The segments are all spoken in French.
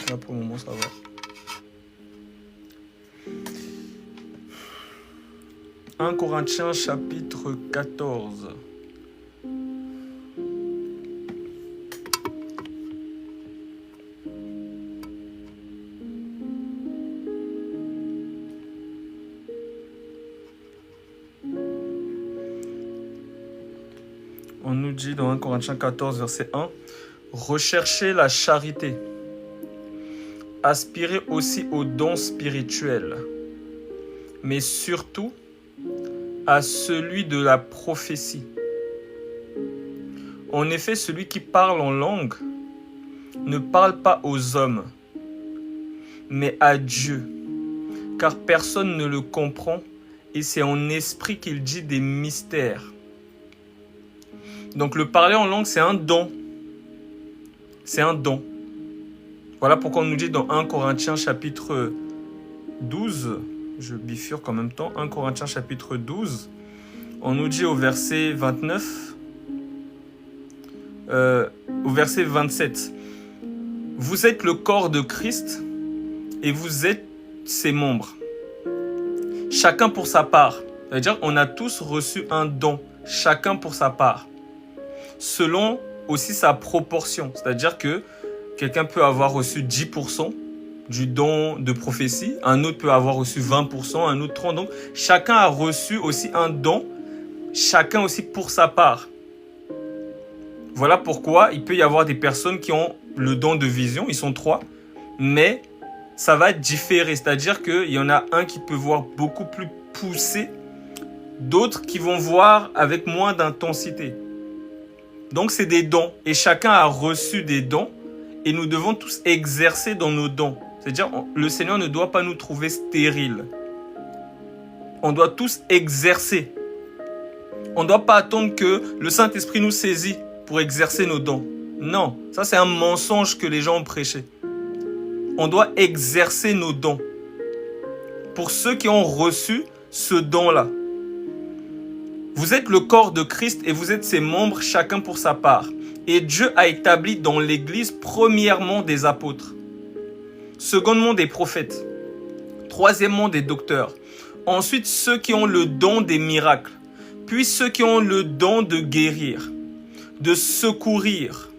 Là, pour le moment, ça va. « 1 Corinthiens chapitre 14. On nous dit dans 1 Corinthiens 14, verset 1, « Recherchez la charité, aspirez aussi aux dons spirituels, mais surtout à celui de la prophétie. En effet, celui qui parle en langue ne parle pas aux hommes, mais à Dieu, car personne ne le comprend, et c'est en esprit qu'il dit des mystères. » Donc le parler en langue, c'est un don. C'est un don. Voilà pourquoi on nous dit dans 1 Corinthiens chapitre 12, je bifurque en même temps, 1 Corinthiens chapitre 12, on nous dit au verset 29, au verset 27, « Vous êtes le corps de Christ et vous êtes ses membres. Chacun pour sa part. » C'est-à-dire qu'on a tous reçu un don, chacun pour sa part. Selon aussi sa proportion. C'est-à-dire que quelqu'un peut avoir reçu 10% du don de prophétie, un autre peut avoir reçu 20%, un autre 30%. Donc, chacun a reçu aussi un don, chacun aussi pour sa part. Voilà pourquoi il peut y avoir des personnes qui ont le don de vision, ils sont 3, mais ça va différer. C'est-à-dire qu'il y en a un qui peut voir beaucoup plus poussé, d'autres qui vont voir avec moins d'intensité. Donc, c'est des dons. Et chacun a reçu des dons. Et nous devons tous exercer dans nos dons. C'est-à-dire, le Seigneur ne doit pas nous trouver stériles. On doit tous exercer. On ne doit pas attendre que le Saint-Esprit nous saisit pour exercer nos dons. Non, ça c'est un mensonge que les gens ont prêché. On doit exercer nos dons. Pour ceux qui ont reçu ce don-là. Vous êtes le corps de Christ et vous êtes ses membres, chacun pour sa part. Et Dieu a établi dans l'Église premièrement des apôtres, secondement des prophètes, troisièmement des docteurs, ensuite ceux qui ont le don des miracles, puis ceux qui ont le don de guérir, de secourir,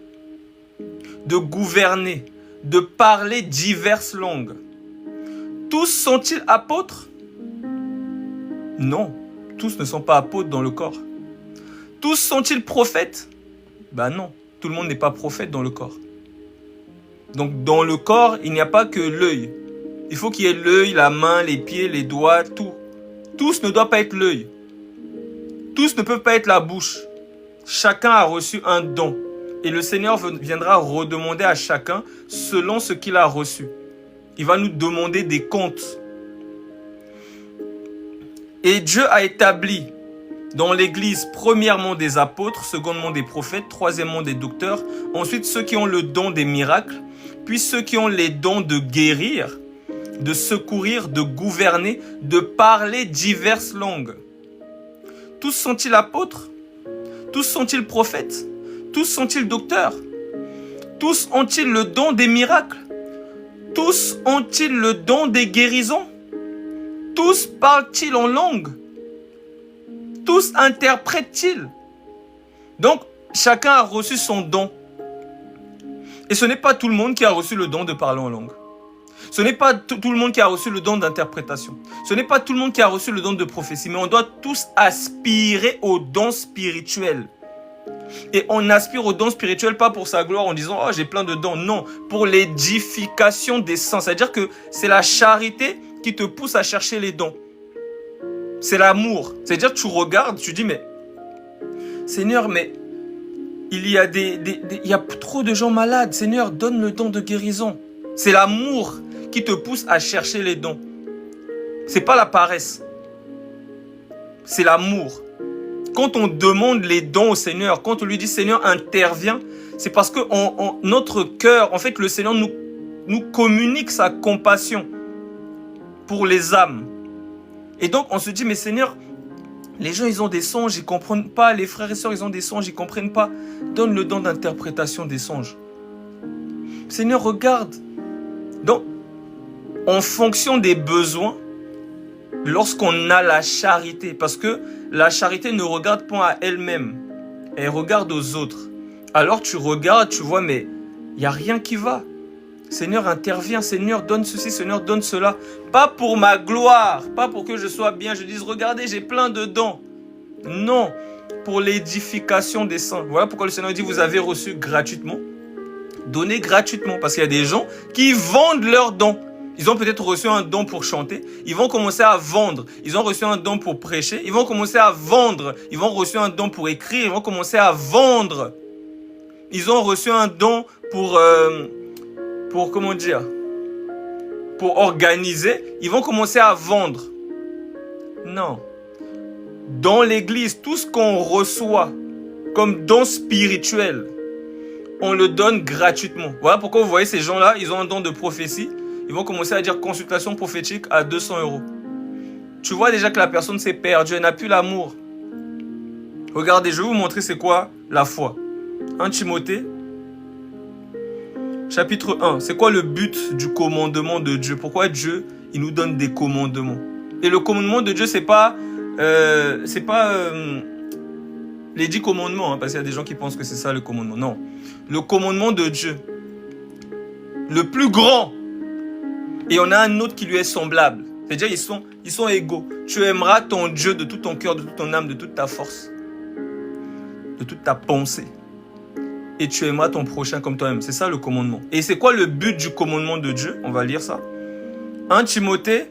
de gouverner, de parler diverses langues. Tous sont-ils apôtres? Non. Tous ne sont pas apôtres dans le corps. Tous sont-ils prophètes? Ben non, tout le monde n'est pas prophète dans le corps. Donc dans le corps, il n'y a pas que l'œil. Il faut qu'il y ait l'œil, la main, les pieds, les doigts, tout. Tous ne doivent pas être l'œil. Tous ne peuvent pas être la bouche. Chacun a reçu un don. Et le Seigneur viendra redemander à chacun selon ce qu'il a reçu. Il va nous demander des comptes. Et Dieu a établi dans l'Église premièrement des apôtres, secondement des prophètes, troisièmement des docteurs, ensuite ceux qui ont le don des miracles, puis ceux qui ont les dons de guérir, de secourir, de gouverner, de parler diverses langues. Tous sont-ils apôtres? Tous sont-ils prophètes? Tous sont-ils docteurs? Tous ont-ils le don des miracles? Tous ont-ils le don des guérisons? Tous parlent-ils en langue? Tous interprètent-ils? Donc, chacun a reçu son don. Et ce n'est pas tout le monde qui a reçu le don de parler en langue. Ce n'est pas tout le monde qui a reçu le don d'interprétation. Ce n'est pas tout le monde qui a reçu le don de prophétie. Mais on doit tous aspirer au don spirituel. Et on aspire au don spirituel pas pour sa gloire en disant « Oh, j'ai plein de dons ». Non, pour l'édification des saints. C'est-à-dire que c'est la charité qui te pousse à chercher les dons. C'est l'amour. C'est-à-dire que tu regardes, tu dis « Mais Seigneur, mais il y a trop de gens malades. Seigneur, donne le don de guérison. » C'est l'amour qui te pousse à chercher les dons. C'est pas la paresse. C'est l'amour. Quand on demande les dons au Seigneur, quand on lui dit « Seigneur, interviens », c'est parce que notre cœur, en fait, le Seigneur nous communique sa compassion pour les âmes. Et donc, on se dit « Mais Seigneur, les gens, ils ont des songes, ils ne comprennent pas. Les frères et sœurs, ils ont des songes, ils ne comprennent pas. Donne le don d'interprétation des songes. Seigneur, regarde. Donc, en fonction des besoins, lorsqu'on a la charité, parce que la charité ne regarde pas à elle-même, elle regarde aux autres. Alors tu regardes, tu vois, mais il n'y a rien qui va. Seigneur, interviens, Seigneur, donne ceci, Seigneur, donne cela. Pas pour ma gloire, pas pour que je sois bien, je dise, regardez, j'ai plein de dons. Non, pour l'édification des saints. Voilà pourquoi le Seigneur dit, vous avez reçu gratuitement. Donnez gratuitement, parce qu'il y a des gens qui vendent leurs dons. Ils ont peut-être reçu un don pour chanter, ils vont commencer à vendre. Ils ont reçu un don pour prêcher, ils vont commencer à vendre. Ils vont reçu un don pour écrire, ils vont commencer à vendre. Ils ont reçu un don pour comment dire, pour organiser, ils vont commencer à vendre. Non. Dans l'église, tout ce qu'on reçoit comme don spirituel, on le donne gratuitement. Voilà pourquoi vous voyez ces gens-là, ils ont un don de prophétie. Ils vont commencer à dire consultation prophétique à 200 €. Tu vois déjà que la personne s'est perdue, elle n'a plus l'amour. Regardez, je vais vous montrer c'est quoi la foi. 1 Timothée, chapitre 1. C'est quoi le but du commandement de Dieu? Pourquoi Dieu, il nous donne des commandements? Et le commandement de Dieu, c'est pas les 10 commandements, hein, parce qu'il y a des gens qui pensent que c'est ça le commandement. Non. Le commandement de Dieu, le plus grand, et on a un autre qui lui est semblable. C'est-à-dire ils sont égaux. Tu aimeras ton Dieu de tout ton cœur, de toute ton âme, de toute ta force, de toute ta pensée. Et tu aimeras ton prochain comme toi-même. C'est ça le commandement. Et c'est quoi le but du commandement de Dieu? On va lire ça. 1 Timothée,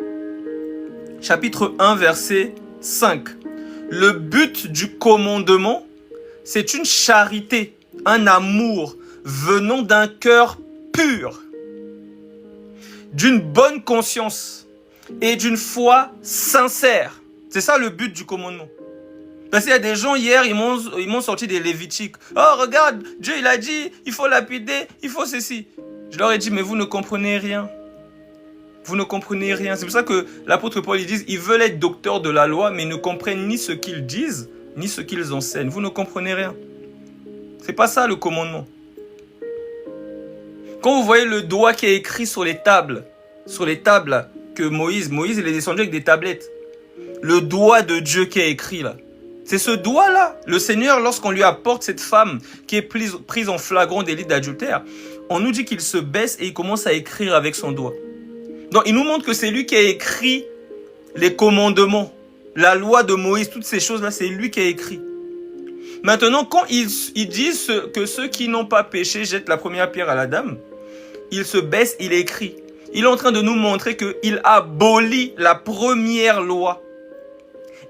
chapitre 1, verset 5. Le but du commandement, c'est une charité, un amour venant d'un cœur pur, d'une bonne conscience et d'une foi sincère. C'est ça le but du commandement. Parce qu'il y a des gens hier, ils m'ont sorti des Lévitiques. Oh, regarde, Dieu il a dit, il faut lapider, il faut ceci. Je leur ai dit, mais vous ne comprenez rien. Vous ne comprenez rien. C'est pour ça que l'apôtre Paul, il dit, ils veulent être docteurs de la loi, mais ils ne comprennent ni ce qu'ils disent, ni ce qu'ils enseignent. Vous ne comprenez rien. C'est pas ça le commandement. Quand vous voyez le doigt qui est écrit sur les tables que Moïse il est descendu avec des tablettes. Le doigt de Dieu qui est écrit là. C'est ce doigt-là. Le Seigneur, lorsqu'on lui apporte cette femme qui est prise en flagrant délit d'adultère, on nous dit qu'il se baisse et il commence à écrire avec son doigt. Donc, il nous montre que c'est lui qui a écrit les commandements, la loi de Moïse, toutes ces choses-là, c'est lui qui a écrit. Maintenant, quand il dit que ceux qui n'ont pas péché jettent la première pierre à la dame, il se baisse, il écrit. Il est en train de nous montrer qu'il abolit la première loi.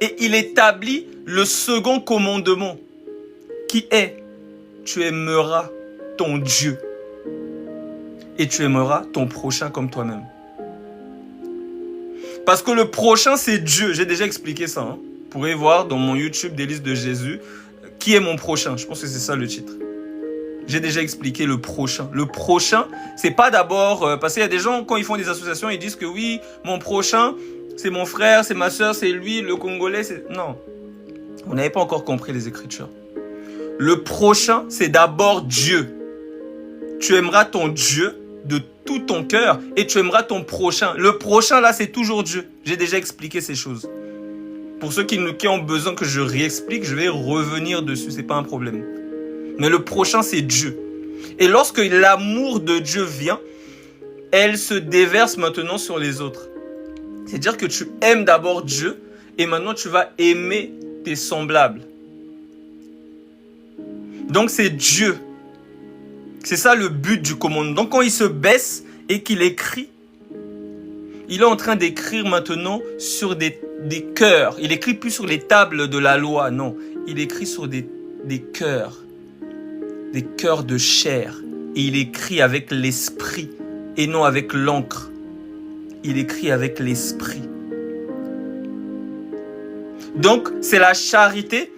Et il établit le second commandement, qui est « Tu aimeras ton Dieu et tu aimeras ton prochain comme toi-même. » Parce que le prochain, c'est Dieu. J'ai déjà expliqué ça. Hein. Vous pourrez voir dans mon YouTube des listes de Jésus qui est mon prochain. Je pense que c'est ça le titre. J'ai déjà expliqué le prochain. Le prochain, c'est pas d'abord... parce qu'il y a des gens, quand ils font des associations, ils disent que oui, mon prochain... c'est mon frère, c'est ma soeur, c'est lui, le Congolais, c'est... Non, vous n'avez pas encore compris les Écritures. Le prochain, c'est d'abord Dieu. Tu aimeras ton Dieu de tout ton cœur et tu aimeras ton prochain. Le prochain, là, c'est toujours Dieu. J'ai déjà expliqué ces choses. Pour ceux qui ont besoin que je réexplique, je vais revenir dessus, c'est pas un problème. Mais le prochain, c'est Dieu. Et lorsque l'amour de Dieu vient, elle se déverse maintenant sur les autres. C'est-à-dire que tu aimes d'abord Dieu et maintenant tu vas aimer tes semblables. Donc c'est Dieu. C'est ça le but du commandement. Donc quand il se baisse et qu'il écrit, il est en train d'écrire maintenant sur des cœurs. Il écrit plus sur les tables de la loi, non. Il écrit sur des cœurs de chair. Et il écrit avec l'esprit et non avec l'encre. Il écrit avec l'esprit. Donc, c'est la charité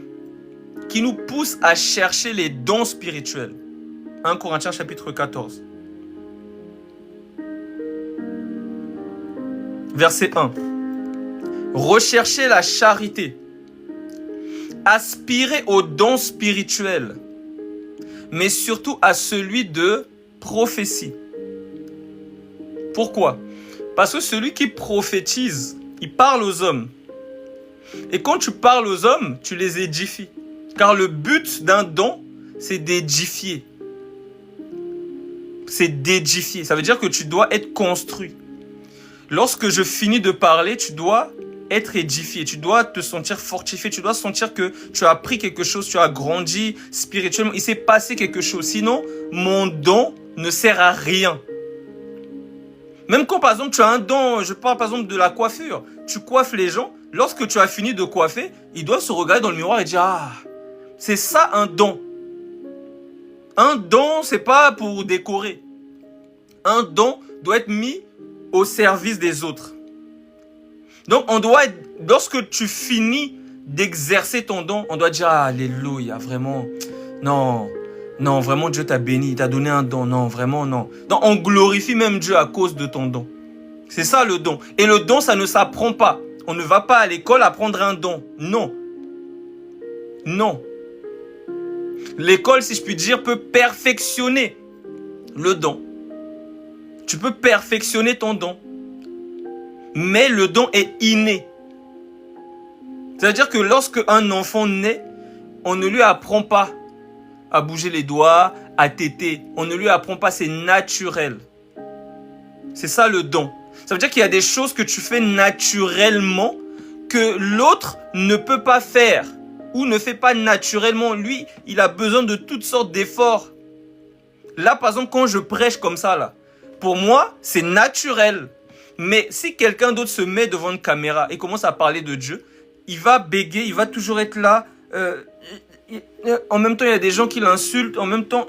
qui nous pousse à chercher les dons spirituels. 1 Corinthiens chapitre 14. Verset 1. Recherchez la charité. Aspirez aux dons spirituels, mais surtout à celui de prophétie. Pourquoi? Parce que celui qui prophétise, il parle aux hommes. Et quand tu parles aux hommes, tu les édifies. Car le but d'un don, c'est d'édifier. C'est d'édifier. Ça veut dire que tu dois être construit. Lorsque je finis de parler, tu dois être édifié. Tu dois te sentir fortifié. Tu dois sentir que tu as appris quelque chose, tu as grandi spirituellement. Il s'est passé quelque chose. Sinon, mon don ne sert à rien. Même quand, par exemple, tu as un don, je parle par exemple de la coiffure. Tu coiffes les gens. Lorsque tu as fini de coiffer, ils doivent se regarder dans le miroir et dire « Ah, c'est ça un don. » Un don, c'est pas pour décorer. Un don doit être mis au service des autres. Donc, lorsque tu finis d'exercer ton don, on doit dire ah, alléluia, vraiment. Non, vraiment Dieu t'a béni, il t'a donné un don. Non, vraiment non. Donc, on glorifie même Dieu à cause de ton don. C'est ça le don. Et le don, ça ne s'apprend pas. On ne va pas à l'école apprendre un don. Non. Non. L'école, si je puis dire, peut perfectionner le don. Tu peux perfectionner ton don. Mais le don est inné. C'est-à-dire que lorsque un enfant naît, on ne lui apprend pas à bouger les doigts, à téter. On ne lui apprend pas, c'est naturel. C'est ça le don. Ça veut dire qu'il y a des choses que tu fais naturellement que l'autre ne peut pas faire ou ne fait pas naturellement. Lui, il a besoin de toutes sortes d'efforts. Là, par exemple, quand je prêche comme ça, là, pour moi, c'est naturel. Mais si quelqu'un d'autre se met devant une caméra et commence à parler de Dieu, il va bégayer, il va toujours être là. En même temps, il y a des gens qui l'insultent. En même temps,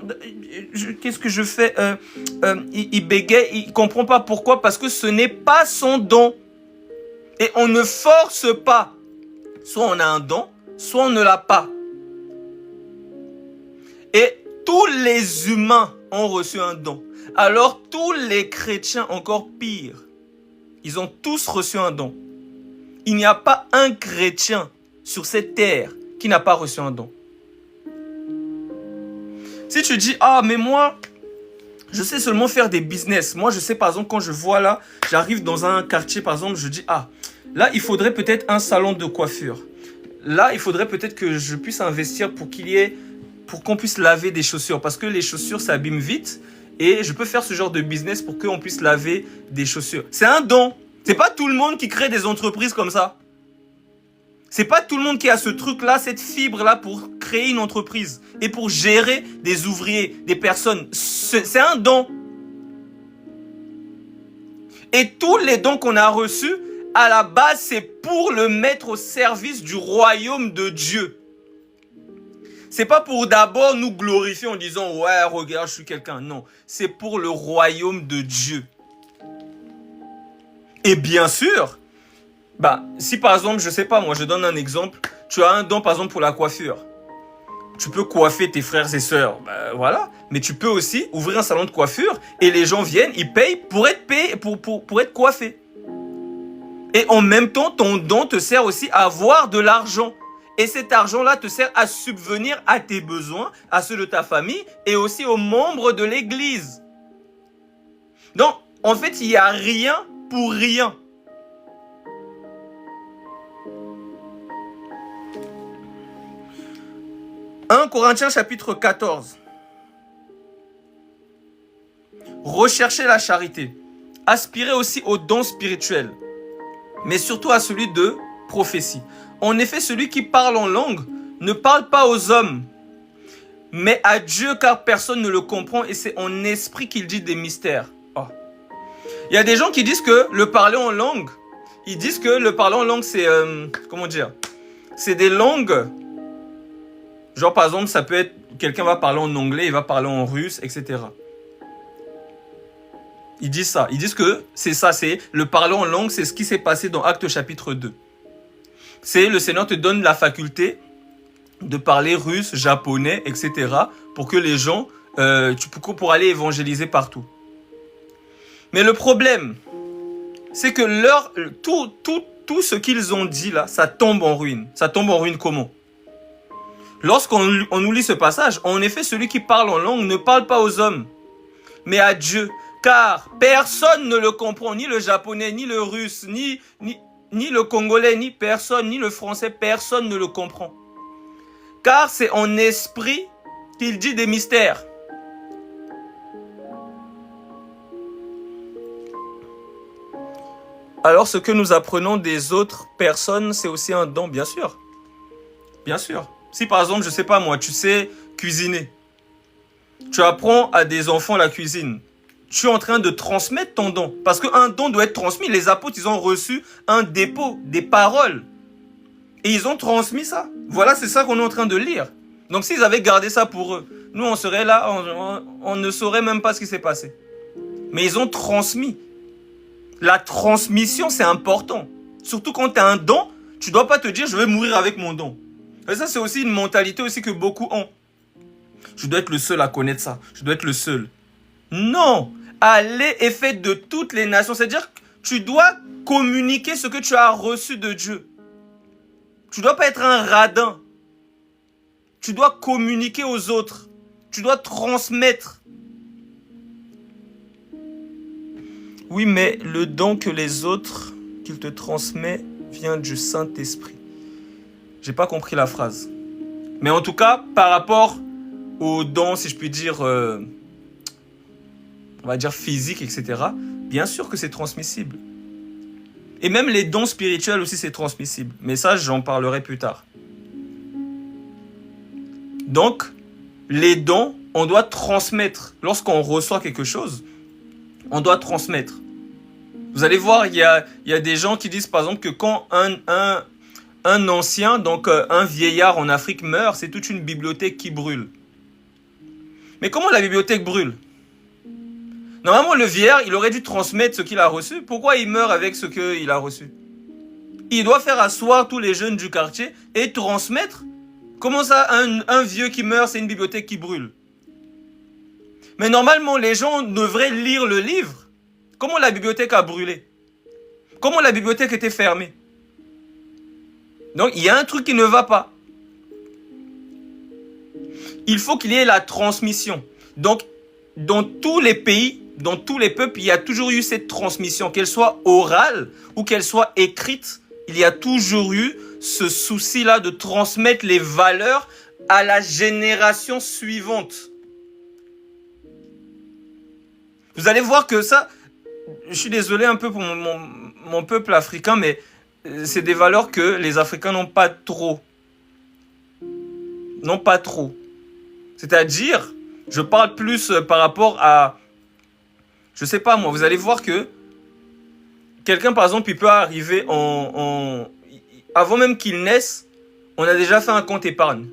qu'est-ce que je fais? Il bégaye, il ne comprend pas pourquoi. Parce que ce n'est pas son don. Et on ne force pas. Soit on a un don, soit on ne l'a pas. Et tous les humains ont reçu un don. Alors tous les chrétiens, encore pire, ils ont tous reçu un don. Il n'y a pas un chrétien sur cette terre qui n'a pas reçu un don. Si tu dis, ah mais moi, je sais seulement faire des business. Moi je sais par exemple quand je vois là, j'arrive dans un quartier par exemple, je dis, ah, là il faudrait peut-être un salon de coiffure. Là il faudrait peut-être que je puisse investir pour qu'on puisse laver des chaussures. Parce que les chaussures s'abîment vite. Et je peux faire ce genre de business pour qu'on puisse laver des chaussures. C'est un don. C'est pas tout le monde qui crée des entreprises comme ça. C'est pas tout le monde qui a ce truc-là, cette fibre-là pour créer une entreprise et pour gérer des ouvriers, des personnes. C'est un don. Et tous les dons qu'on a reçus, à la base, c'est pour le mettre au service du royaume de Dieu. C'est pas pour d'abord nous glorifier en disant « Ouais, regarde, je suis quelqu'un ». Non, c'est pour le royaume de Dieu. Et bien sûr, si par exemple, je sais pas, moi je donne un exemple, tu as un don par exemple pour la coiffure. Tu peux coiffer tes frères et sœurs, voilà. Mais tu peux aussi ouvrir un salon de coiffure et les gens viennent, ils payent pour être payés, pour être coiffés. Et en même temps, ton don te sert aussi à avoir de l'argent. Et cet argent-là te sert à subvenir à tes besoins, à ceux de ta famille et aussi aux membres de l'église. Donc, en fait, il n'y a rien pour rien. « 1 Corinthiens chapitre 14. Recherchez la charité. Aspirez aussi aux dons spirituels, mais surtout à celui de prophétie. En effet, celui qui parle en langue ne parle pas aux hommes, mais à Dieu, car personne ne le comprend et c'est en esprit qu'il dit des mystères. » Oh. Il y a des gens qui disent que le parler en langue, ils disent que le parler en langue, c'est, comment dire, c'est des langues, genre par exemple, ça peut être, quelqu'un va parler en anglais, il va parler en russe, etc. Ils disent ça, ils disent que c'est ça, c'est le parler en langue, c'est ce qui s'est passé dans Actes chapitre 2. C'est le Seigneur te donne la faculté de parler russe, japonais, etc. pour que les gens, pour aller évangéliser partout. Mais le problème, c'est que tout ce qu'ils ont dit là, ça tombe en ruine. Ça tombe en ruine comment? Lorsqu'on nous lit ce passage, en effet, celui qui parle en langue ne parle pas aux hommes, mais à Dieu, Car personne ne le comprend, ni le japonais, ni le russe, ni le congolais, ni personne, ni le français, personne ne le comprend. Car c'est en esprit qu'il dit des mystères. Alors ce que nous apprenons des autres personnes, c'est aussi un don, bien sûr. Bien sûr. Si par exemple, je sais pas moi, tu sais cuisiner. Tu apprends à des enfants la cuisine. Tu es en train de transmettre ton don. Parce qu'un don doit être transmis. Les apôtres, ils ont reçu un dépôt, des paroles. Et ils ont transmis ça. Voilà, c'est ça qu'on est en train de lire. Donc s'ils avaient gardé ça pour eux, nous on serait là, on ne saurait même pas ce qui s'est passé. Mais ils ont transmis. La transmission, c'est important. Surtout quand tu as un don, tu ne dois pas te dire je vais mourir avec mon don. Et ça, c'est aussi une mentalité aussi que beaucoup ont. Je dois être le seul à connaître ça. Je dois être le seul. Non. Allez et faites de toutes les nations. C'est-à-dire que tu dois communiquer ce que tu as reçu de Dieu. Tu ne dois pas être un radin. Tu dois communiquer aux autres. Tu dois transmettre. Oui, mais le don que les autres, qu'il te transmet, vient du Saint-Esprit. J'ai pas compris la phrase. Mais en tout cas, par rapport aux dons, si je puis dire, on va dire physiques, etc., bien sûr que c'est transmissible. Et même les dons spirituels aussi, c'est transmissible. Mais ça, j'en parlerai plus tard. Donc, les dons, on doit transmettre. Lorsqu'on reçoit quelque chose, on doit transmettre. Vous allez voir, il y a des gens qui disent par exemple que quand un ancien, donc un vieillard en Afrique meurt, c'est toute une bibliothèque qui brûle. Mais comment la bibliothèque brûle? Normalement, le vieillard, il aurait dû transmettre ce qu'il a reçu. Pourquoi il meurt avec ce qu'il a reçu? Il doit faire asseoir tous les jeunes du quartier et transmettre. Comment ça, un vieux qui meurt, c'est une bibliothèque qui brûle? Mais normalement, les gens devraient lire le livre. Comment la bibliothèque a brûlé? Comment la bibliothèque était fermée? Donc, il y a un truc qui ne va pas. Il faut qu'il y ait la transmission. Donc, dans tous les pays, dans tous les peuples, il y a toujours eu cette transmission. Qu'elle soit orale ou qu'elle soit écrite, il y a toujours eu ce souci-là de transmettre les valeurs à la génération suivante. Vous allez voir que ça, je suis désolé un peu pour mon peuple africain, mais c'est des valeurs que les Africains n'ont pas trop. Non, pas trop. C'est-à-dire, je parle plus par rapport à... Je sais pas moi, vous allez voir que quelqu'un, par exemple, il peut arriver avant même qu'il naisse, on a déjà fait un compte épargne.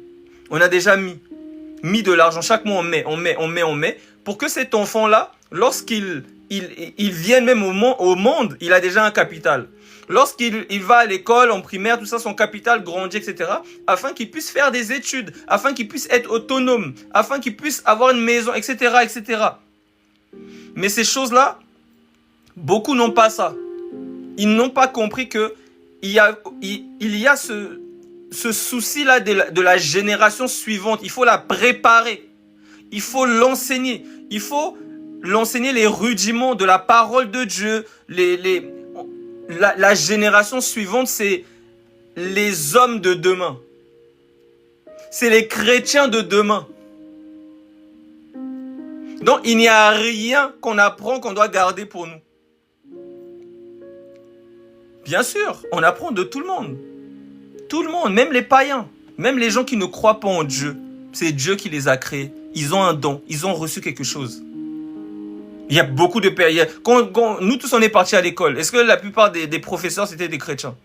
On a déjà mis de l'argent. Chaque mois, on met. Pour que cet enfant-là, lorsqu'il vienne même au monde, il a déjà un capital. Lorsqu'il va à l'école, en primaire, tout ça, son capital grandit, etc. Afin qu'il puisse faire des études, afin qu'il puisse être autonome, afin qu'il puisse avoir une maison, etc., etc. Mais ces choses-là, beaucoup n'ont pas ça. Ils n'ont pas compris que il y a ce souci-là de la génération suivante. Il faut la préparer. Il faut l'enseigner. Il faut l'enseigner les rudiments de la parole de Dieu. La génération suivante, c'est les hommes de demain. C'est les chrétiens de demain. Donc, il n'y a rien qu'on apprend qu'on doit garder pour nous. Bien sûr, on apprend de tout le monde. Tout le monde, même les païens, même les gens qui ne croient pas en Dieu. C'est Dieu qui les a créés. Ils ont un don, ils ont reçu quelque chose. Il y a beaucoup de pays. Quand nous tous on est partis à l'école, est-ce que la plupart des professeurs c'était des chrétiens?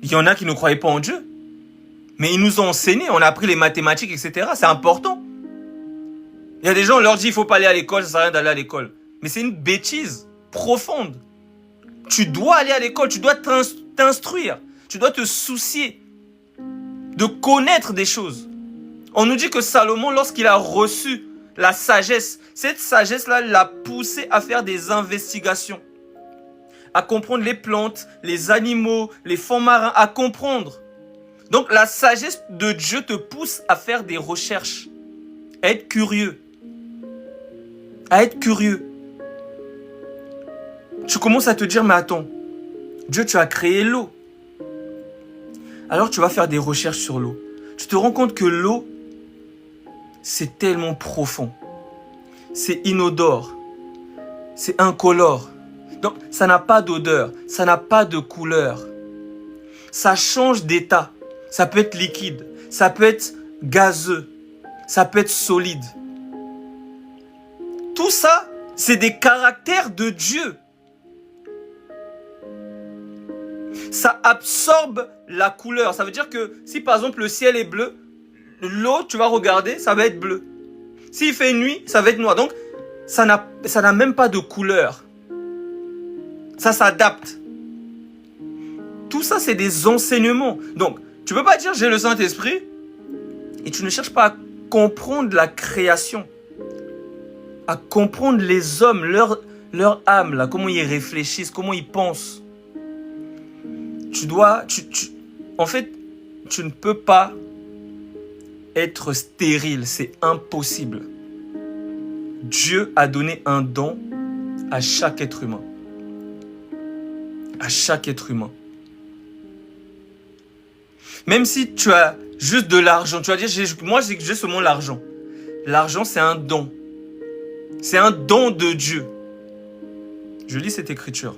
Il y en a qui ne croyaient pas en Dieu. Mais ils nous ont enseigné, on a appris les mathématiques, etc. C'est important. Il y a des gens, on leur dit il ne faut pas aller à l'école, ça ne sert à rien d'aller à l'école. Mais c'est une bêtise profonde. Tu dois aller à l'école, tu dois t'instruire, tu dois te soucier de connaître des choses. On nous dit que Salomon, lorsqu'il a reçu la sagesse, cette sagesse-là l'a poussé à faire des investigations, à comprendre les plantes, les animaux, les fonds marins, à comprendre. Donc la sagesse de Dieu te pousse à faire des recherches, à être curieux. À être curieux. tu commences à te dire, mais attends, Dieu, tu as créé l'eau. Alors tu vas faire des recherches sur l'eau. Tu te rends compte que l'eau, c'est tellement profond. C'est inodore. C'est incolore. Donc, ça n'a pas d'odeur. Ça n'a pas de couleur. Ça change d'état. Ça peut être liquide. Ça peut être gazeux. Ça peut être solide. Tout ça, c'est des caractères de Dieu. Ça absorbe la couleur. Ça veut dire que si par exemple le ciel est bleu, l'eau, tu vas regarder, ça va être bleu. S'il fait nuit, ça va être noir. Donc, ça n'a même pas de couleur. Ça s'adapte. Tout ça, c'est des enseignements. Donc, tu ne peux pas dire j'ai le Saint-Esprit et tu ne cherches pas à comprendre la création, à comprendre les hommes, leur âme, là, comment ils réfléchissent, comment ils pensent. En fait, tu ne peux pas être stérile, c'est impossible. Dieu a donné un don à chaque être humain. À chaque être humain. Même si tu as juste de l'argent, tu vas dire, moi j'ai seulement l'argent. L'argent, c'est un don. C'est un don de Dieu. Je lis cette écriture.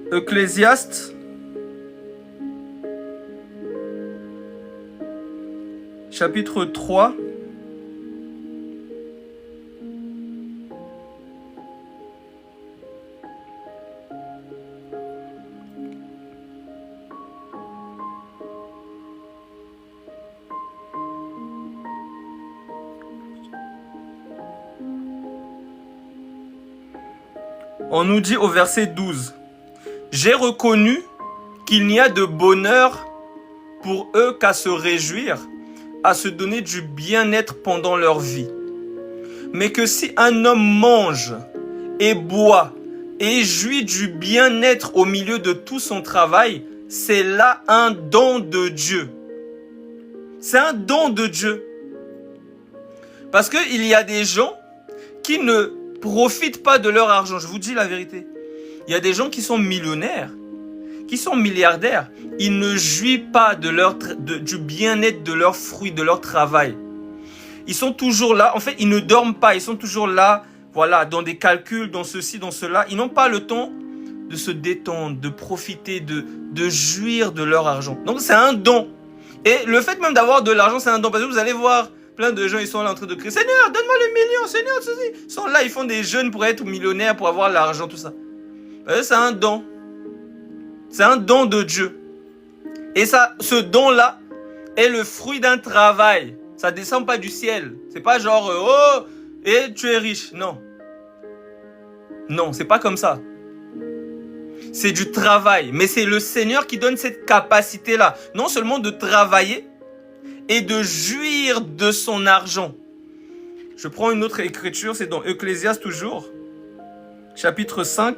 Ecclésiaste, chapitre 3. On nous dit au verset 12. J'ai reconnu qu'il n'y a de bonheur pour eux qu'à se réjouir, à se donner du bien-être pendant leur vie. Mais que si un homme mange et boit et jouit du bien-être au milieu de tout son travail, c'est là un don de Dieu. C'est un don de Dieu. Parce qu'il y a des gens qui ne profitent pas de leur argent. Je vous dis la vérité. Il y a des gens qui sont millionnaires, qui sont milliardaires. Ils ne jouissent pas du bien-être de leurs fruits, de leur travail. Ils sont toujours là. En fait, ils ne dorment pas. Ils sont toujours là, voilà, dans des calculs, dans ceci, dans cela. Ils n'ont pas le temps de se détendre, de profiter, de jouir de leur argent. Donc, c'est un don. Et le fait même d'avoir de l'argent, c'est un don. Parce que vous allez voir plein de gens, ils sont là en train de crier, Seigneur, donne-moi le million, Seigneur, ceci. Ils sont là, ils font des jeûnes pour être millionnaires, pour avoir l'argent, tout ça. C'est un don. C'est un don de Dieu. Et ça, ce don-là est le fruit d'un travail. Ça ne descend pas du ciel. C'est pas genre, oh, et tu es riche. Non. Non, c'est pas comme ça. C'est du travail. Mais c'est le Seigneur qui donne cette capacité-là. Non seulement de travailler et de jouir de son argent. Je prends une autre écriture, c'est dans Ecclésiaste toujours, chapitre 5.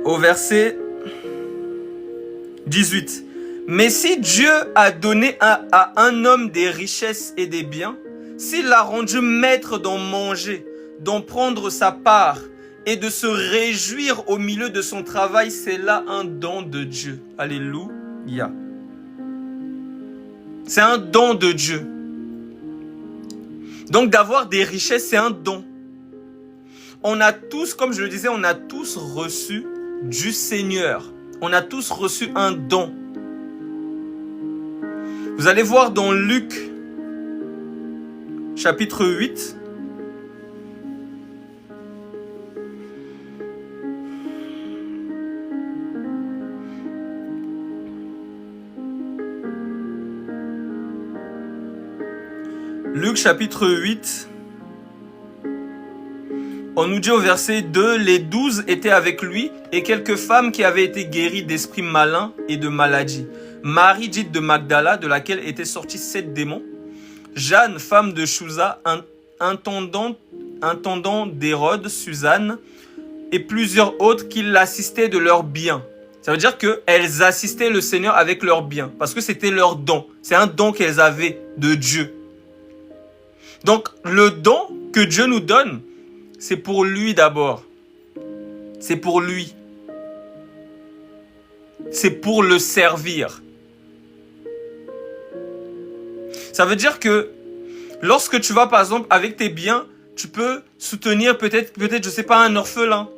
Au verset 18. Mais si Dieu a donné à un homme des richesses et des biens, s'il l'a rendu maître d'en manger, d'en prendre sa part et de se réjouir au milieu de son travail, c'est là un don de Dieu. Alléluia. C'est un don de Dieu. Donc d'avoir des richesses, c'est un don. On a tous, comme je le disais, on a tous reçu du Seigneur. On a tous reçu un don. Vous allez voir dans Luc, chapitre 8. Luc chapitre 8, on nous dit au verset 2, « Les 12 étaient avec lui et quelques femmes qui avaient été guéries d'esprits malins et de maladies. Marie dite de Magdala, de laquelle étaient sortis 7 démons. Jeanne, femme de Chouza, intendant d'Hérode, Suzanne, et plusieurs autres qui l'assistaient de leurs biens. » Ça veut dire qu'elles assistaient le Seigneur avec leurs biens, parce que c'était leur don. C'est un don qu'elles avaient de Dieu. Donc, le don que Dieu nous donne, c'est pour lui d'abord. C'est pour lui. C'est pour le servir. Ça veut dire que lorsque tu vas, par exemple, avec tes biens, tu peux soutenir peut-être, je sais pas, un orphelin.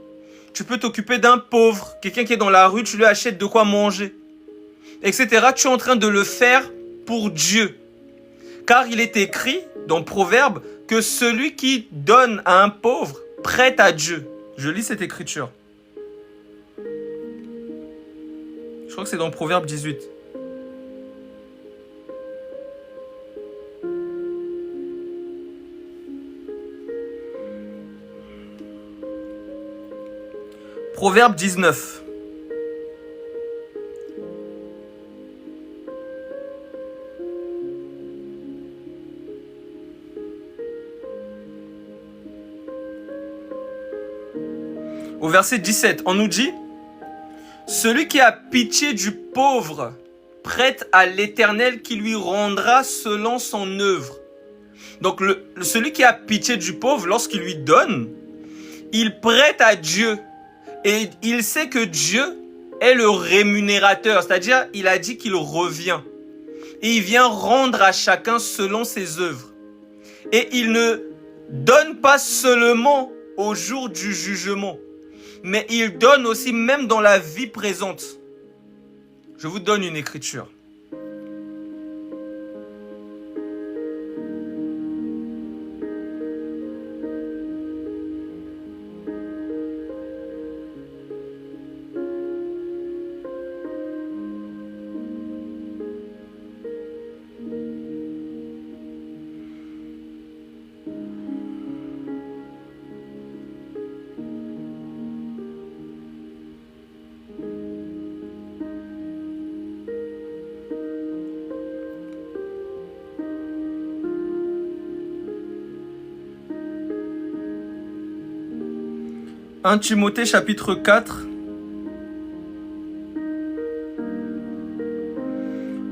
Tu peux t'occuper d'un pauvre, quelqu'un qui est dans la rue, tu lui achètes de quoi manger, etc. Tu es en train de le faire pour Dieu. Car il est écrit dans Proverbe que celui qui donne à un pauvre prête à Dieu. Je lis cette écriture. Je crois que c'est dans Proverbe 18. Proverbe 19. Au verset 17, on nous dit « Celui qui a pitié du pauvre prête à l'Éternel qui lui rendra selon son œuvre. » Donc celui qui a pitié du pauvre, lorsqu'il lui donne, il prête à Dieu. Et il sait que Dieu est le rémunérateur, c'est-à-dire il a dit qu'il revient. Et il vient rendre à chacun selon ses œuvres. Et il ne donne pas seulement au jour du jugement, mais il donne aussi même dans la vie présente. Je vous donne une écriture. « 1 Timothée chapitre 4 »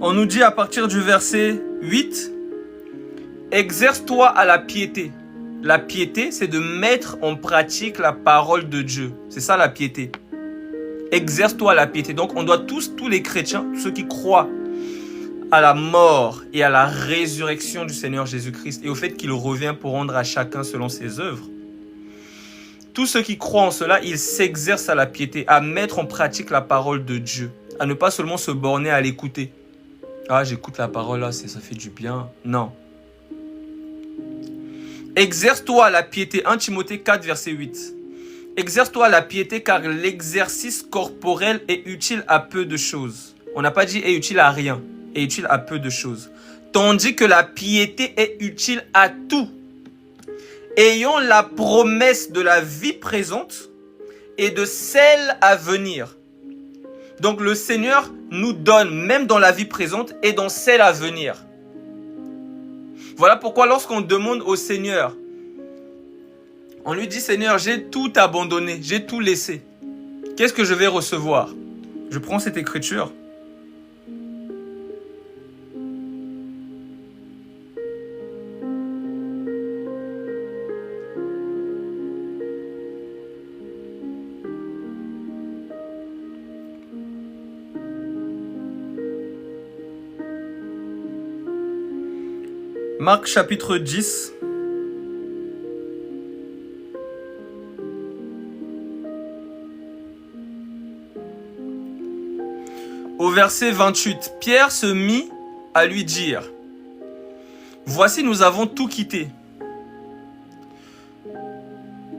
On nous dit à partir du verset 8 « Exerce-toi à la piété. » La piété, c'est de mettre en pratique la parole de Dieu. C'est ça la piété. Exerce-toi à la piété. Donc on doit tous les chrétiens, tous ceux qui croient à la mort et à la résurrection du Seigneur Jésus-Christ et au fait qu'il revient pour rendre à chacun selon ses œuvres. Tous ceux qui croient en cela, ils s'exercent à la piété, à mettre en pratique la parole de Dieu, à ne pas seulement se borner à l'écouter. Ah, j'écoute la parole là, ça fait du bien. Non. Exerce-toi à la piété. 1 Timothée 4, verset 8. Exerce-toi à la piété car l'exercice corporel est utile à peu de choses. On n'a pas dit est utile à rien, est utile à peu de choses. Tandis que la piété est utile à tout. Ayant la promesse de la vie présente et de celle à venir. Donc le Seigneur nous donne même dans la vie présente et dans celle à venir. Voilà pourquoi lorsqu'on demande au Seigneur, on lui dit « Seigneur, j'ai tout abandonné, j'ai tout laissé. Qu'est-ce que je vais recevoir ?» Je prends cette écriture. Marc chapitre 10. Au verset 28, Pierre se mit à lui dire « Voici, nous avons tout quitté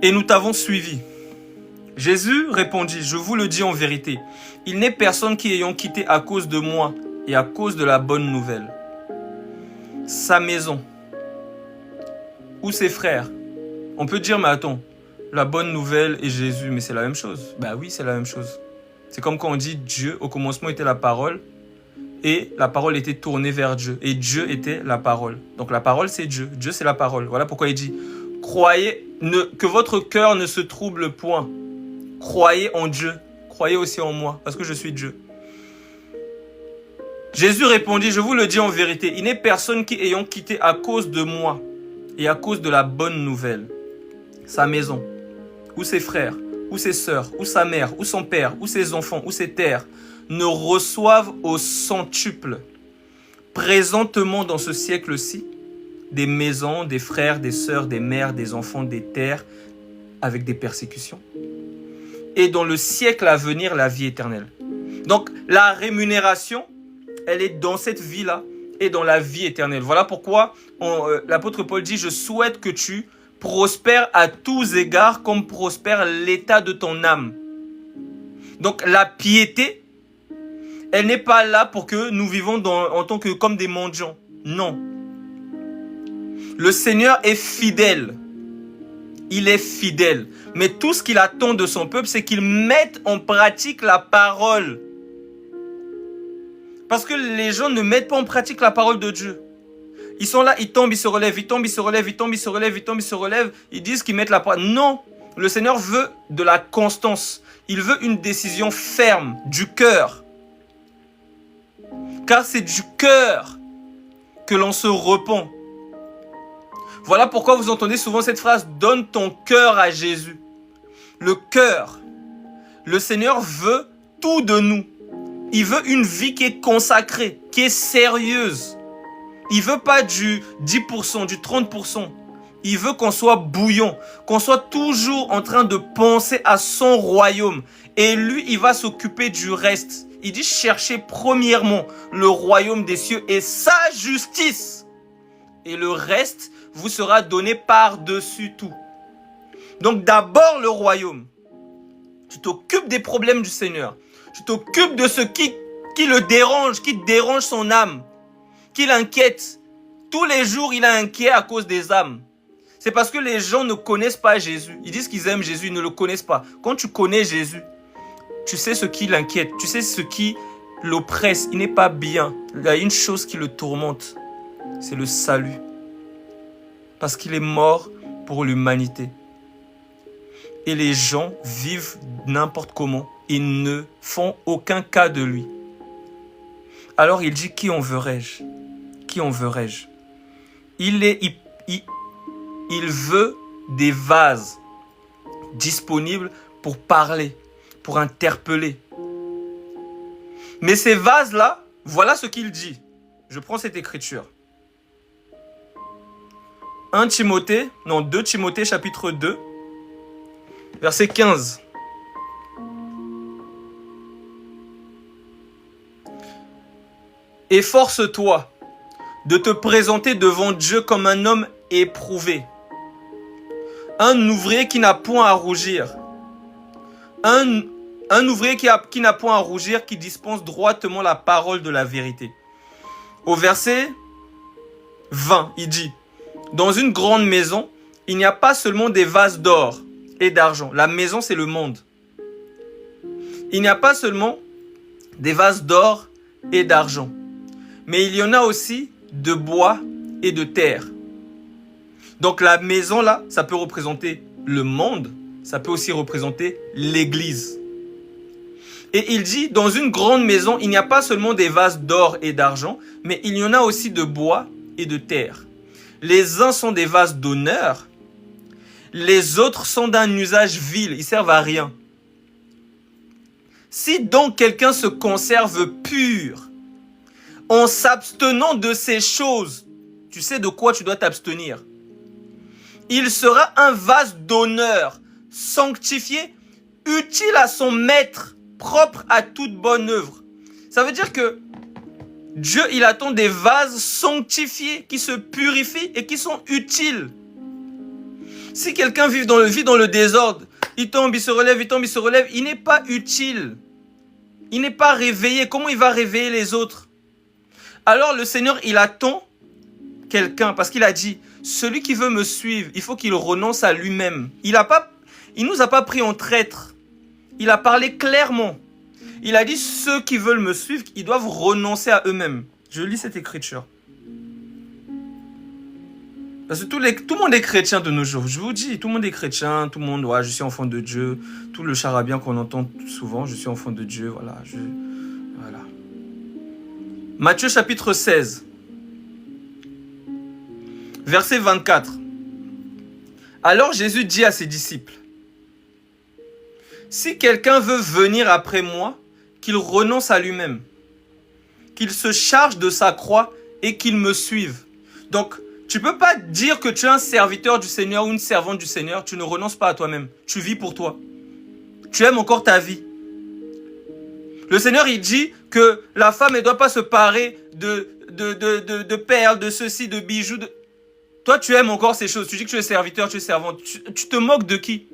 et nous t'avons suivi. » Jésus répondit « Je vous le dis en vérité, il n'est personne qui ayant quitté à cause de moi et à cause de la bonne nouvelle sa maison, ou ses frères. On peut dire, mais attends, la bonne nouvelle est Jésus, mais c'est la même chose. Bah oui, c'est la même chose. C'est comme quand on dit Dieu, au commencement était la parole, et la parole était tournée vers Dieu, et Dieu était la parole. Donc la parole, c'est Dieu. Dieu, c'est la parole. Voilà pourquoi il dit, croyez, que votre cœur ne se trouble point. Croyez en Dieu. Croyez aussi en moi, parce que je suis Dieu. Jésus répondit, je vous le dis en vérité, il n'est personne qui ayant quitté à cause de moi et à cause de la bonne nouvelle, sa maison, ou ses frères, ou ses sœurs, ou sa mère, ou son père, ou ses enfants, ou ses terres, ne reçoivent au centuple, présentement dans ce siècle-ci, des maisons, des frères, des sœurs, des mères, des enfants, des terres, avec des persécutions. Et dans le siècle à venir, la vie éternelle. Donc, la rémunération, elle est dans cette vie-là et dans la vie éternelle. Voilà pourquoi l'apôtre Paul dit, je souhaite que tu prospères à tous égards comme prospère l'état de ton âme. Donc, la piété, elle n'est pas là pour que nous vivons en tant que comme des mendiants. Non. Le Seigneur est fidèle. Il est fidèle. Mais tout ce qu'il attend de son peuple, c'est qu'il mette en pratique la parole. Parce que les gens ne mettent pas en pratique la parole de Dieu. Ils sont là, ils tombent, ils se relèvent, ils tombent, ils se relèvent, ils tombent, ils se relèvent, ils tombent, ils se relèvent. Ils disent qu'ils mettent la parole. Non, le Seigneur veut de la constance. Il veut une décision ferme, du cœur. Car c'est du cœur que l'on se repent. Voilà pourquoi vous entendez souvent cette phrase, donne ton cœur à Jésus. Le cœur. Le Seigneur veut tout de nous. Il veut une vie qui est consacrée, qui est sérieuse. Il veut pas du 10%, du 30%. Il veut qu'on soit bouillon, qu'on soit toujours en train de penser à son royaume. Et lui, il va s'occuper du reste. Il dit, cherchez premièrement le royaume des cieux et sa justice. Et le reste vous sera donné par-dessus tout. Donc d'abord le royaume. Tu t'occupes des problèmes du Seigneur. Tu t'occupes de ce qui le dérange, qui dérange son âme, qui l'inquiète. Tous les jours, il est inquiet à cause des âmes. C'est parce que les gens ne connaissent pas Jésus. Ils disent qu'ils aiment Jésus, ils ne le connaissent pas. Quand tu connais Jésus, tu sais ce qui l'inquiète, tu sais ce qui l'oppresse. Il n'est pas bien. Il y a une chose qui le tourmente, c'est le salut. Parce qu'il est mort pour l'humanité. Et les gens vivent n'importe comment. Ils ne font aucun cas de lui. Alors il dit, qui enverrai-je? Qui enverrai-je? Il veut des vases disponibles pour parler, pour interpeller. Mais ces vases-là, voilà ce qu'il dit. Je prends cette écriture. 2 Timothée chapitre 2, verset 15. Efforce-toi de te présenter devant Dieu comme un homme éprouvé, un ouvrier qui n'a point à rougir, un ouvrier qui n'a point à rougir, qui dispense droitement la parole de la vérité. Au verset 20, il dit, dans une grande maison, il n'y a pas seulement des vases d'or et d'argent. La maison, c'est le monde. Il n'y a pas seulement des vases d'or et d'argent, mais il y en a aussi de bois et de terre. Donc la maison là, ça peut représenter le monde, ça peut aussi représenter l'église. Et il dit, dans une grande maison, il n'y a pas seulement des vases d'or et d'argent, mais il y en a aussi de bois et de terre. Les uns sont des vases d'honneur, les autres sont d'un usage vil, ils servent à rien. Si donc quelqu'un se conserve pur, en s'abstenant de ces choses, tu sais de quoi tu dois t'abstenir. Il sera un vase d'honneur, sanctifié, utile à son maître, propre à toute bonne œuvre. Ça veut dire que Dieu, il attend des vases sanctifiés, qui se purifient et qui sont utiles. Si quelqu'un vit dans le désordre, il tombe, il se relève, il tombe, il se relève, il n'est pas utile. Il n'est pas réveillé. Comment il va réveiller les autres? Alors le Seigneur, il attend quelqu'un, parce qu'il a dit, celui qui veut me suivre, il faut qu'il renonce à lui-même. Il nous a pas pris en traître. Il a parlé clairement. Il a dit, ceux qui veulent me suivre, ils doivent renoncer à eux-mêmes. Je lis cette écriture. Parce que tout le monde est chrétien de nos jours. Je vous dis, tout le monde est chrétien, tout le monde, ouais, je suis enfant de Dieu. Tout le charabia qu'on entend souvent, je suis enfant de Dieu, voilà. Voilà. Matthieu chapitre 16, verset 24. Alors Jésus dit à ses disciples, si quelqu'un veut venir après moi, qu'il renonce à lui-même, qu'il se charge de sa croix et qu'il me suive. Donc, tu ne peux pas dire que tu es un serviteur du Seigneur ou une servante du Seigneur, tu ne renonces pas à toi-même. Tu vis pour toi. Tu aimes encore ta vie. Le Seigneur, il dit que la femme ne doit pas se parer de perles, de ceci, de bijoux. Toi, tu aimes encore ces choses. Tu dis que tu es serviteur, tu es servante. Tu te moques de qui?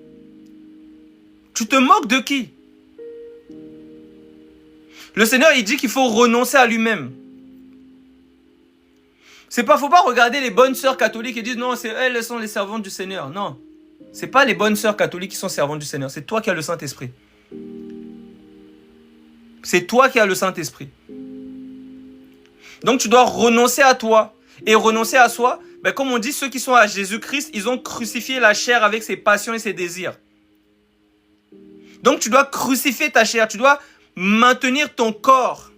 Tu te moques de qui? Le Seigneur, il dit qu'il faut renoncer à lui-même. Faut pas regarder les bonnes sœurs catholiques et dire non, elles sont les servantes du Seigneur. Non, c'est pas les bonnes sœurs catholiques qui sont servantes du Seigneur. C'est toi qui as le Saint-Esprit. C'est toi qui as le Saint-Esprit. Donc tu dois renoncer à toi. Et renoncer à soi, ben, comme on dit, ceux qui sont à Jésus-Christ, ils ont crucifié la chair avec ses passions et ses désirs. Donc tu dois crucifier ta chair. Tu dois maintenir ton corps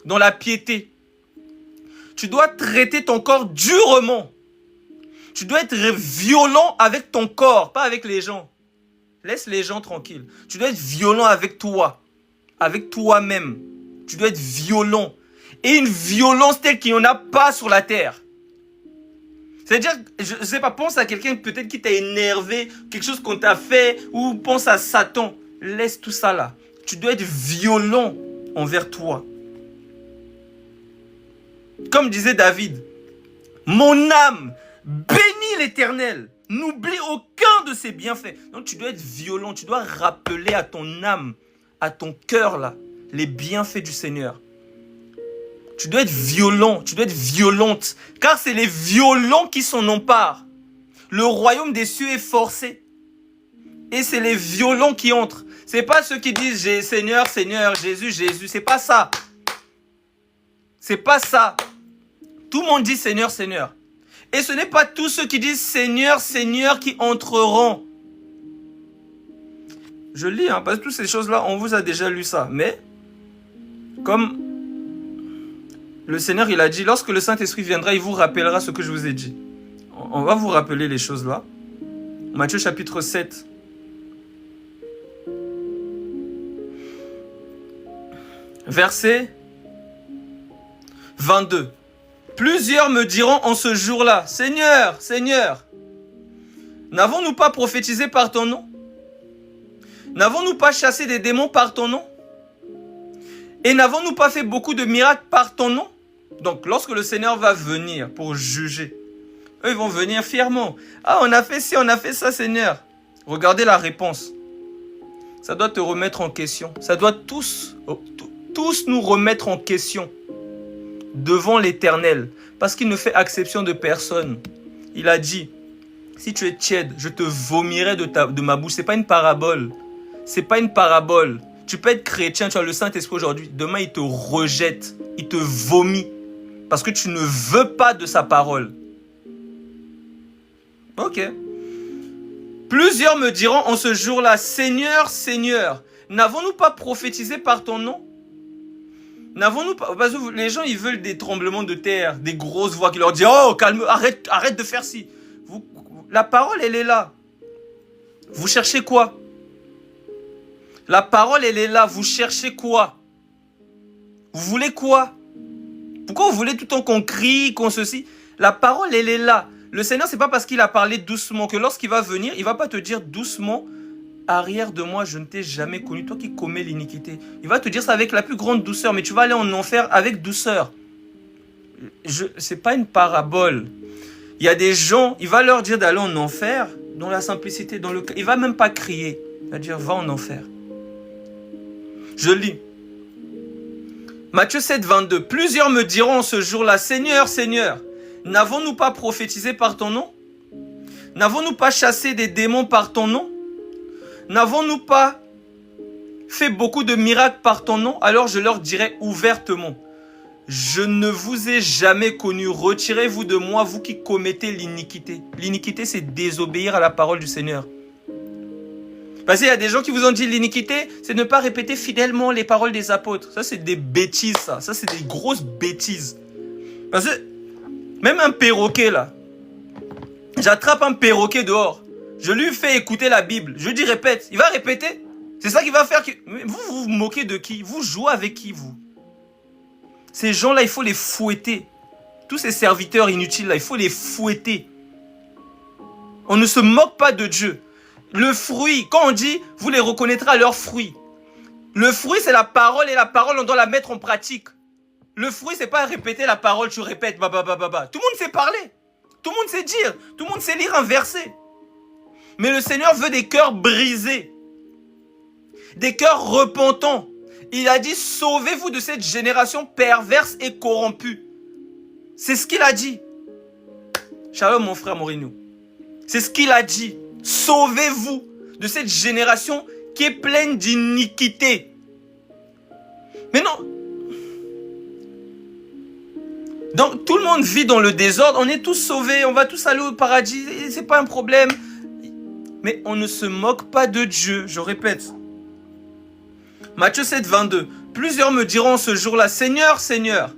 dans la piété. Tu dois traiter ton corps durement. Tu dois être violent avec ton corps, pas avec les gens. Laisse les gens tranquilles. Tu dois être violent avec toi, avec toi-même. Tu dois être violent. Et une violence telle qu'il n'y en a pas sur la terre. C'est-à-dire, je ne sais pas, pense à quelqu'un peut-être qui t'a énervé, quelque chose qu'on t'a fait, ou pense à Satan. Laisse tout ça là. Tu dois être violent envers toi. Comme disait David, mon âme bénit l'Éternel, n'oublie aucun de ses bienfaits. Donc tu dois être violent, tu dois rappeler à ton âme, à ton cœur là, les bienfaits du Seigneur. Tu dois être violent, tu dois être violente, car c'est les violents qui s'en emparent. Le royaume des cieux est forcé, et c'est les violents qui entrent. C'est pas ceux qui disent Seigneur, Seigneur, Jésus, Jésus, c'est pas ça. C'est pas ça. Tout le monde dit Seigneur, Seigneur. Et ce n'est pas tous ceux qui disent Seigneur, Seigneur qui entreront. Je lis, parce que toutes ces choses-là, on vous a déjà lu ça. Mais, comme le Seigneur, il a dit, lorsque le Saint-Esprit viendra, il vous rappellera ce que je vous ai dit. On va vous rappeler les choses-là. Matthieu chapitre 7. Verset 22. Plusieurs me diront en ce jour-là, Seigneur, Seigneur, n'avons-nous pas prophétisé par ton nom? N'avons-nous pas chassé des démons par ton nom? Et n'avons-nous pas fait beaucoup de miracles par ton nom? Donc, lorsque le Seigneur va venir pour juger, eux, ils vont venir fièrement. Ah, on a fait ci, on a fait ça, Seigneur. Regardez la réponse. Ça doit te remettre en question. Ça doit tous nous remettre en question devant l'Éternel, parce qu'il ne fait exception de personne. Il a dit, si tu es tiède, je te vomirai de ma bouche. C'est pas une parabole. C'est pas une parabole. Tu peux être chrétien, tu as le Saint-Esprit aujourd'hui. Demain, il te rejette, il te vomit, parce que tu ne veux pas de sa parole. Ok. Plusieurs me diront en ce jour-là, Seigneur, Seigneur, n'avons-nous pas prophétisé par ton nom? N'avons-nous pas... Parce que les gens, ils veulent des tremblements de terre, des grosses voix qui leur disent, oh, calme, arrête de faire ci. La parole, elle est là. Vous cherchez quoi? La parole, elle est là. Vous cherchez quoi? Vous voulez quoi? Pourquoi vous voulez tout le temps qu'on crie, qu'on ceci? La parole, elle est là. Le Seigneur, c'est pas parce qu'il a parlé doucement que lorsqu'il va venir, il va pas te dire doucement, arrière de moi, je ne t'ai jamais connu, toi qui commets l'iniquité. Il va te dire ça avec la plus grande douceur, mais tu vas aller en enfer avec douceur. C'est pas une parabole. Il y a des gens, il va leur dire d'aller en enfer, dans la simplicité, il va même pas crier. Il va dire, va en enfer. Je lis. Matthieu 7, 22. Plusieurs me diront en ce jour-là, Seigneur, Seigneur, N'avons-nous pas prophétisé par ton nom? N'avons-nous pas chassé des démons par ton nom? N'avons-nous pas fait beaucoup de miracles par ton nom? Alors je leur dirai ouvertement, je ne vous ai jamais connu. Retirez-vous de moi, vous qui commettez l'iniquité. L'iniquité, c'est désobéir à la parole du Seigneur. Parce qu'il y a des gens qui vous ont dit l'iniquité, c'est ne pas répéter fidèlement les paroles des apôtres. Ça, c'est des bêtises, ça. Ça, c'est des grosses bêtises. Parce que même un perroquet, là, j'attrape un perroquet dehors. Je lui fais écouter la Bible. Je lui dis répète. Il va répéter. C'est ça qu'il va faire. Vous vous moquez de qui? Vous jouez avec qui, vous? Ces gens-là, il faut les fouetter. Tous ces serviteurs inutiles-là, il faut les fouetter. On ne se moque pas de Dieu. Le fruit, quand on dit, vous les reconnaîtrez à leurs fruits. Le fruit, c'est la parole et la parole, on doit la mettre en pratique. Le fruit, c'est pas répéter la parole, tu répètes, bah. Tout le monde sait parler. Tout le monde sait dire. Tout le monde sait lire un verset. Mais le Seigneur veut des cœurs brisés. Des cœurs repentants. Il a dit, sauvez-vous de cette génération perverse et corrompue. C'est ce qu'il a dit. Shalom, mon frère Mourinho. C'est ce qu'il a dit. Sauvez-vous de cette génération qui est pleine d'iniquité. Mais non. Donc tout le monde vit dans le désordre. On est tous sauvés. On va tous aller au paradis. C'est pas un problème. Mais on ne se moque pas de Dieu. Je répète. Matthieu 7, 22. Plusieurs me diront ce jour-là, Seigneur, Seigneur,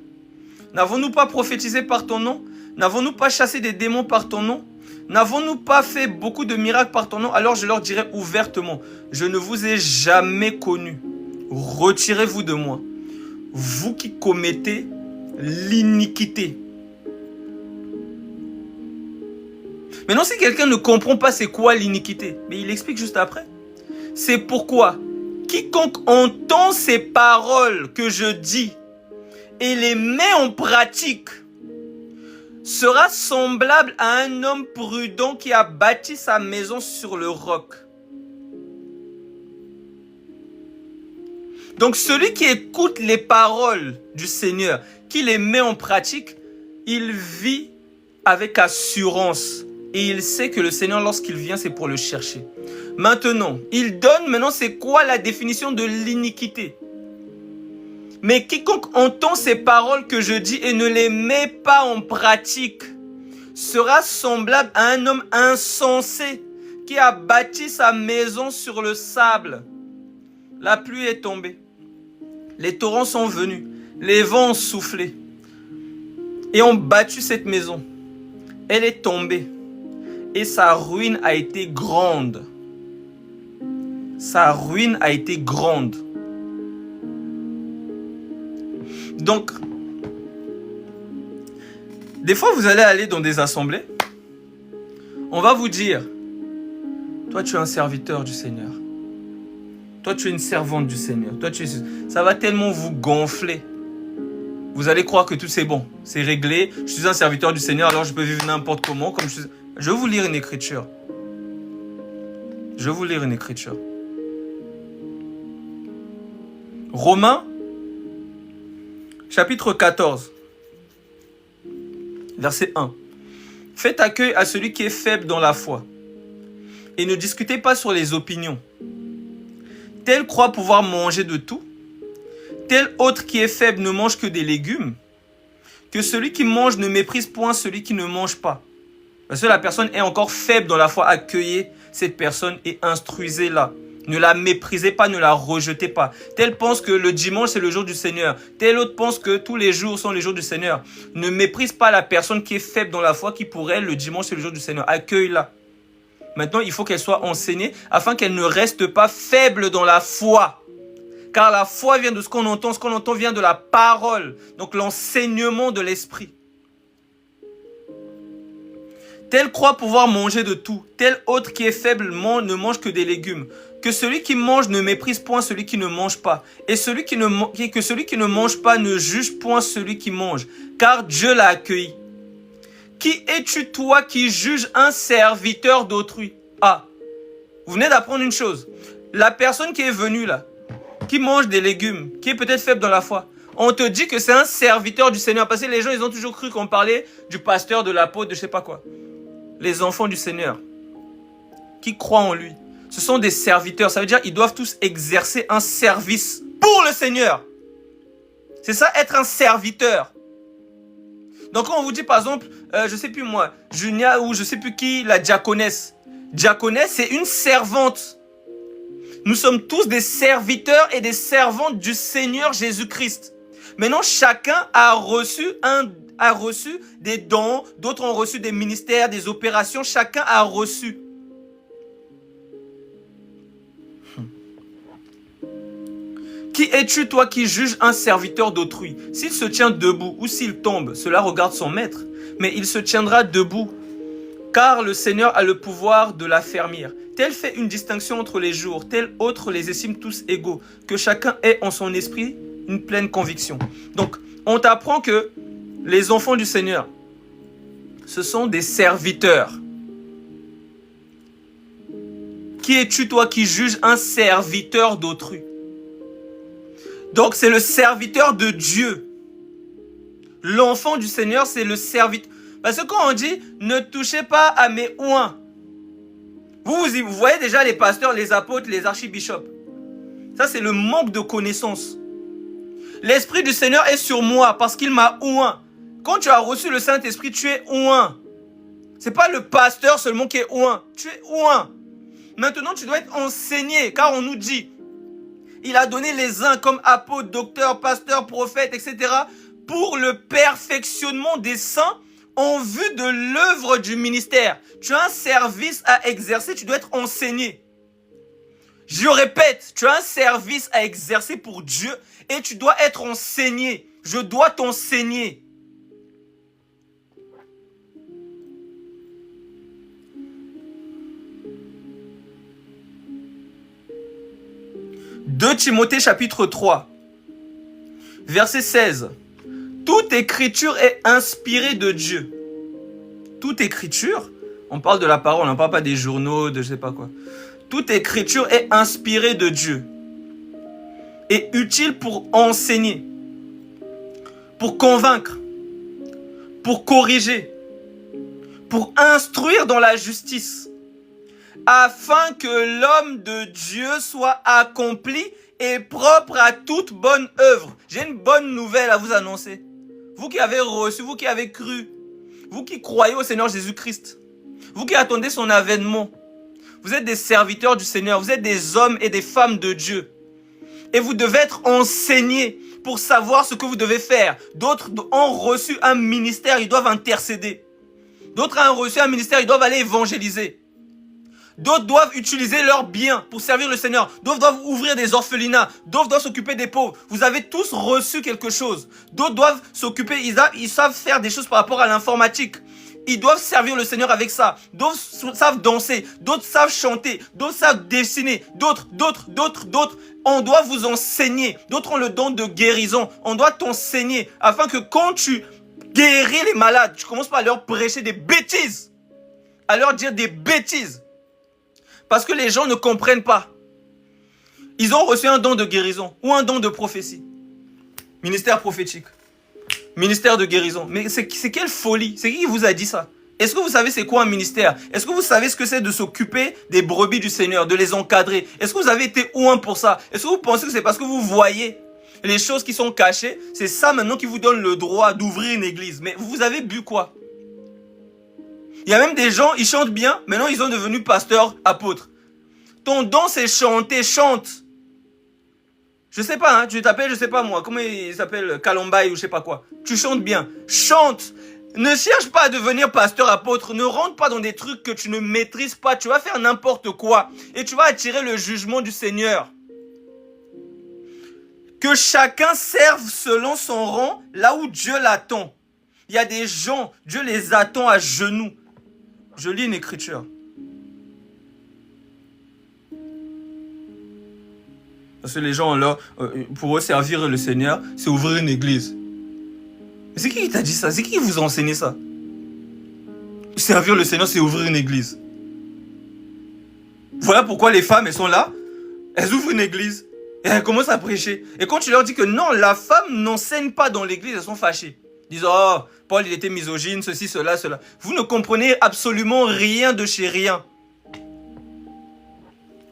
n'avons-nous pas prophétisé par ton nom? N'avons-nous pas chassé des démons par ton nom? N'avons-nous pas fait beaucoup de miracles par ton nom? Alors je leur dirai ouvertement, je ne vous ai jamais connu. Retirez-vous de moi, vous qui commettez l'iniquité. Maintenant, si quelqu'un ne comprend pas c'est quoi l'iniquité, mais il explique juste après. C'est pourquoi quiconque entend ces paroles que je dis et les met en pratique sera semblable à un homme prudent qui a bâti sa maison sur le roc. Donc celui qui écoute les paroles du Seigneur, qui les met en pratique, il vit avec assurance. Et il sait que le Seigneur, lorsqu'il vient, c'est pour le chercher. Maintenant, c'est quoi la définition de l'iniquité? Mais quiconque entend ces paroles que je dis et ne les met pas en pratique sera semblable à un homme insensé qui a bâti sa maison sur le sable. La pluie est tombée. Les torrents sont venus. Les vents ont soufflé et ont battu cette maison. Elle est tombée. Et sa ruine a été grande. Sa ruine a été grande. Donc, des fois vous allez aller dans des assemblées. On va vous dire, toi tu es un serviteur du Seigneur. Toi tu es une servante du Seigneur. Ça va tellement vous gonfler. Vous allez croire que tout c'est bon. C'est réglé. Je suis un serviteur du Seigneur, alors je peux vivre n'importe comment. Je vais vous lire une écriture. Je vais vous lire une écriture. Romains, chapitre 14, verset 1. Faites accueil à celui qui est faible dans la foi et ne discutez pas sur les opinions. Tel croit pouvoir manger de tout, tel autre qui est faible ne mange que des légumes, que celui qui mange ne méprise point celui qui ne mange pas. Parce que la personne est encore faible dans la foi, accueillez cette personne et instruisez-la. Ne la méprisez pas, ne la rejetez pas. Tel pense que le dimanche c'est le jour du Seigneur. Tel autre pense que tous les jours sont les jours du Seigneur. Ne méprise pas la personne qui est faible dans la foi, qui pour elle le dimanche c'est le jour du Seigneur. Accueille-la. Maintenant il faut qu'elle soit enseignée afin qu'elle ne reste pas faible dans la foi. Car la foi vient de ce qu'on entend vient de la parole. Donc l'enseignement de l'esprit. Tel croit pouvoir manger de tout, tel autre qui est faible ne mange que des légumes. Que celui qui mange ne méprise point celui qui ne mange pas. Et que celui qui ne mange pas ne juge point celui qui mange, car Dieu l'a accueilli. Qui es-tu toi qui juges un serviteur d'autrui? Ah, vous venez d'apprendre une chose. La personne qui est venue là, qui mange des légumes, qui est peut-être faible dans la foi, On te dit que c'est un serviteur du Seigneur. Parce que les gens, ils ont toujours cru qu'on parlait du pasteur, de l'apôtre, de je sais pas quoi. Les enfants du Seigneur qui croient en lui, ce sont des serviteurs. Ça veut dire qu'ils doivent tous exercer un service pour le Seigneur. C'est ça, être un serviteur. Donc quand on vous dit par exemple, je sais plus moi, Junia ou je sais plus qui, la diaconesse. Diaconesse, c'est une servante. Nous sommes tous des serviteurs et des servantes du Seigneur Jésus-Christ. Maintenant, chacun a reçu des dons, d'autres ont reçu des ministères, des opérations, chacun a reçu. Qui es-tu, toi, qui juges un serviteur d'autrui? S'il se tient debout ou s'il tombe, cela regarde son maître, mais il se tiendra debout, car le Seigneur a le pouvoir de l'affermir. Tel fait une distinction entre les jours, tel autre les estime tous égaux, que chacun ait en son esprit une pleine conviction. Donc, on t'apprend que les enfants du Seigneur, ce sont des serviteurs. Qui es-tu, toi, qui juges un serviteur d'autrui? Donc, c'est le serviteur de Dieu. L'enfant du Seigneur, c'est le serviteur. Parce que quand on dit, ne touchez pas à mes oins, vous voyez déjà les pasteurs, les apôtres, les archibishops. Ça, c'est le manque de connaissance. L'Esprit du Seigneur est sur moi parce qu'il m'a oint. Quand tu as reçu le Saint-Esprit, tu es oint. Ce n'est pas le pasteur seulement qui est oint. Tu es oint. Maintenant, tu dois être enseigné, car on nous dit, il a donné les uns comme apôtres, docteurs, pasteurs, prophètes, etc. pour le perfectionnement des saints en vue de l'œuvre du ministère. Tu as un service à exercer, tu dois être enseigné. Je répète, tu as un service à exercer pour Dieu et tu dois être enseigné. Je dois t'enseigner. « 2 Timothée chapitre 3, verset 16. Toute écriture est inspirée de Dieu. » Toute écriture, on parle de la parole, on ne parle pas des journaux, de je sais pas quoi. Toute écriture est inspirée de Dieu et utile pour enseigner, pour convaincre, pour corriger, pour instruire dans la justice, afin que l'homme de Dieu soit accompli et propre à toute bonne œuvre. J'ai une bonne nouvelle à vous annoncer. Vous qui avez reçu, vous qui avez cru, vous qui croyez au Seigneur Jésus-Christ, vous qui attendez son avènement, vous êtes des serviteurs du Seigneur, vous êtes des hommes et des femmes de Dieu. Et vous devez être enseignés pour savoir ce que vous devez faire. D'autres ont reçu un ministère, ils doivent intercéder. D'autres ont reçu un ministère, ils doivent aller évangéliser. D'autres doivent utiliser leurs biens pour servir le Seigneur. D'autres doivent ouvrir des orphelinats. D'autres doivent s'occuper des pauvres. Vous avez tous reçu quelque chose. D'autres doivent s'occuper, ils savent faire des choses par rapport à l'informatique. Ils doivent servir le Seigneur avec ça. D'autres savent danser. D'autres savent chanter. D'autres savent dessiner. D'autres. On doit vous enseigner. D'autres ont le don de guérison. On doit t'enseigner afin que quand tu guéris les malades, tu commences pas à leur prêcher des bêtises. À leur dire des bêtises. Parce que les gens ne comprennent pas. Ils ont reçu un don de guérison ou un don de prophétie. Ministère prophétique. Ministère de guérison. Mais c'est quelle folie? C'est qui vous a dit ça? Est-ce que vous savez c'est quoi un ministère? Est-ce que vous savez ce que c'est de s'occuper des brebis du Seigneur, de les encadrer? Est-ce que vous avez été oint pour ça? Est-ce que vous pensez que c'est parce que vous voyez les choses qui sont cachées? C'est ça maintenant qui vous donne le droit d'ouvrir une église. Mais vous avez bu quoi? Il y a même des gens, ils chantent bien, maintenant ils sont devenus pasteurs, apôtres. Ton don c'est chanter, chante. Je sais pas, hein, tu t'appelles, je sais pas moi, comment il s'appelle, Kalombaï ou je sais pas quoi. Tu chantes bien, chante. Ne cherche pas à devenir pasteur, apôtre, ne rentre pas dans des trucs que tu ne maîtrises pas. Tu vas faire n'importe quoi et tu vas attirer le jugement du Seigneur. Que chacun serve selon son rang, là où Dieu l'attend. Il y a des gens, Dieu les attend à genoux. Je lis une écriture. Parce que les gens là, pour eux servir le Seigneur, c'est ouvrir une église. Mais c'est qui t'a dit ça? C'est qui vous a enseigné ça? Servir le Seigneur, c'est ouvrir une église. Voilà pourquoi les femmes, elles sont là. Elles ouvrent une église. Et elles commencent à prêcher. Et quand tu leur dis que non, la femme n'enseigne pas dans l'église, elles sont fâchées. Ils disent, oh, Paul, il était misogyne, ceci, cela, cela. Vous ne comprenez absolument rien de chez rien.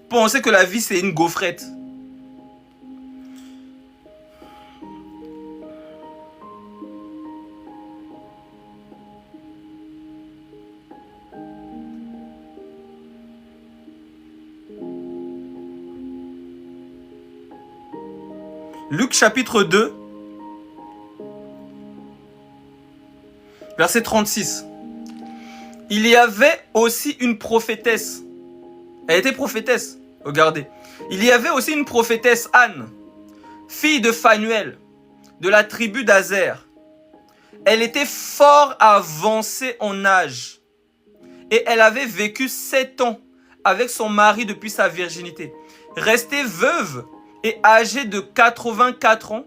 Pensez que la vie, c'est une gaufrette. Luc chapitre 2, verset 36. Il y avait aussi une prophétesse. Elle était prophétesse. Regardez. Il y avait aussi une prophétesse Anne, fille de Phanuel, de la tribu d'Azer. Elle était fort avancée en âge. Et elle avait vécu 7 ans avec son mari depuis sa virginité. Restée veuve et âgée de 84 ans,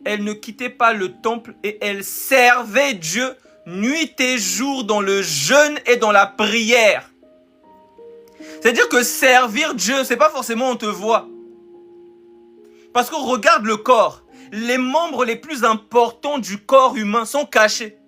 elle ne quittait pas le temple et elle servait Dieu nuit et jour dans le jeûne et dans la prière. C'est-à-dire que servir Dieu, c'est pas forcément on te voit. Parce qu'on regarde le corps. Les membres les plus importants du corps humain sont cachés.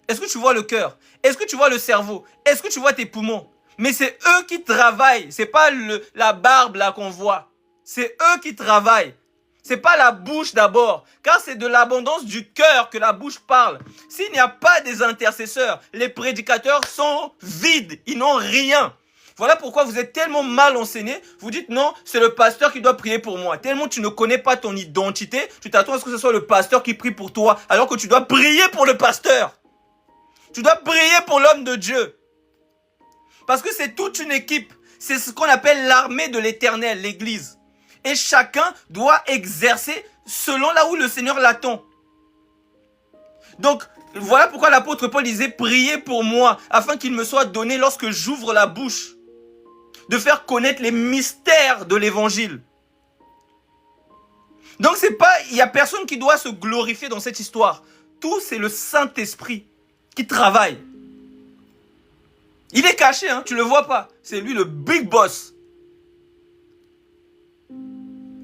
Est-ce que tu vois le cœur? Est-ce que tu vois le cerveau? Est-ce que tu vois tes poumons? Mais c'est eux qui travaillent. C'est pas la barbe là qu'on voit. C'est eux qui travaillent. C'est pas la bouche d'abord, car c'est de l'abondance du cœur que la bouche parle. S'il n'y a pas des intercesseurs, les prédicateurs sont vides, ils n'ont rien. Voilà pourquoi vous êtes tellement mal enseigné. Vous dites non, c'est le pasteur qui doit prier pour moi. Tellement tu ne connais pas ton identité, tu t'attends à ce que ce soit le pasteur qui prie pour toi, alors que tu dois prier pour le pasteur. Tu dois prier pour l'homme de Dieu. Parce que c'est toute une équipe. C'est ce qu'on appelle l'armée de l'Éternel, l'Église. Et chacun doit exercer selon là où le Seigneur l'attend. Donc, voilà pourquoi l'apôtre Paul disait « Priez pour moi, afin qu'il me soit donné lorsque j'ouvre la bouche, de faire connaître les mystères de l'Évangile. » Donc, il n'y a personne qui doit se glorifier dans cette histoire. Tout, c'est le Saint-Esprit qui travaille. Il est caché, hein, tu ne le vois pas. C'est lui le big boss.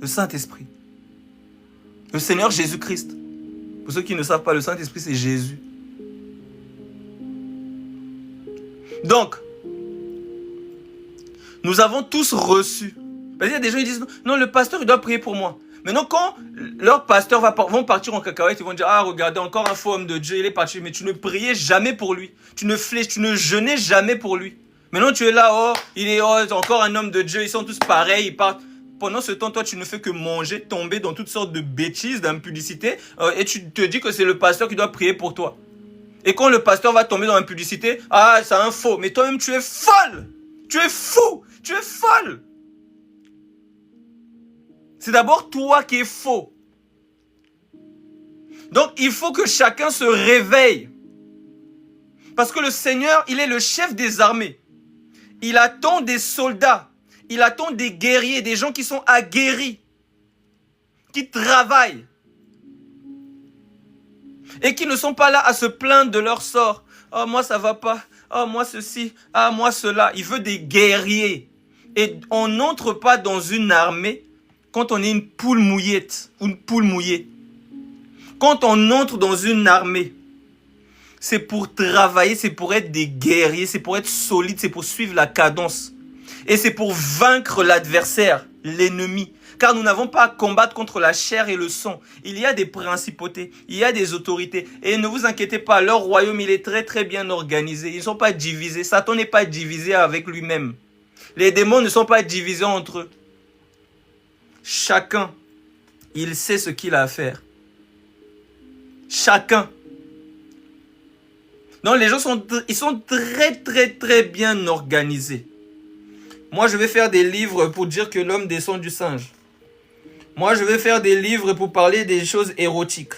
Le Saint-Esprit. Le Seigneur Jésus-Christ. Pour ceux qui ne savent pas, le Saint-Esprit, c'est Jésus. Donc, nous avons tous reçu. Parce qu'il y a des gens qui disent, non, le pasteur, il doit prier pour moi. Maintenant, quand leurs pasteurs vont partir en cacahuète, ils vont dire, ah, regardez, encore un faux homme de Dieu, il est parti. Mais tu ne priais jamais pour lui. Tu ne jeûnais jamais pour lui. Maintenant, tu es là, oh, encore un homme de Dieu, ils sont tous pareils, ils partent. Pendant ce temps, toi, tu ne fais que manger, tomber dans toutes sortes de bêtises, d'impudicité, et tu te dis que c'est le pasteur qui doit prier pour toi. Et quand le pasteur va tomber dans l'impudicité, ah, c'est un faux. Mais toi-même, tu es folle. Tu es fou. Tu es folle. C'est d'abord toi qui es faux. Donc, il faut que chacun se réveille. Parce que le Seigneur, il est le chef des armées. Il attend des soldats. Il attend des guerriers, des gens qui sont aguerris, qui travaillent et qui ne sont pas là à se plaindre de leur sort. Oh, moi, ça va pas. Oh, moi, ceci. Ah, moi, cela. Il veut des guerriers. Et on n'entre pas dans une armée quand on est une poule mouillette ou une poule mouillée. Quand on entre dans une armée, c'est pour travailler, c'est pour être des guerriers, c'est pour être solide, c'est pour suivre la cadence. Et c'est pour vaincre l'adversaire, l'ennemi. Car nous n'avons pas à combattre contre la chair et le sang. Il y a des principautés, il y a des autorités. Et ne vous inquiétez pas, leur royaume, il est très très bien organisé. Ils ne sont pas divisés. Satan n'est pas divisé avec lui-même. Les démons ne sont pas divisés entre eux. Chacun, il sait ce qu'il a à faire. Chacun. Non, les gens sont très très très bien organisés. Moi, je vais faire des livres pour dire que l'homme descend du singe. Moi, je vais faire des livres pour parler des choses érotiques.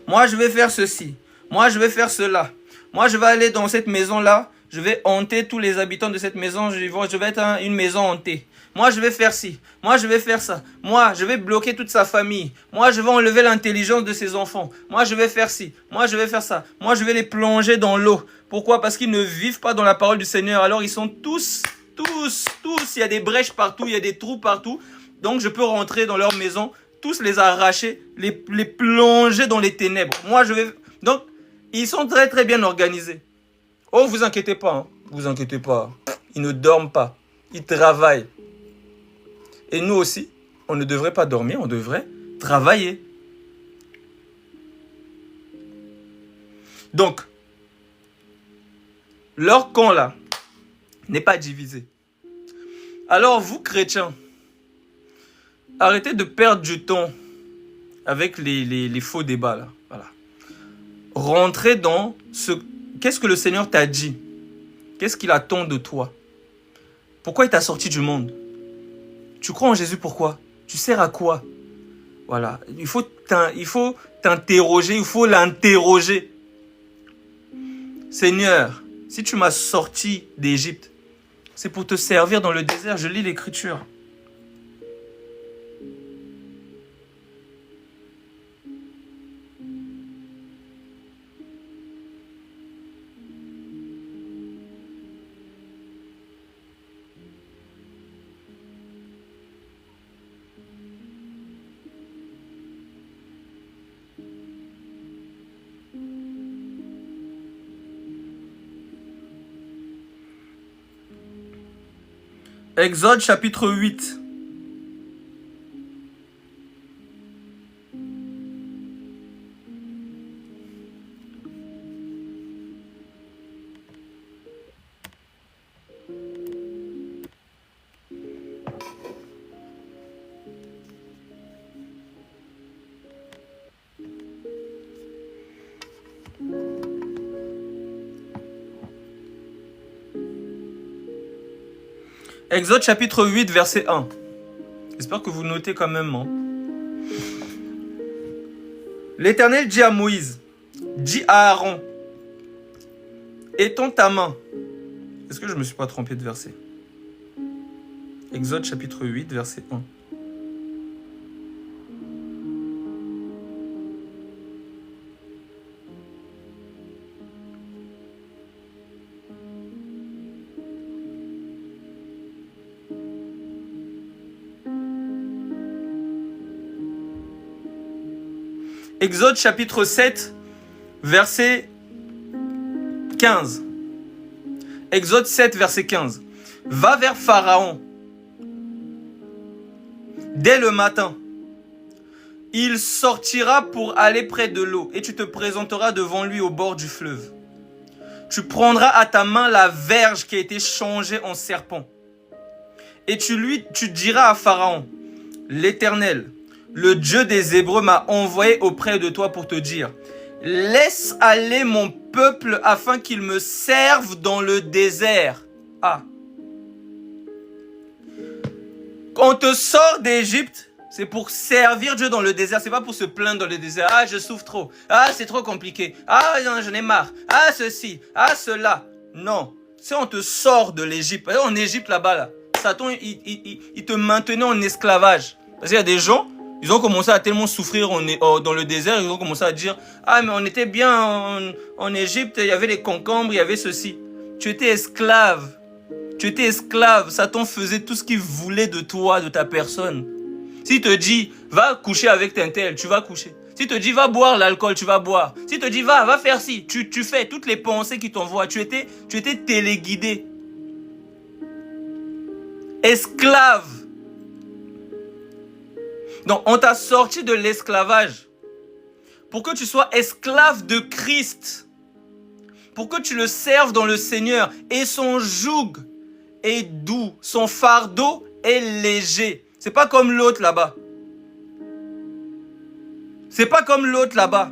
Moi, je vais faire ceci. Moi, je vais faire cela. Moi, je vais aller dans cette maison-là. Je vais hanter tous les habitants de cette maison. Je vais être une maison hantée. Moi, je vais faire ci. Moi, je vais faire ça. Moi, je vais bloquer toute sa famille. Moi, je vais enlever l'intelligence de ses enfants. Moi, je vais faire ci. Moi, je vais faire ça. Moi, je vais les plonger dans l'eau. Pourquoi? Parce qu'ils ne vivent pas dans la parole du Seigneur. Alors, ils sont tous, il y a des brèches partout, il y a des trous partout. Donc je peux rentrer dans leur maison, tous les arracher, les plonger dans les ténèbres. Moi, je vais... Donc, ils sont très très bien organisés. Oh, vous inquiétez pas, hein. Vous inquiétez pas. Ils ne dorment pas. Ils travaillent. Et nous aussi, on ne devrait pas dormir, on devrait travailler. Donc, leur camp là n'est pas divisé. Alors vous, chrétiens, arrêtez de perdre du temps avec les faux débats là. Voilà. Rentrez dans ce... Qu'est-ce que le Seigneur t'a dit? Qu'est-ce qu'il attend de toi? Pourquoi il t'a sorti du monde? Tu crois en Jésus, pourquoi? Tu sers à quoi? Voilà. Il faut t'interroger, il faut l'interroger. Seigneur, si tu m'as sorti d'Égypte, c'est pour te servir dans le désert. Je lis l'Écriture. Exode chapitre 8. Exode chapitre 8, verset 1. J'espère que vous notez quand même. Hein. L'Éternel dit à Moïse, dis à Aaron, étends ta main. Est-ce que je ne me suis pas trompé de verset? Exode chapitre 8, verset 1. Exode chapitre 7, verset 15. Exode 7, verset 15. Va vers Pharaon dès le matin. Il sortira pour aller près de l'eau et tu te présenteras devant lui au bord du fleuve. Tu prendras à ta main la verge qui a été changée en serpent. Et tu diras à Pharaon, l'Éternel, le Dieu des Hébreux m'a envoyé auprès de toi pour te dire, laisse aller mon peuple afin qu'il me serve dans le désert. Ah. Quand on te sort d'Égypte, c'est pour servir Dieu dans le désert. C'est pas pour se plaindre dans le désert. Ah, je souffre trop. Ah, c'est trop compliqué. Ah, non, j'en ai marre. Ah, ceci. Ah, cela. Non. Si on te sort de l'Égypte, en Égypte là-bas, là, Satan, il te maintenait en esclavage. Parce qu'il y a des gens, ils ont commencé à tellement souffrir dans le désert, ils ont commencé à dire, ah, mais on était bien en Égypte, il y avait les concombres, il y avait ceci. Tu étais esclave. Tu étais esclave. Satan faisait tout ce qu'il voulait de toi, de ta personne. S'il te dit, va coucher avec un tel, tu vas coucher. S'il te dit, va boire l'alcool, tu vas boire. S'il te dit, va faire ci, tu fais toutes les pensées qui t'envoient. Tu étais téléguidé. Esclave. Donc, on t'a sorti de l'esclavage pour que tu sois esclave de Christ. Pour que tu le serves dans le Seigneur. Et son joug est doux. Son fardeau est léger. C'est pas comme l'autre là-bas. C'est pas comme l'autre là-bas.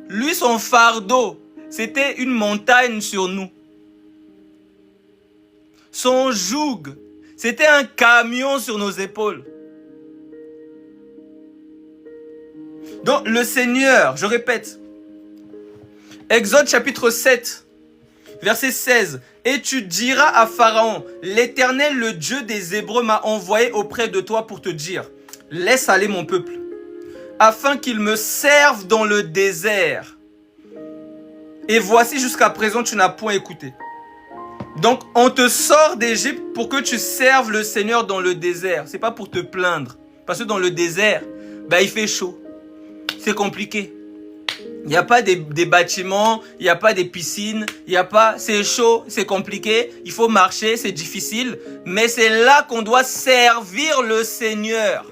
Lui, son fardeau, c'était une montagne sur nous. Son joug, c'était un camion sur nos épaules. Donc, le Seigneur, je répète, Exode chapitre 7, verset 16. Et tu diras à Pharaon, l'Éternel, le Dieu des Hébreux, m'a envoyé auprès de toi pour te dire, laisse aller mon peuple, afin qu'il me serve dans le désert. Et voici, jusqu'à présent, tu n'as point écouté. Donc, on te sort d'Égypte pour que tu serves le Seigneur dans le désert. C'est pas pour te plaindre. Parce que dans le désert, il fait chaud. C'est compliqué. Il n'y a pas des bâtiments, il n'y a pas des piscines, c'est chaud, c'est compliqué, il faut marcher, c'est difficile. Mais c'est là qu'on doit servir le Seigneur.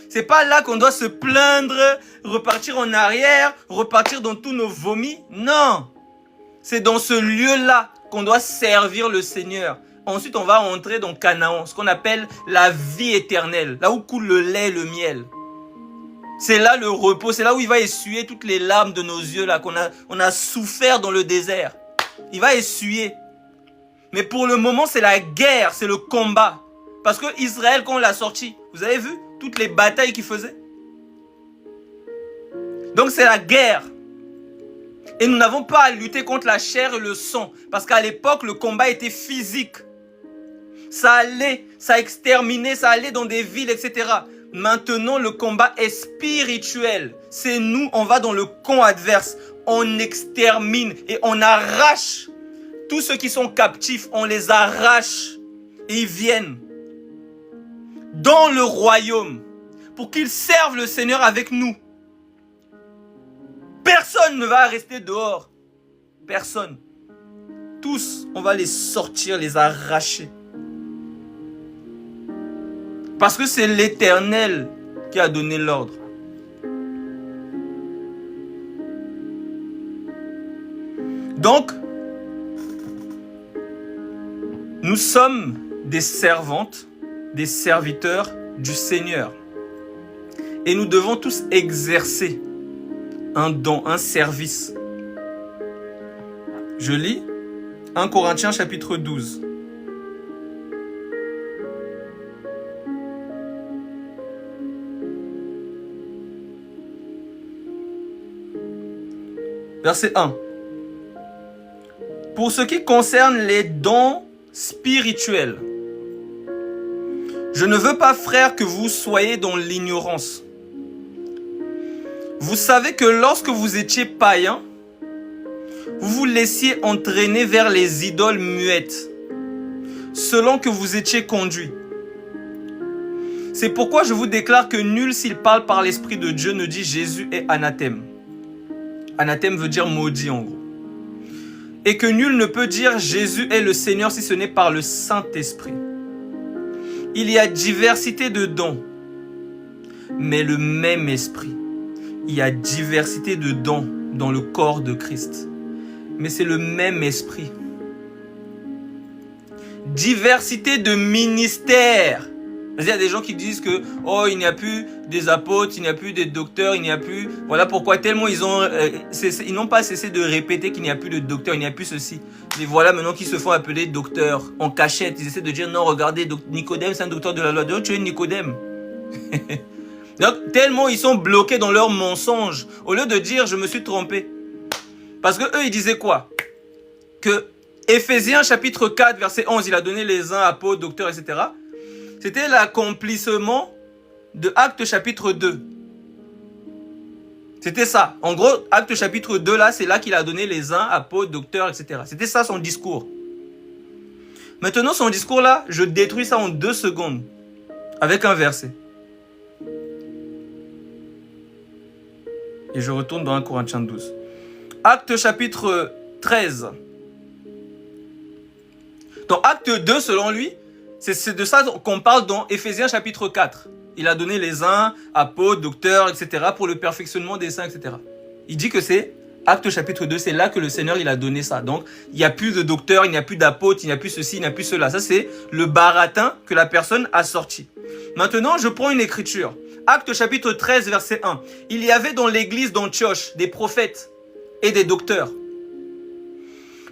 C'est pas là qu'on doit se plaindre, repartir en arrière, repartir dans tous nos vomis. Non. C'est dans ce lieu-là qu'on doit servir le Seigneur. Ensuite, on va entrer dans Canaan, ce qu'on appelle la vie éternelle, là où coule le lait et le miel. C'est là le repos, c'est là où il va essuyer toutes les larmes de nos yeux, là qu'on a souffert dans le désert. Il va essuyer. Mais pour le moment, c'est la guerre, c'est le combat. Parce que Israël, quand on l'a sorti, vous avez vu toutes les batailles qu'il faisait? Donc c'est la guerre. Et nous n'avons pas à lutter contre la chair et le sang. Parce qu'à l'époque, le combat était physique. Ça exterminait, ça allait dans des villes, etc. Maintenant, le combat est spirituel. C'est nous, on va dans le camp adverse. On extermine et on arrache. Tous ceux qui sont captifs, on les arrache. Et ils viennent dans le royaume pour qu'ils servent le Seigneur avec nous. Personne ne va rester dehors. Personne. Tous, on va les sortir, les arracher. Parce que c'est l'Éternel qui a donné l'ordre. Donc, nous sommes des servantes, des serviteurs du Seigneur. Et nous devons tous exercer un don, un service. Je lis 1 Corinthiens chapitre 12. Verset 1. Pour ce qui concerne les dons spirituels, je ne veux pas, frères, que vous soyez dans l'ignorance. Vous savez que lorsque vous étiez païens, vous vous laissiez entraîner vers les idoles muettes, selon que vous étiez conduits. C'est pourquoi je vous déclare que nul, s'il parle par l'Esprit de Dieu, ne dit Jésus est anathème. Anathème veut dire maudit en gros. Et que nul ne peut dire Jésus est le Seigneur si ce n'est par le Saint-Esprit. Il y a diversité de dons, mais le même Esprit. Il y a diversité de dons dans le corps de Christ, mais c'est le même Esprit. Diversité de ministères. Il y a des gens qui disent que il n'y a plus des apôtres, il n'y a plus des docteurs, il n'y a plus... Voilà pourquoi tellement ils n'ont pas cessé de répéter qu'il n'y a plus de docteurs, il n'y a plus ceci. Mais voilà maintenant qu'ils se font appeler docteurs en cachette. Ils essaient de dire non, regardez, Nicodème c'est un docteur de la loi. Donc tu es Nicodème. Donc tellement ils sont bloqués dans leurs mensonges. Au lieu de dire je me suis trompé. Parce que eux ils disaient quoi? Que Éphésiens chapitre 4 verset 11, il a donné les uns apôtres, docteurs, etc. C'était l'accomplissement de Actes chapitre 2. C'était ça. En gros, Actes chapitre 2, là, c'est là qu'il a donné les uns, apôtres, docteurs, etc. C'était ça son discours. Maintenant, son discours là, je détruis ça en 2 secondes. Avec un verset. Et je retourne dans 1 Corinthiens 12. Actes chapitre 13. Dans Acte 2, selon lui, c'est de ça qu'on parle dans Éphésiens chapitre 4. Il a donné les uns, apôtres, docteurs, etc. pour le perfectionnement des saints, etc. Il dit que c'est Acte chapitre 2, c'est là que le Seigneur il a donné ça. Donc, il n'y a plus de docteurs, il n'y a plus d'apôtres, il n'y a plus ceci, il n'y a plus cela. Ça, c'est le baratin que la personne a sorti. Maintenant, je prends une écriture. Acte chapitre 13, verset 1. Il y avait dans l'église d'Antioche des prophètes et des docteurs.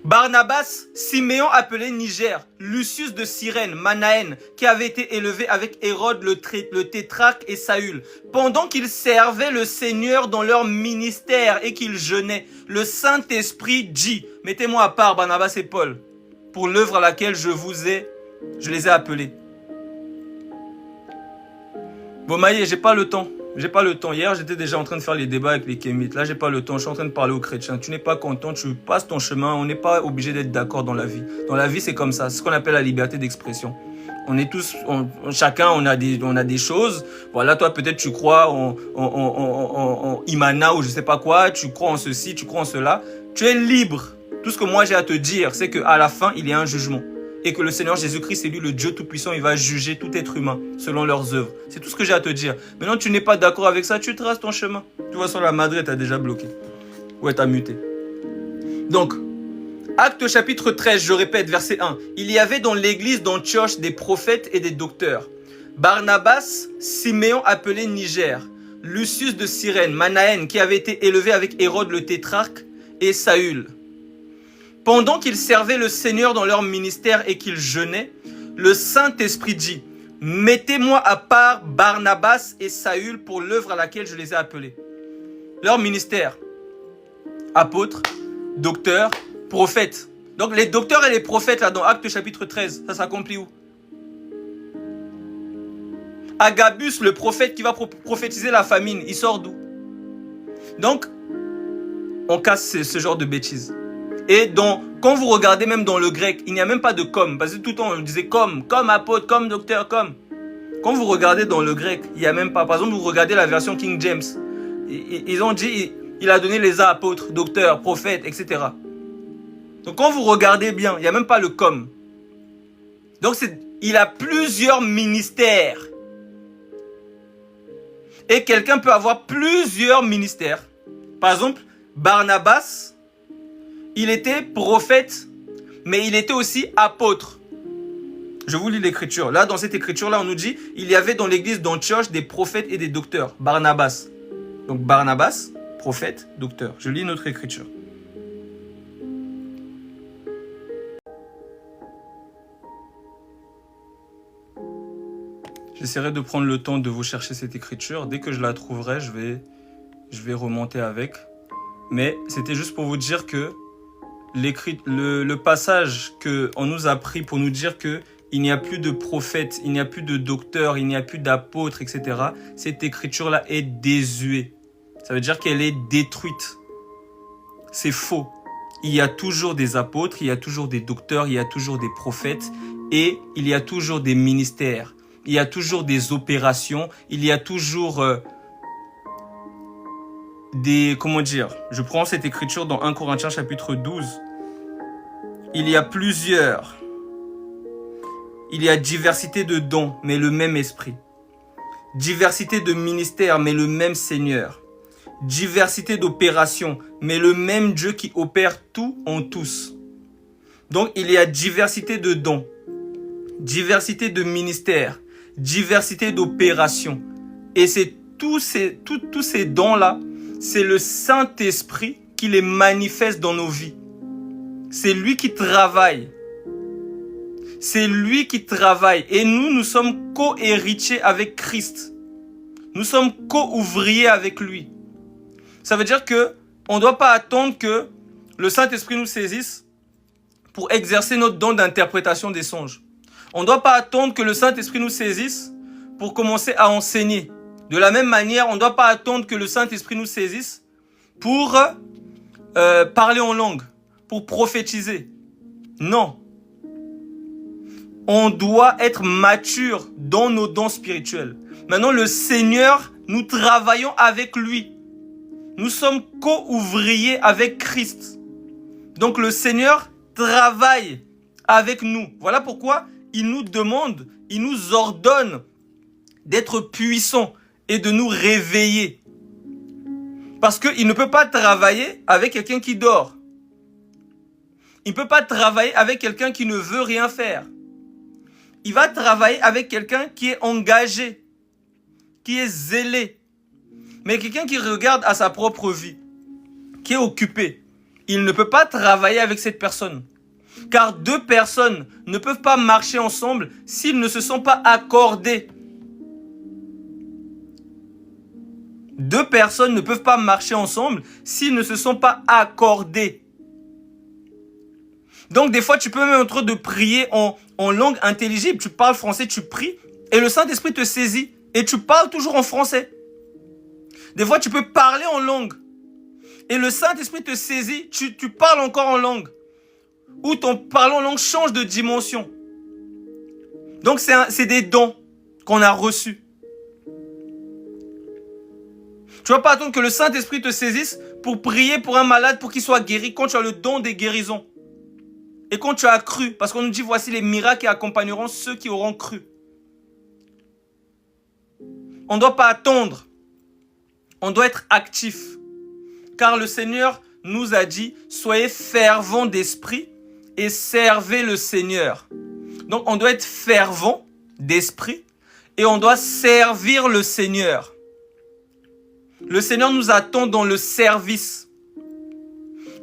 Barnabas, Siméon appelé Niger, Lucius de Cyrène, Manaën, qui avait été élevé avec Hérode le tétrarque et Saül. Pendant qu'ils servaient le Seigneur dans leur ministère et qu'ils jeûnaient, le Saint-Esprit dit, mettez-moi à part Barnabas et Paul, pour l'œuvre à laquelle je les ai appelés. Bon, Maïe, j'ai pas le temps. J'ai pas le temps. Hier, j'étais déjà en train de faire les débats avec les kémites. Là, j'ai pas le temps. Je suis en train de parler aux chrétiens. Tu n'es pas content, tu passes ton chemin. On n'est pas obligé d'être d'accord dans la vie. Dans la vie, c'est comme ça. C'est ce qu'on appelle la liberté d'expression. On est tous, chacun, on a des choses. Voilà, toi, peut-être tu crois en Imana ou je sais pas quoi. Tu crois en ceci, tu crois en cela. Tu es libre. Tout ce que moi j'ai à te dire, c'est qu'à la fin, il y a un jugement. Et que le Seigneur Jésus-Christ, c'est lui le Dieu Tout-Puissant, il va juger tout être humain selon leurs œuvres. C'est tout ce que j'ai à te dire. Maintenant, tu n'es pas d'accord avec ça, tu traces ton chemin. Tu vois, sur la Madre, t'as déjà bloqué. Ou elle t'a muté. Donc, Actes chapitre 13, je répète, verset 1. Il y avait dans l'église d'Antioche des prophètes et des docteurs. Barnabas, Siméon appelé Niger, Lucius de Cyrène, Manaën, qui avait été élevé avec Hérode le tétrarque, et Saül. Pendant qu'ils servaient le Seigneur dans leur ministère et qu'ils jeûnaient, le Saint-Esprit dit, « Mettez-moi à part Barnabas et Saül pour l'œuvre à laquelle je les ai appelés. » Leur ministère, apôtres, docteurs, prophètes. Donc les docteurs et les prophètes, là dans Actes chapitre 13, ça s'accomplit où? Agabus, le prophète qui va prophétiser la famine, il sort d'où? Donc, on casse ce genre de bêtises. Et quand vous regardez même dans le grec, il n'y a même pas de comme. Parce que tout le temps, on disait comme apôtre, comme docteur, comme. Quand vous regardez dans le grec, il n'y a même pas. Par exemple, vous regardez la version King James. Ils ont dit, il a donné les apôtres, docteurs, prophètes, etc. Donc quand vous regardez bien, il n'y a même pas le comme. Donc il a plusieurs ministères. Et quelqu'un peut avoir plusieurs ministères. Par exemple, Barnabas, il était prophète, mais il était aussi apôtre. Je vous lis l'écriture. Là, dans cette écriture-là, on nous dit, il y avait dans l'église d'Antioche des prophètes et des docteurs. Barnabas. Donc Barnabas, prophète, docteur. Je lis notre écriture. J'essaierai de prendre le temps de vous chercher cette écriture. Dès que je la trouverai, je vais remonter avec. Mais c'était juste pour vous dire que le passage qu'on nous a pris pour nous dire que il n'y a plus de prophètes, il n'y a plus de docteurs, il n'y a plus d'apôtres, etc. Cette écriture-là est désuée. Ça veut dire qu'elle est détruite. C'est faux. Il y a toujours des apôtres, il y a toujours des docteurs, il y a toujours des prophètes et il y a toujours des ministères. Il y a toujours des opérations, il y a toujours comment dire, je prends cette écriture dans 1 Corinthiens chapitre 12. Il y a diversité de dons, mais le même esprit. Diversité de ministères, mais le même Seigneur. Diversité d'opérations, mais le même Dieu qui opère tout en tous. Donc il y a diversité de dons, diversité de ministères, diversité d'opérations. Et c'est tous ces dons-là, c'est le Saint-Esprit qui les manifeste dans nos vies. C'est lui qui travaille. C'est lui qui travaille. Et nous sommes co-héritiers avec Christ. Nous sommes co-ouvriers avec lui. Ça veut dire que on ne doit pas attendre que le Saint-Esprit nous saisisse pour exercer notre don d'interprétation des songes. On ne doit pas attendre que le Saint-Esprit nous saisisse pour commencer à enseigner. De la même manière, on ne doit pas attendre que le Saint-Esprit nous saisisse pour parler en langue, pour prophétiser. Non. On doit être mature dans nos dons spirituels. Maintenant, le Seigneur, nous travaillons avec lui. Nous sommes co-ouvriers avec Christ. Donc le Seigneur travaille avec nous. Voilà pourquoi il nous demande, il nous ordonne d'être puissants et de nous réveiller. Parce qu'il ne peut pas travailler avec quelqu'un qui dort. Il ne peut pas travailler avec quelqu'un qui ne veut rien faire. Il va travailler avec quelqu'un qui est engagé, qui est zélé. Mais quelqu'un qui regarde à sa propre vie, qui est occupé, il ne peut pas travailler avec cette personne. Car deux personnes ne peuvent pas marcher ensemble s'ils ne se sont pas accordés. Deux personnes ne peuvent pas marcher ensemble s'ils ne se sont pas accordés. Donc des fois, tu peux même en train de prier en langue intelligible. Tu parles français, tu pries et le Saint-Esprit te saisit et tu parles toujours en français. Des fois, tu peux parler en langue. Et le Saint-Esprit te saisit, tu parles encore en langue. Ou ton parler en langue change de dimension. Donc, c'est des dons qu'on a reçus. Tu ne vas pas attendre que le Saint-Esprit te saisisse pour prier pour un malade, pour qu'il soit guéri, quand tu as le don des guérisons. Et quand tu as cru, parce qu'on nous dit, voici les miracles qui accompagneront ceux qui auront cru. On ne doit pas attendre. On doit être actif. Car le Seigneur nous a dit, soyez fervents d'esprit et servez le Seigneur. Donc on doit être fervent d'esprit et on doit servir le Seigneur. Le Seigneur nous attend dans le service.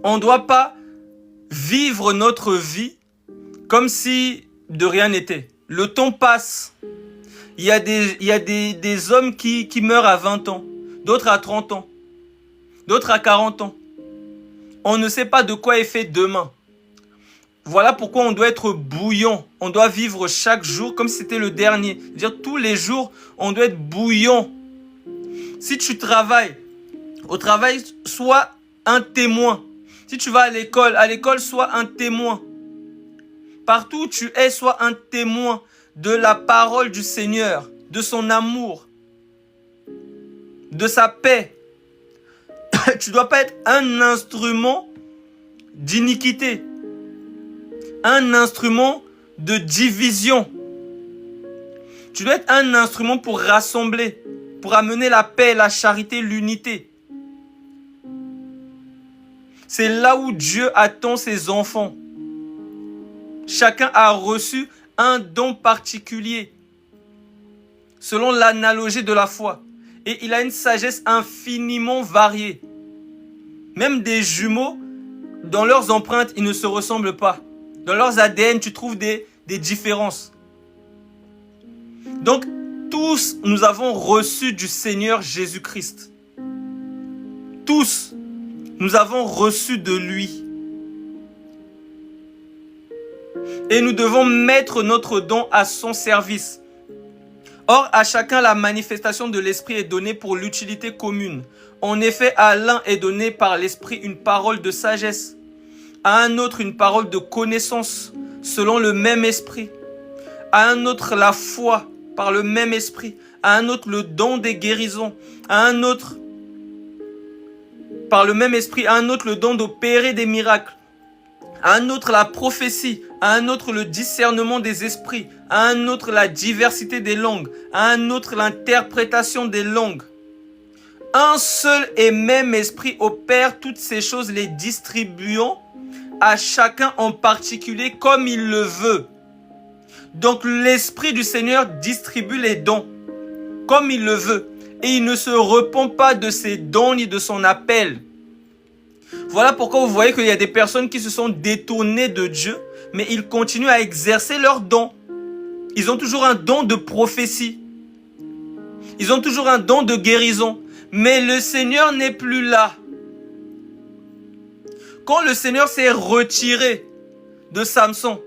On ne doit pas vivre notre vie comme si de rien n'était. Le temps passe. Il y a des hommes qui meurent à 20 ans, d'autres à 30 ans, d'autres à 40 ans. On ne sait pas de quoi est fait demain. Voilà pourquoi on doit être bouillant. On doit vivre chaque jour comme si c'était le dernier. C'est-à-dire tous les jours, on doit être bouillant. Si tu travailles, au travail, sois un témoin. Si tu vas à l'école, sois un témoin. Partout où tu es, sois un témoin de la parole du Seigneur, de son amour, de sa paix. Tu ne dois pas être un instrument d'iniquité, un instrument de division. Tu dois être un instrument pour rassembler, pour amener la paix, la charité, l'unité. C'est là où Dieu attend ses enfants. Chacun a reçu un don particulier, selon l'analogie de la foi. Et il a une sagesse infiniment variée. Même des jumeaux, dans leurs empreintes, ils ne se ressemblent pas. Dans leurs ADN, tu trouves des différences. Donc, tous, nous avons reçu du Seigneur Jésus-Christ. Tous, nous avons reçu de lui. Et nous devons mettre notre don à son service. Or, à chacun, la manifestation de l'Esprit est donnée pour l'utilité commune. En effet, à l'un est donné par l'Esprit une parole de sagesse, à un autre une parole de connaissance, selon le même Esprit, à un autre la foi, par le même Esprit, à un autre le don des guérisons, à un autre, par le même Esprit, à un autre le don d'opérer des miracles, à un autre la prophétie, à un autre le discernement des esprits, à un autre la diversité des langues, à un autre l'interprétation des langues. Un seul et même esprit opère toutes ces choses, les distribuant à chacun en particulier comme il le veut. Donc l'Esprit du Seigneur distribue les dons comme il le veut et il ne se repent pas de ses dons ni de son appel. Voilà pourquoi vous voyez qu'il y a des personnes qui se sont détournées de Dieu, mais ils continuent à exercer leurs dons. Ils ont toujours un don de prophétie. Ils ont toujours un don de guérison. Mais le Seigneur n'est plus là. Quand le Seigneur s'est retiré de Samson,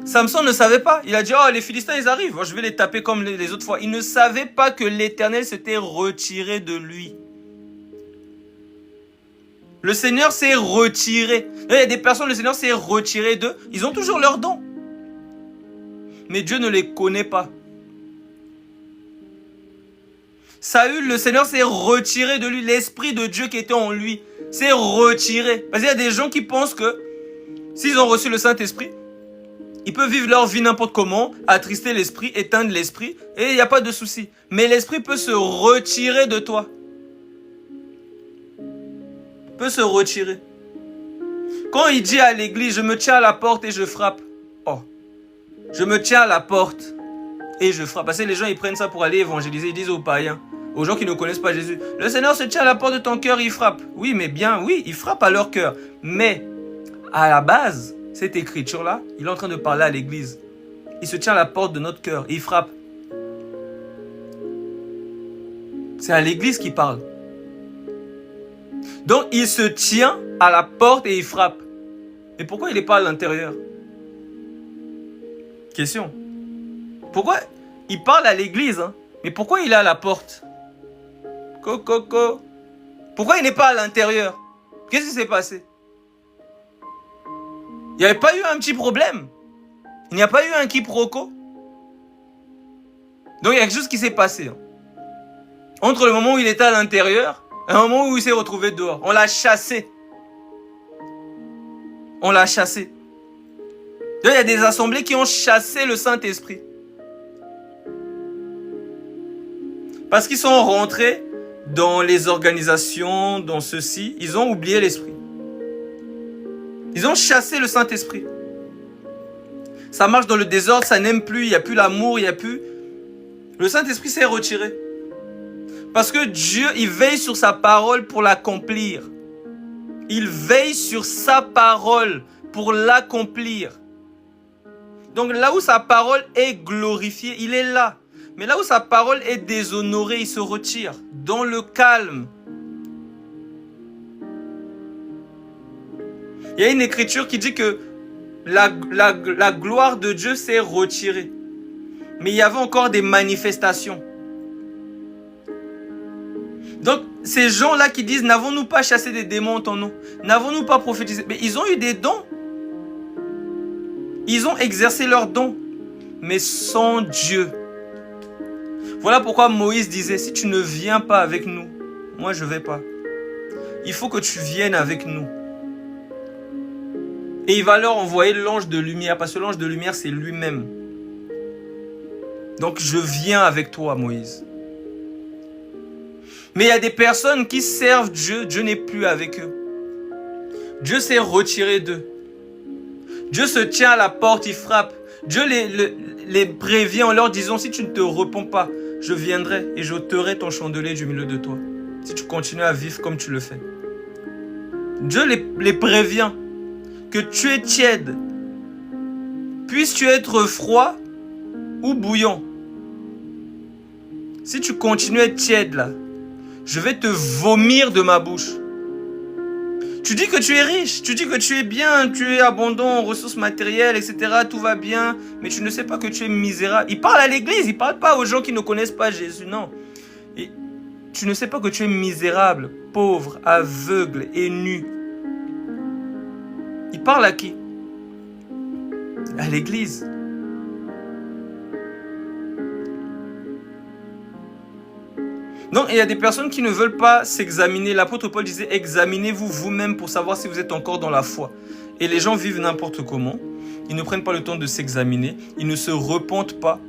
Samson ne savait pas. Il a dit, oh, les Philistins, ils arrivent. Je vais les taper comme les autres fois. Il ne savait pas que l'Éternel s'était retiré de lui. Le Seigneur s'est retiré. Il y a des personnes, le Seigneur s'est retiré d'eux. Ils ont toujours leurs dons. Mais Dieu ne les connaît pas. Saül, le Seigneur s'est retiré de lui. L'Esprit de Dieu qui était en lui s'est retiré. Parce qu'il y a des gens qui pensent que s'ils ont reçu le Saint-Esprit, ils peuvent vivre leur vie n'importe comment, attrister l'Esprit, éteindre l'Esprit, et il n'y a pas de souci. Mais l'Esprit peut se retirer de toi. Peut se retirer. Quand il dit à l'église, je me tiens à la porte et je frappe. Oh, je me tiens à la porte et je frappe. Parce que les gens, ils prennent ça pour aller évangéliser. Ils disent aux païens, aux gens qui ne connaissent pas Jésus, le Seigneur se tient à la porte de ton cœur, il frappe. Oui, mais bien, oui, il frappe à leur cœur. Mais, à la base, cette écriture-là, il est en train de parler à l'église. Il se tient à la porte de notre cœur et il frappe. C'est à l'église qu'il parle. Donc, il se tient à la porte et il frappe. Mais pourquoi il n'est pas à l'intérieur? Question. Pourquoi il parle à l'église, hein? Mais pourquoi il est à la porte? Coco. Pourquoi il n'est pas à l'intérieur? Qu'est-ce qui s'est passé? Il n'y avait pas eu un petit problème? Il n'y a pas eu un quiproquo? Donc il y a quelque chose qui s'est passé. Entre le moment où il était à l'intérieur et le moment où il s'est retrouvé dehors. On l'a chassé. On l'a chassé. Donc il y a des assemblées qui ont chassé le Saint-Esprit. Parce qu'ils sont rentrés dans les organisations, dans ceci, ils ont oublié l'Esprit. Ils ont chassé le Saint-Esprit. Ça marche dans le désordre, ça n'aime plus, il n'y a plus l'amour, il n'y a plus... Le Saint-Esprit s'est retiré. Parce que Dieu, il veille sur sa parole pour l'accomplir. Il veille sur sa parole pour l'accomplir. Donc là où sa parole est glorifiée, il est là. Mais là où sa parole est déshonorée, il se retire dans le calme. Il y a une écriture qui dit que la gloire de Dieu s'est retirée. Mais il y avait encore des manifestations. Donc, ces gens-là qui disent, n'avons-nous pas chassé des démons en ton nom? N'avons-nous pas prophétisé? Mais ils ont eu des dons. Ils ont exercé leurs dons. Mais sans Dieu. Voilà pourquoi Moïse disait, si tu ne viens pas avec nous, moi je ne vais pas. Il faut que tu viennes avec nous. Et il va leur envoyer l'ange de lumière, parce que l'ange de lumière, c'est lui-même. Donc je viens avec toi, Moïse. Mais il y a des personnes qui servent Dieu, Dieu n'est plus avec eux. Dieu s'est retiré d'eux. Dieu se tient à la porte, il frappe. Dieu les prévient en leur disant, si tu ne te repens pas, je viendrai et j'ôterai ton chandelier du milieu de toi. Si tu continues à vivre comme tu le fais. Dieu les prévient que tu es tiède. Puisses-tu être froid ou bouillant. Si tu continues à être tiède là, je vais te vomir de ma bouche. Tu dis que tu es riche, tu dis que tu es bien, tu es abondant en ressources matérielles, etc. Tout va bien, mais tu ne sais pas que tu es misérable. Il parle à l'église, il ne parle pas aux gens qui ne connaissent pas Jésus, non. Et tu ne sais pas que tu es misérable, pauvre, aveugle et nu. Il parle à qui? À l'église. Donc, il y a des personnes qui ne veulent pas s'examiner. L'apôtre Paul disait, examinez-vous vous-même pour savoir si vous êtes encore dans la foi. Et les gens vivent n'importe comment. Ils ne prennent pas le temps de s'examiner. Ils ne se repentent pas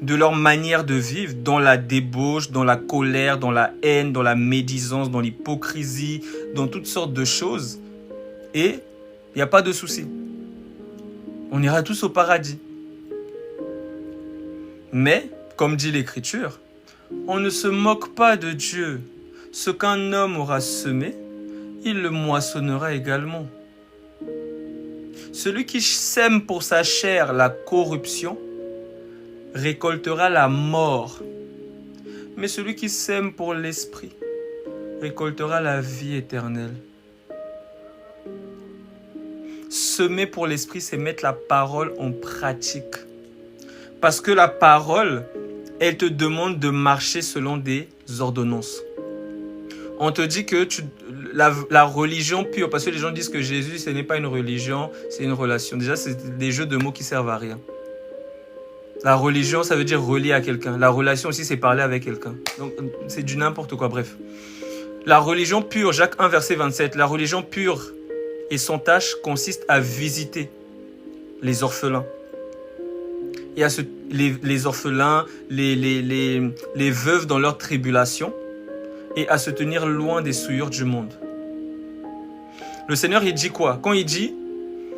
de leur manière de vivre dans la débauche, dans la colère, dans la haine, dans la médisance, dans l'hypocrisie, dans toutes sortes de choses. Et il n'y a pas de souci. On ira tous au paradis. Mais, comme dit l'Écriture, on ne se moque pas de Dieu. Ce qu'un homme aura semé, il le moissonnera également. Celui qui sème pour sa chair la corruption, récoltera la mort. Mais celui qui sème pour l'esprit, récoltera la vie éternelle. Semer pour l'esprit, c'est mettre la parole en pratique. Parce que la parole, elle te demande de marcher selon des ordonnances. On te dit que la religion pure, parce que les gens disent que Jésus, ce n'est pas une religion, c'est une relation. Déjà, c'est des jeux de mots qui servent à rien. La religion, ça veut dire relier à quelqu'un. La relation aussi, c'est parler avec quelqu'un. Donc, c'est du n'importe quoi, bref. La religion pure, Jacques 1, verset 27, la religion pure et son tâche consiste à visiter les orphelins. Et à les orphelins, les veuves dans leur tribulation, et à se tenir loin des souillures du monde. Le Seigneur, il dit quoi? Quand il dit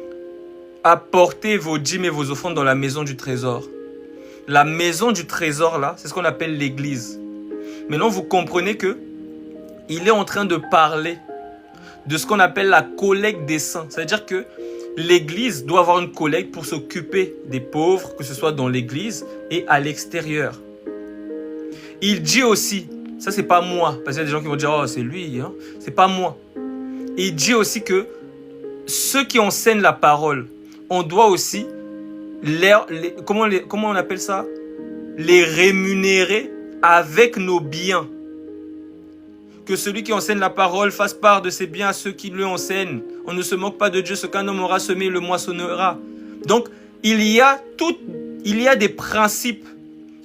« Apportez vos dîmes et vos offrandes dans la maison du trésor ». La maison du trésor, là, c'est ce qu'on appelle l'église. Maintenant, vous comprenez que il est en train de parler de ce qu'on appelle la collecte des saints. C'est-à-dire que l'église doit avoir une collecte pour s'occuper des pauvres, que ce soit dans l'église et à l'extérieur. Il dit aussi, ça c'est pas moi, parce qu'il y a des gens qui vont dire, oh c'est lui, hein. C'est pas moi. Il dit aussi que ceux qui enseignent la parole, on doit aussi, comment on appelle ça? Les rémunérer avec nos biens. que celui qui enseigne la parole fasse part de ses biens à ceux qui le enseignent. On ne se moque pas de Dieu, ce qu'un homme aura semé, il le moissonnera. Donc, il y a des principes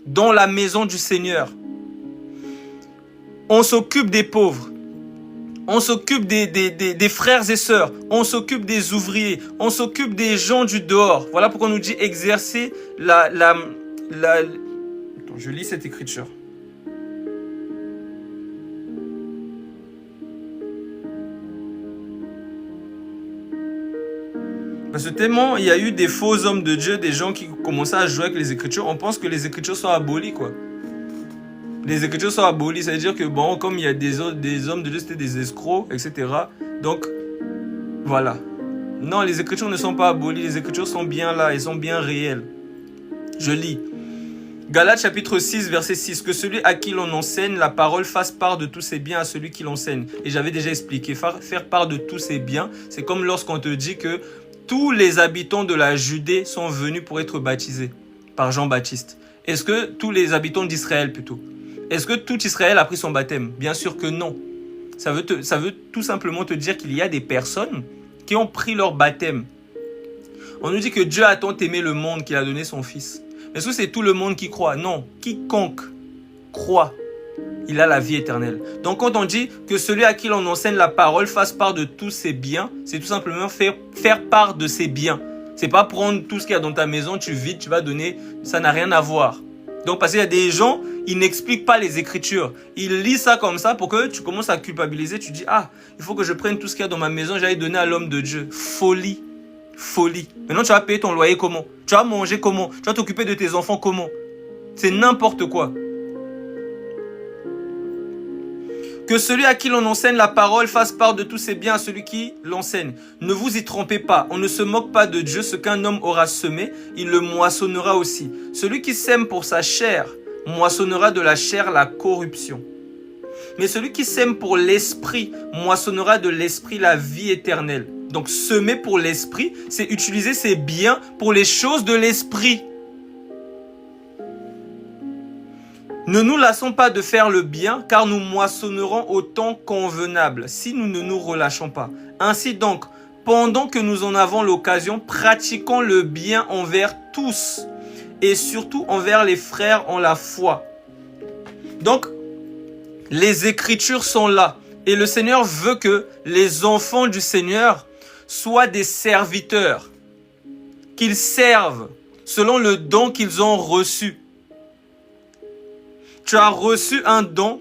dans la maison du Seigneur. On s'occupe des pauvres. On s'occupe des frères et sœurs. On s'occupe des ouvriers. On s'occupe des gens du dehors. Voilà pourquoi on nous dit exercer Attends, je lis cette écriture. Parce que tellement il y a eu des faux hommes de Dieu, des gens qui commençaient à jouer avec les Écritures, on pense que les Écritures sont abolies, quoi. Les Écritures sont abolies, ça veut dire que, bon, comme il y a des hommes de Dieu, c'était des escrocs, etc. Donc, voilà. Non, les Écritures ne sont pas abolies, les Écritures sont bien là, elles sont bien réelles. Je lis. Galates chapitre 6, verset 6. Que celui à qui l'on enseigne la parole fasse part de tous ses biens à celui qui l'enseigne. Et j'avais déjà expliqué, faire part de tous ses biens, c'est comme lorsqu'on te dit que tous les habitants de la Judée sont venus pour être baptisés par Jean-Baptiste. Est-ce que tous les habitants d'Israël plutôt? Est-ce que tout Israël a pris son baptême? Bien sûr que non. Ça veut tout simplement te dire qu'il y a des personnes qui ont pris leur baptême. On nous dit que Dieu a tant aimé le monde qu'il a donné son Fils. Mais est-ce que c'est tout le monde qui croit? Non. Quiconque croit, il a la vie éternelle. Donc quand on dit que celui à qui l'on enseigne la parole fasse part de tous ses biens, c'est tout simplement faire part de ses biens. C'est pas prendre tout ce qu'il y a dans ta maison, tu vides, tu vas donner, ça n'a rien à voir. Donc parce qu'il y a des gens, ils n'expliquent pas les Écritures. Ils lisent ça comme ça pour que tu commences à culpabiliser. Tu dis, ah, il faut que je prenne tout ce qu'il y a dans ma maison, j'allais donner à l'homme de Dieu. Folie. Folie. Maintenant, tu vas payer ton loyer comment? Tu vas manger comment? Tu vas t'occuper de tes enfants comment? C'est n'importe quoi. Que celui à qui l'on enseigne la parole fasse part de tous ses biens à celui qui l'enseigne. Ne vous y trompez pas, on ne se moque pas de Dieu. Ce qu'un homme aura semé, il le moissonnera aussi. Celui qui sème pour sa chair, moissonnera de la chair la corruption. Mais celui qui sème pour l'esprit, moissonnera de l'esprit la vie éternelle. Donc semer pour l'esprit, c'est utiliser ses biens pour les choses de l'esprit. Ne nous lassons pas de faire le bien, car nous moissonnerons au temps convenable, si nous ne nous relâchons pas. Ainsi donc, pendant que nous en avons l'occasion, pratiquons le bien envers tous, et surtout envers les frères en la foi. Donc, les Écritures sont là, et le Seigneur veut que les enfants du Seigneur soient des serviteurs, qu'ils servent selon le don qu'ils ont reçu. Tu as reçu un don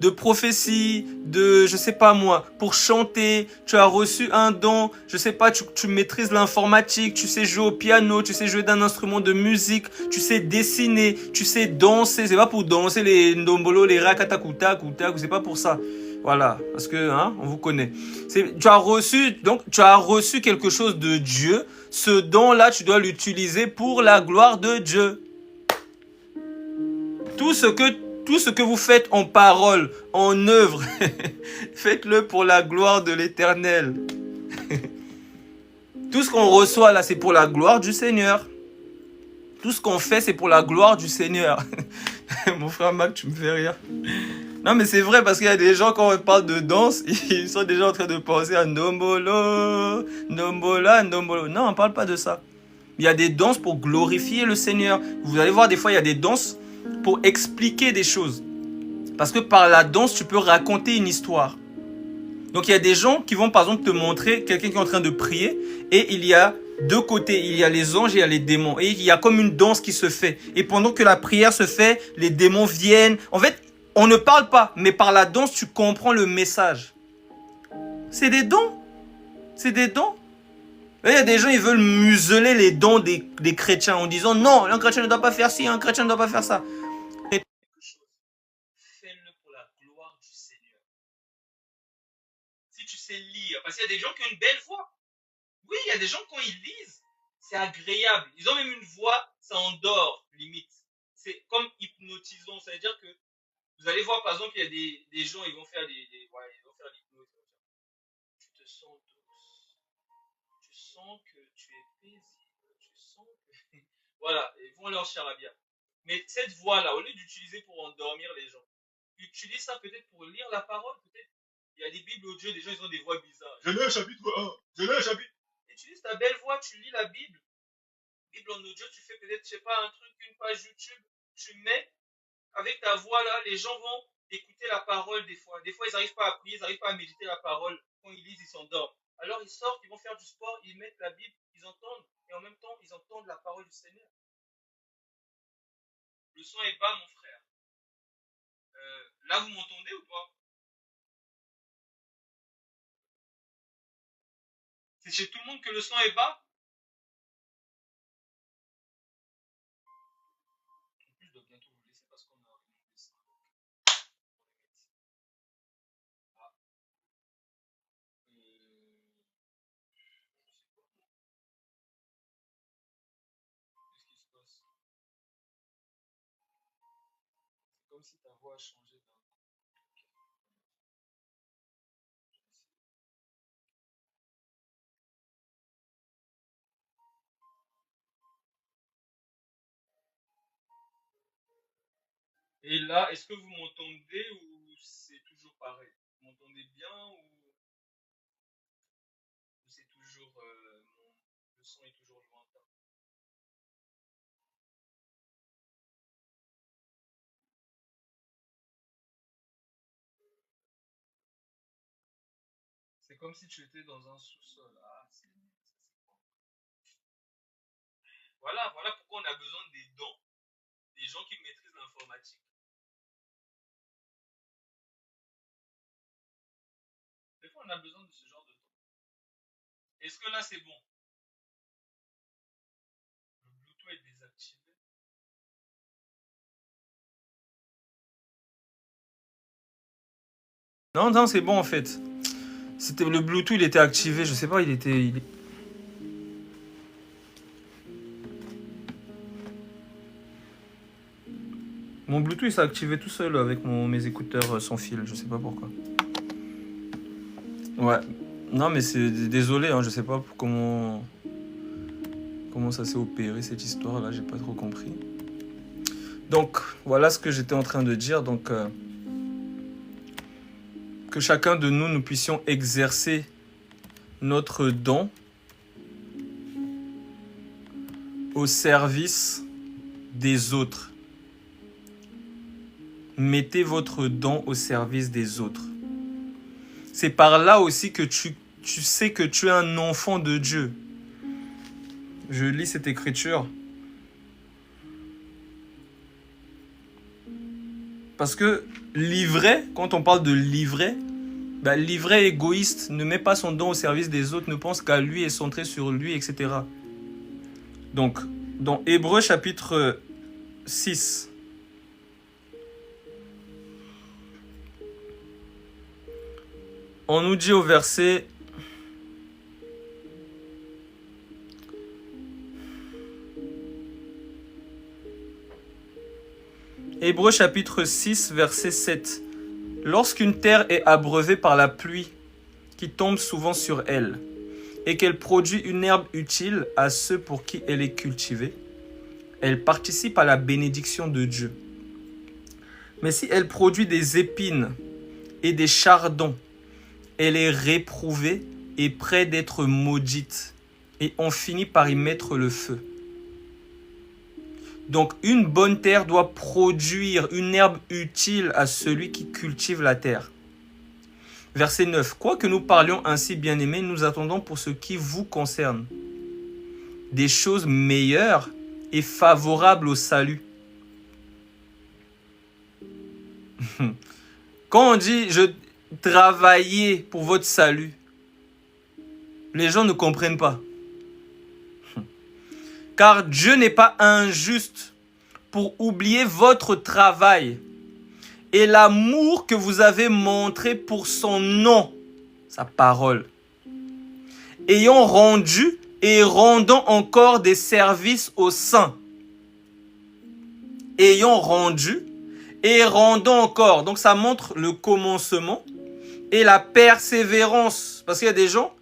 de prophétie, de, je sais pas moi, pour chanter. Tu as reçu un don, je sais pas, tu maîtrises l'informatique, tu sais jouer au piano, tu sais jouer d'un instrument de musique, tu sais dessiner, tu sais danser. C'est pas pour danser les ndombolo, les rakatakuta, c'est pas pour ça. Voilà, parce que hein, on vous connaît. Tu as reçu quelque chose de Dieu. Ce don-là, tu dois l'utiliser pour la gloire de Dieu. Tout ce que vous faites en parole, en œuvre, faites-le pour la gloire de l'Éternel. Tout ce qu'on reçoit là, c'est pour la gloire du Seigneur. Tout ce qu'on fait, c'est pour la gloire du Seigneur. Mon frère Mac, tu me fais rire. Non, mais c'est vrai parce qu'il y a des gens, quand on parle de danse, ils sont déjà en train de penser à Ndombolo, Ndombola, Ndombolo. Non, on ne parle pas de ça. Il y a des danses pour glorifier le Seigneur. Vous allez voir, des fois, il y a des danses pour expliquer des choses. Parce que par la danse, tu peux raconter une histoire. Donc il y a des gens qui vont par exemple te montrer quelqu'un qui est en train de prier et il y a deux côtés, il y a les anges et il y a les démons. Et il y a comme une danse qui se fait. Et pendant que la prière se fait, les démons viennent. En fait, on ne parle pas, mais par la danse, tu comprends le message. C'est des dons. C'est des dons. Il y a des gens, ils veulent museler les dons des chrétiens en disant non, un chrétien ne doit pas faire ci, un chrétien ne doit pas faire ça. Fais-le pour la gloire du Seigneur. Si tu sais lire, parce qu'il y a des gens qui ont une belle voix. Oui, il y a des gens, quand ils lisent, c'est agréable. Ils ont même une voix, ça endort, limite. C'est comme hypnotisant. Ça veut dire que vous allez voir, par exemple, il y a des gens, ils vont faire ils vont faire l'hypnose. Tu te sens douce. Tu sens que tu es paisible. Tu sens que... Voilà, ils vont leur charabia. Mais cette voix-là, au lieu d'utiliser pour endormir les gens, utilise ça peut-être pour lire la parole. Peut-être il y a des Bibles audio, des gens ils ont des voix bizarres. Je lis un chapitre 1, je lis un chapitre. Utilise ta belle voix, tu lis la Bible. Bible en audio, tu fais peut-être, je sais pas, un truc, une page YouTube, tu mets avec ta voix là, les gens vont écouter la parole des fois. Des fois, ils n'arrivent pas à prier, ils n'arrivent pas à méditer la parole. Quand ils lisent, ils s'endorment. Alors, ils sortent, ils vont faire du sport, ils mettent la Bible, ils entendent. Et en même temps, ils entendent la parole du Seigneur. Le son est bas, mon frère. Là, vous m'entendez ou pas? C'est chez tout le monde que le son est bas? En plus, je dois bientôt vous laisser parce qu'on a un dessin. Ah, je sais pas. Qu'est-ce qui se passe? C'est comme si ta voix a changé d'un coup. Et là, est-ce que vous m'entendez ou c'est toujours pareil? Vous m'entendez bien ou c'est toujours le son est toujours lointain? C'est comme si tu étais dans un sous-sol. Ah, voilà, voilà pourquoi on a besoin des dons, des gens qui maîtrisent l'informatique. Des fois, on a besoin de ce genre de dons. Est-ce que là, c'est bon? Le Bluetooth est désactivé. Non, non, c'est bon en fait. C'était le Bluetooth, il était activé. Je sais pas, Mon Bluetooth s'est activé tout seul avec mes écouteurs sans fil. Je sais pas pourquoi. Ouais. Non, mais c'est désolé, hein, je sais pas comment ça s'est opéré cette histoire là, j'ai pas trop compris. Donc voilà ce que j'étais en train de dire. Donc que chacun de nous puissions exercer notre don au service des autres. Mettez votre don au service des autres. C'est par là aussi que tu sais que tu es un enfant de Dieu. Je lis cette écriture. Parce que l'ivraie, quand on parle de l'ivraie, l'ivraie égoïste ne met pas son don au service des autres, ne pense qu'à lui, est centré sur lui, etc. Donc, dans Hébreux chapitre 6, on nous dit au verset Hébreux chapitre 6, verset 7. Lorsqu'une terre est abreuvée par la pluie qui tombe souvent sur elle, et qu'elle produit une herbe utile à ceux pour qui elle est cultivée, elle participe à la bénédiction de Dieu. Mais si elle produit des épines et des chardons, elle est réprouvée et près d'être maudite, et on finit par y mettre le feu. Donc une bonne terre doit produire une herbe utile à celui qui cultive la terre. Verset 9. Quoique nous parlions ainsi, bien-aimés, nous attendons pour ce qui vous concerne des choses meilleures et favorables au salut. Quand on dit « je travaillais pour votre salut », les gens ne comprennent pas. Car Dieu n'est pas injuste pour oublier votre travail et l'amour que vous avez montré pour son nom, sa parole, ayant rendu et rendant encore des services aux saints. Ayant rendu et rendant encore. Donc ça montre le commencement et la persévérance. Parce qu'il y a des gens,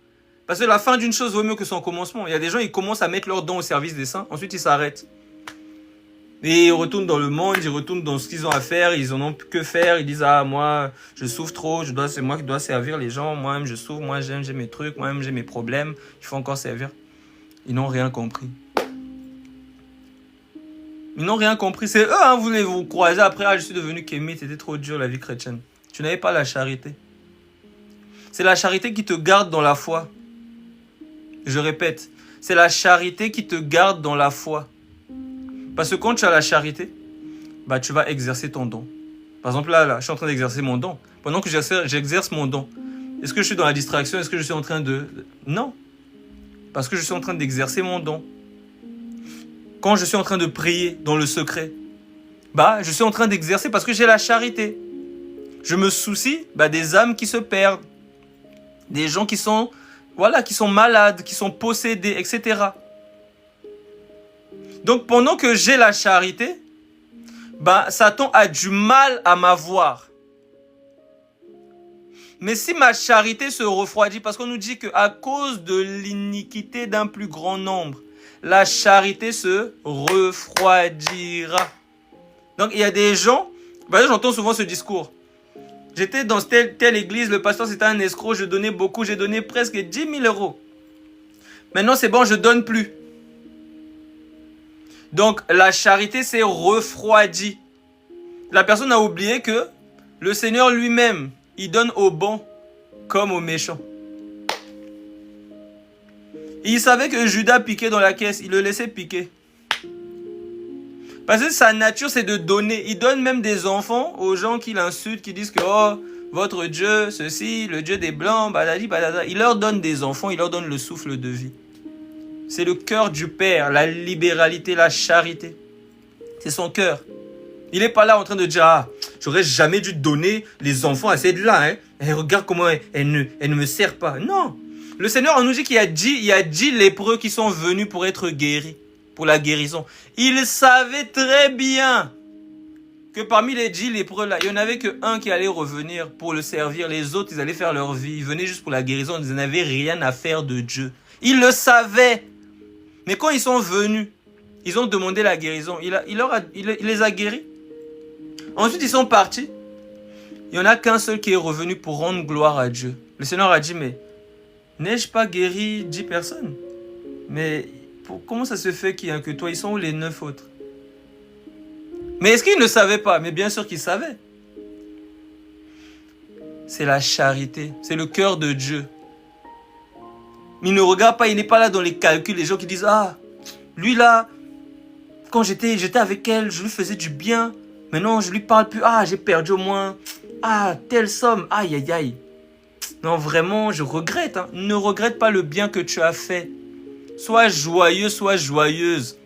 parce que la fin d'une chose vaut mieux que son commencement. Il y a des gens, ils commencent à mettre leurs dons au service des saints, ensuite ils s'arrêtent. Et ils retournent dans le monde, ils retournent dans ce qu'ils ont à faire, ils en ont que faire. Ils disent, ah, moi, je souffre trop, c'est moi qui dois servir les gens. Moi-même, je souffre, moi, j'ai mes trucs, moi-même, j'ai mes problèmes. Il faut encore servir. Ils n'ont rien compris. Ils n'ont rien compris. C'est eux, hein, vous voulez vous croiser après. Ah, je suis devenu kémite, c'était trop dur la vie chrétienne. Tu n'avais pas la charité. C'est la charité qui te garde dans la foi. Je répète, c'est la charité qui te garde dans la foi. Parce que quand tu as la charité, bah, tu vas exercer ton don. Par exemple, là, je suis en train d'exercer mon don. Pendant que j'exerce mon don, est-ce que je suis dans la distraction? Est-ce que je suis en train de... Non. Parce que je suis en train d'exercer mon don. Quand je suis en train de prier dans le secret, bah, je suis en train d'exercer parce que j'ai la charité. Je me soucie des âmes qui se perdent. Des gens qui sont, qui sont malades, qui sont possédés, etc. Donc, pendant que j'ai la charité, Satan a du mal à m'avoir. Mais si ma charité se refroidit, parce qu'on nous dit qu'à cause de l'iniquité d'un plus grand nombre, la charité se refroidira. Donc, il y a des gens, j'entends souvent ce discours. J'étais dans telle église, le pasteur c'était un escroc, je donnais beaucoup, j'ai donné presque 10 000 euros. Maintenant c'est bon, je donne plus. Donc la charité s'est refroidie. La personne a oublié que le Seigneur lui-même, il donne aux bons comme aux méchants. Et il savait que Judas piquait dans la caisse, il le laissait piquer. Parce que sa nature, c'est de donner. Il donne même des enfants aux gens qui l'insultent, qui disent que oh, votre Dieu, ceci, le Dieu des Blancs, badadi, badada. Il leur donne des enfants, il leur donne le souffle de vie. C'est le cœur du Père, la libéralité, la charité. C'est son cœur. Il n'est pas là en train de dire, ah, j'aurais jamais dû donner les enfants à cette-là. Hein. Et regarde comment elle ne me sert pas. Non. Le Seigneur, on nous dit qu'il y a 10 lépreux qui sont venus pour être guéris. Pour la guérison. Il savait très bien que parmi les 10 lépreux là, il n'y en avait qu'un qui allait revenir pour le servir. Les autres, ils allaient faire leur vie. Ils venaient juste pour la guérison. Ils n'avaient rien à faire de Dieu. Il le savait. Mais quand ils sont venus, ils ont demandé la guérison. Il les a guéris. Ensuite, ils sont partis. Il n'y en a qu'un seul qui est revenu pour rendre gloire à Dieu. Le Seigneur a dit, mais n'ai-je pas guéri 10 personnes? Mais comment ça se fait qu'il n'y a que toi? Ils sont où les 9 autres? Mais est-ce qu'ils ne savaient pas? Mais bien sûr qu'ils savaient. C'est la charité. C'est le cœur de Dieu. Mais il ne regarde pas, il n'est pas là dans les calculs. Les gens qui disent, ah, lui là, quand j'étais avec elle, je lui faisais du bien. Maintenant, je lui parle plus. Ah, j'ai perdu au moins, telle somme. Aïe, aïe, aïe. Non, vraiment, je regrette. Hein. Ne regrette pas le bien que tu as fait. Sois joyeux, sois joyeuse.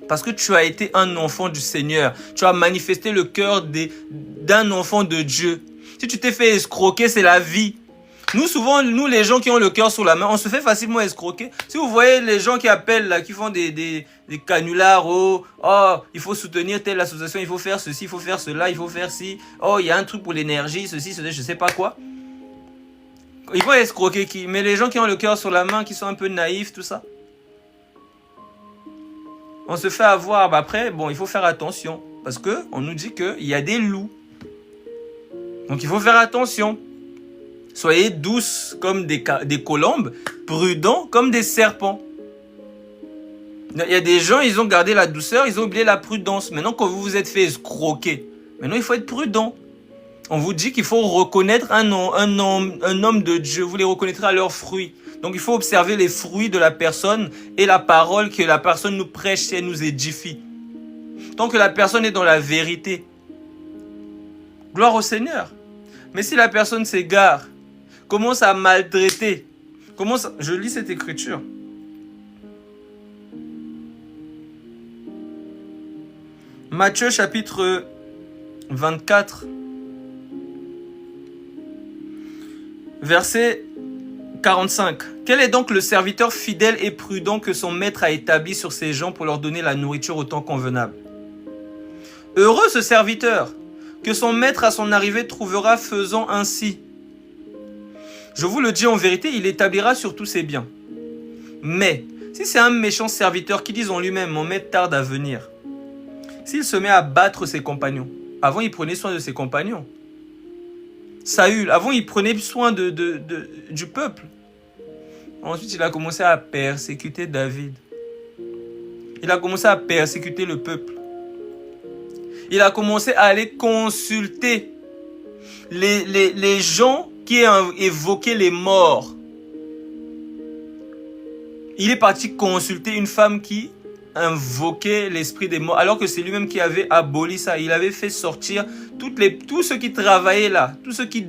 Parce que tu as été un enfant du Seigneur. Tu as manifesté le cœur d'un enfant de Dieu. Si tu t'es fait escroquer, c'est la vie. Nous, souvent, les gens qui ont le cœur sur la main, on se fait facilement escroquer. Si vous voyez les gens qui appellent, là, qui font des canulars, oh, il faut soutenir telle association, il faut faire ceci, il faut faire cela, il faut faire ci. Oh, il y a un truc pour l'énergie, ceci, je sais pas quoi. Ils vont escroquer qui? Mais les gens qui ont le cœur sur la main, qui sont un peu naïfs, tout ça. On se fait avoir. Après, bon, il faut faire attention. Parce qu'on nous dit qu'il y a des loups. Donc, il faut faire attention. Soyez douces comme des colombes, prudents comme des serpents. Il y a des gens, ils ont gardé la douceur, ils ont oublié la prudence. Maintenant, quand vous vous êtes fait escroquer, maintenant, il faut être prudent. On vous dit qu'il faut reconnaître un homme de Dieu. Vous les reconnaîtrez à leurs fruits. Donc, il faut observer les fruits de la personne et la parole que la personne nous prêche si elle nous édifie. Tant que la personne est dans la vérité, gloire au Seigneur. Mais si la personne s'égare, commence à maltraiter, je lis cette écriture. Matthieu chapitre 24, verset 45. Quel est donc le serviteur fidèle et prudent que son maître a établi sur ses gens pour leur donner la nourriture au temps convenable? Heureux ce serviteur que son maître à son arrivée trouvera faisant ainsi. Je vous le dis en vérité, il établira sur tous ses biens. Mais si c'est un méchant serviteur qui dit en lui-même, mon maître tarde à venir, S'il se met à battre ses compagnons, avant il prenait soin de ses compagnons. Saül, avant il prenait soin du peuple. Ensuite il a commencé à persécuter David. Il a commencé à persécuter le peuple. Il a commencé à aller consulter les gens qui évoquaient les morts. Il est parti consulter une femme qui invoquait l'esprit des morts, alors que c'est lui-même qui avait aboli ça. Il avait fait sortir tous ceux qui travaillaient là, tous ceux qui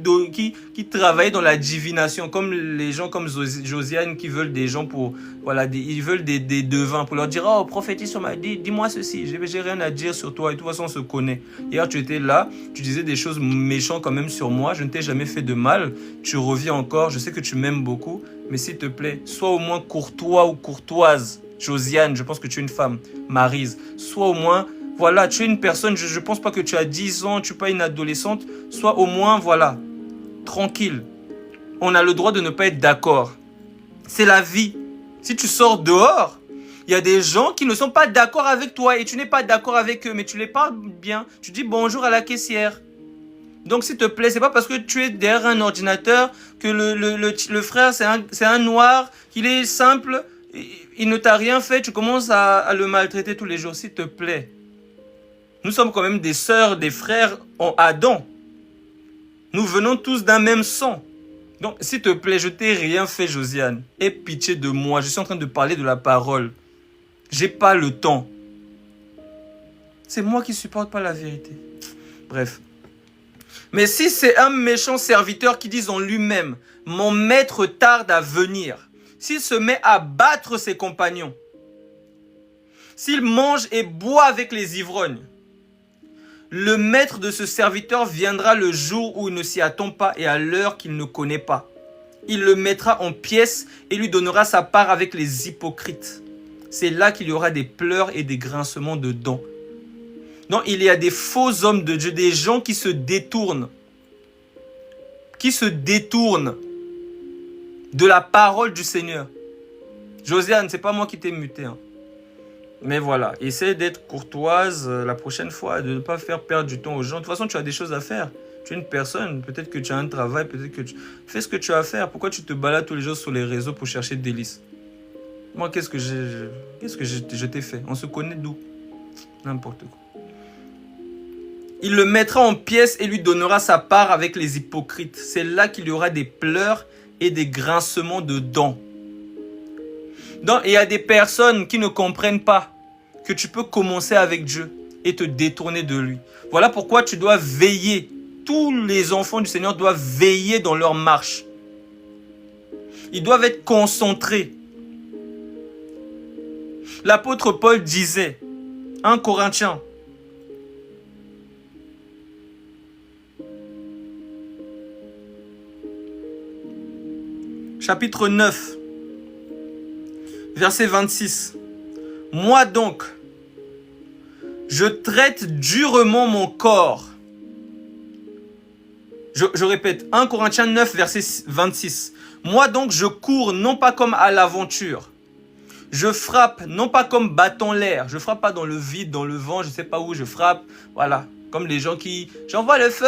travaillaient dans la divination, comme les gens comme Josiane qui veulent des gens pour, voilà, ils veulent des devins pour leur dire, oh, prophétise sur ma, dis-moi ceci, j'ai rien à dire sur toi, et de toute façon on se connaît. Hier tu étais là, tu disais des choses méchantes quand même sur moi, je ne t'ai jamais fait de mal, tu reviens encore, je sais que tu m'aimes beaucoup, mais s'il te plaît, sois au moins courtois ou courtoise. Josiane, je pense que tu es une femme. Maryse, sois au moins, voilà, tu es une personne, je ne pense pas que tu as 10 ans, tu n'es pas une adolescente, sois au moins, voilà, tranquille. On a le droit de ne pas être d'accord. C'est la vie. Si tu sors dehors, il y a des gens qui ne sont pas d'accord avec toi et tu n'es pas d'accord avec eux, mais tu les parles bien. Tu dis bonjour à la caissière. Donc s'il te plaît, c'est pas parce que tu es derrière un ordinateur que le frère c'est un noir, qu'il est simple, il ne t'a rien fait, tu commences à le maltraiter tous les jours, s'il te plaît. Nous sommes quand même des sœurs, des frères en Adam. Nous venons tous d'un même sang. Donc s'il te plaît, je t'ai rien fait, Josiane. Aie pitié de moi, je suis en train de parler de la parole. J'ai pas le temps. C'est moi qui supporte pas la vérité. Bref. Mais si c'est un méchant serviteur qui dit en lui-même, mon maître tarde à venir, s'il se met à battre ses compagnons, s'il mange et boit avec les ivrognes, le maître de ce serviteur viendra le jour où il ne s'y attend pas et à l'heure qu'il ne connaît pas. Il le mettra en pièces et lui donnera sa part avec les hypocrites. C'est là qu'il y aura des pleurs et des grincements de dents. Non, il y a des faux hommes de Dieu, des gens qui se détournent. Qui se détournent de la parole du Seigneur. Josiane, c'est pas moi qui t'ai muté. Hein. Mais voilà, essaie d'être courtoise la prochaine fois, de ne pas faire perdre du temps aux gens. De toute façon, tu as des choses à faire. Tu es une personne, peut-être que tu as un travail, peut-être que tu... Fais ce que tu as à faire. Pourquoi tu te balades tous les jours sur les réseaux pour chercher des délices? Moi, qu'est-ce que je t'ai fait? On se connaît d'où? N'importe quoi. Il le mettra en pièces et lui donnera sa part avec les hypocrites. C'est là qu'il y aura des pleurs et des grincements de dents. Donc, il y a des personnes qui ne comprennent pas que tu peux commencer avec Dieu et te détourner de lui. Voilà pourquoi tu dois veiller. Tous les enfants du Seigneur doivent veiller dans leur marche. Ils doivent être concentrés. L'apôtre Paul disait, 1 Corinthiens, chapitre 9, verset 26. Moi donc, je traite durement mon corps. Je répète, 1 Corinthiens 9, verset 26. Moi donc, je cours non pas comme à l'aventure. Je frappe non pas comme battant l'air. Je frappe pas dans le vide, dans le vent, je sais pas où je frappe. Voilà, comme les gens qui... J'envoie le feu,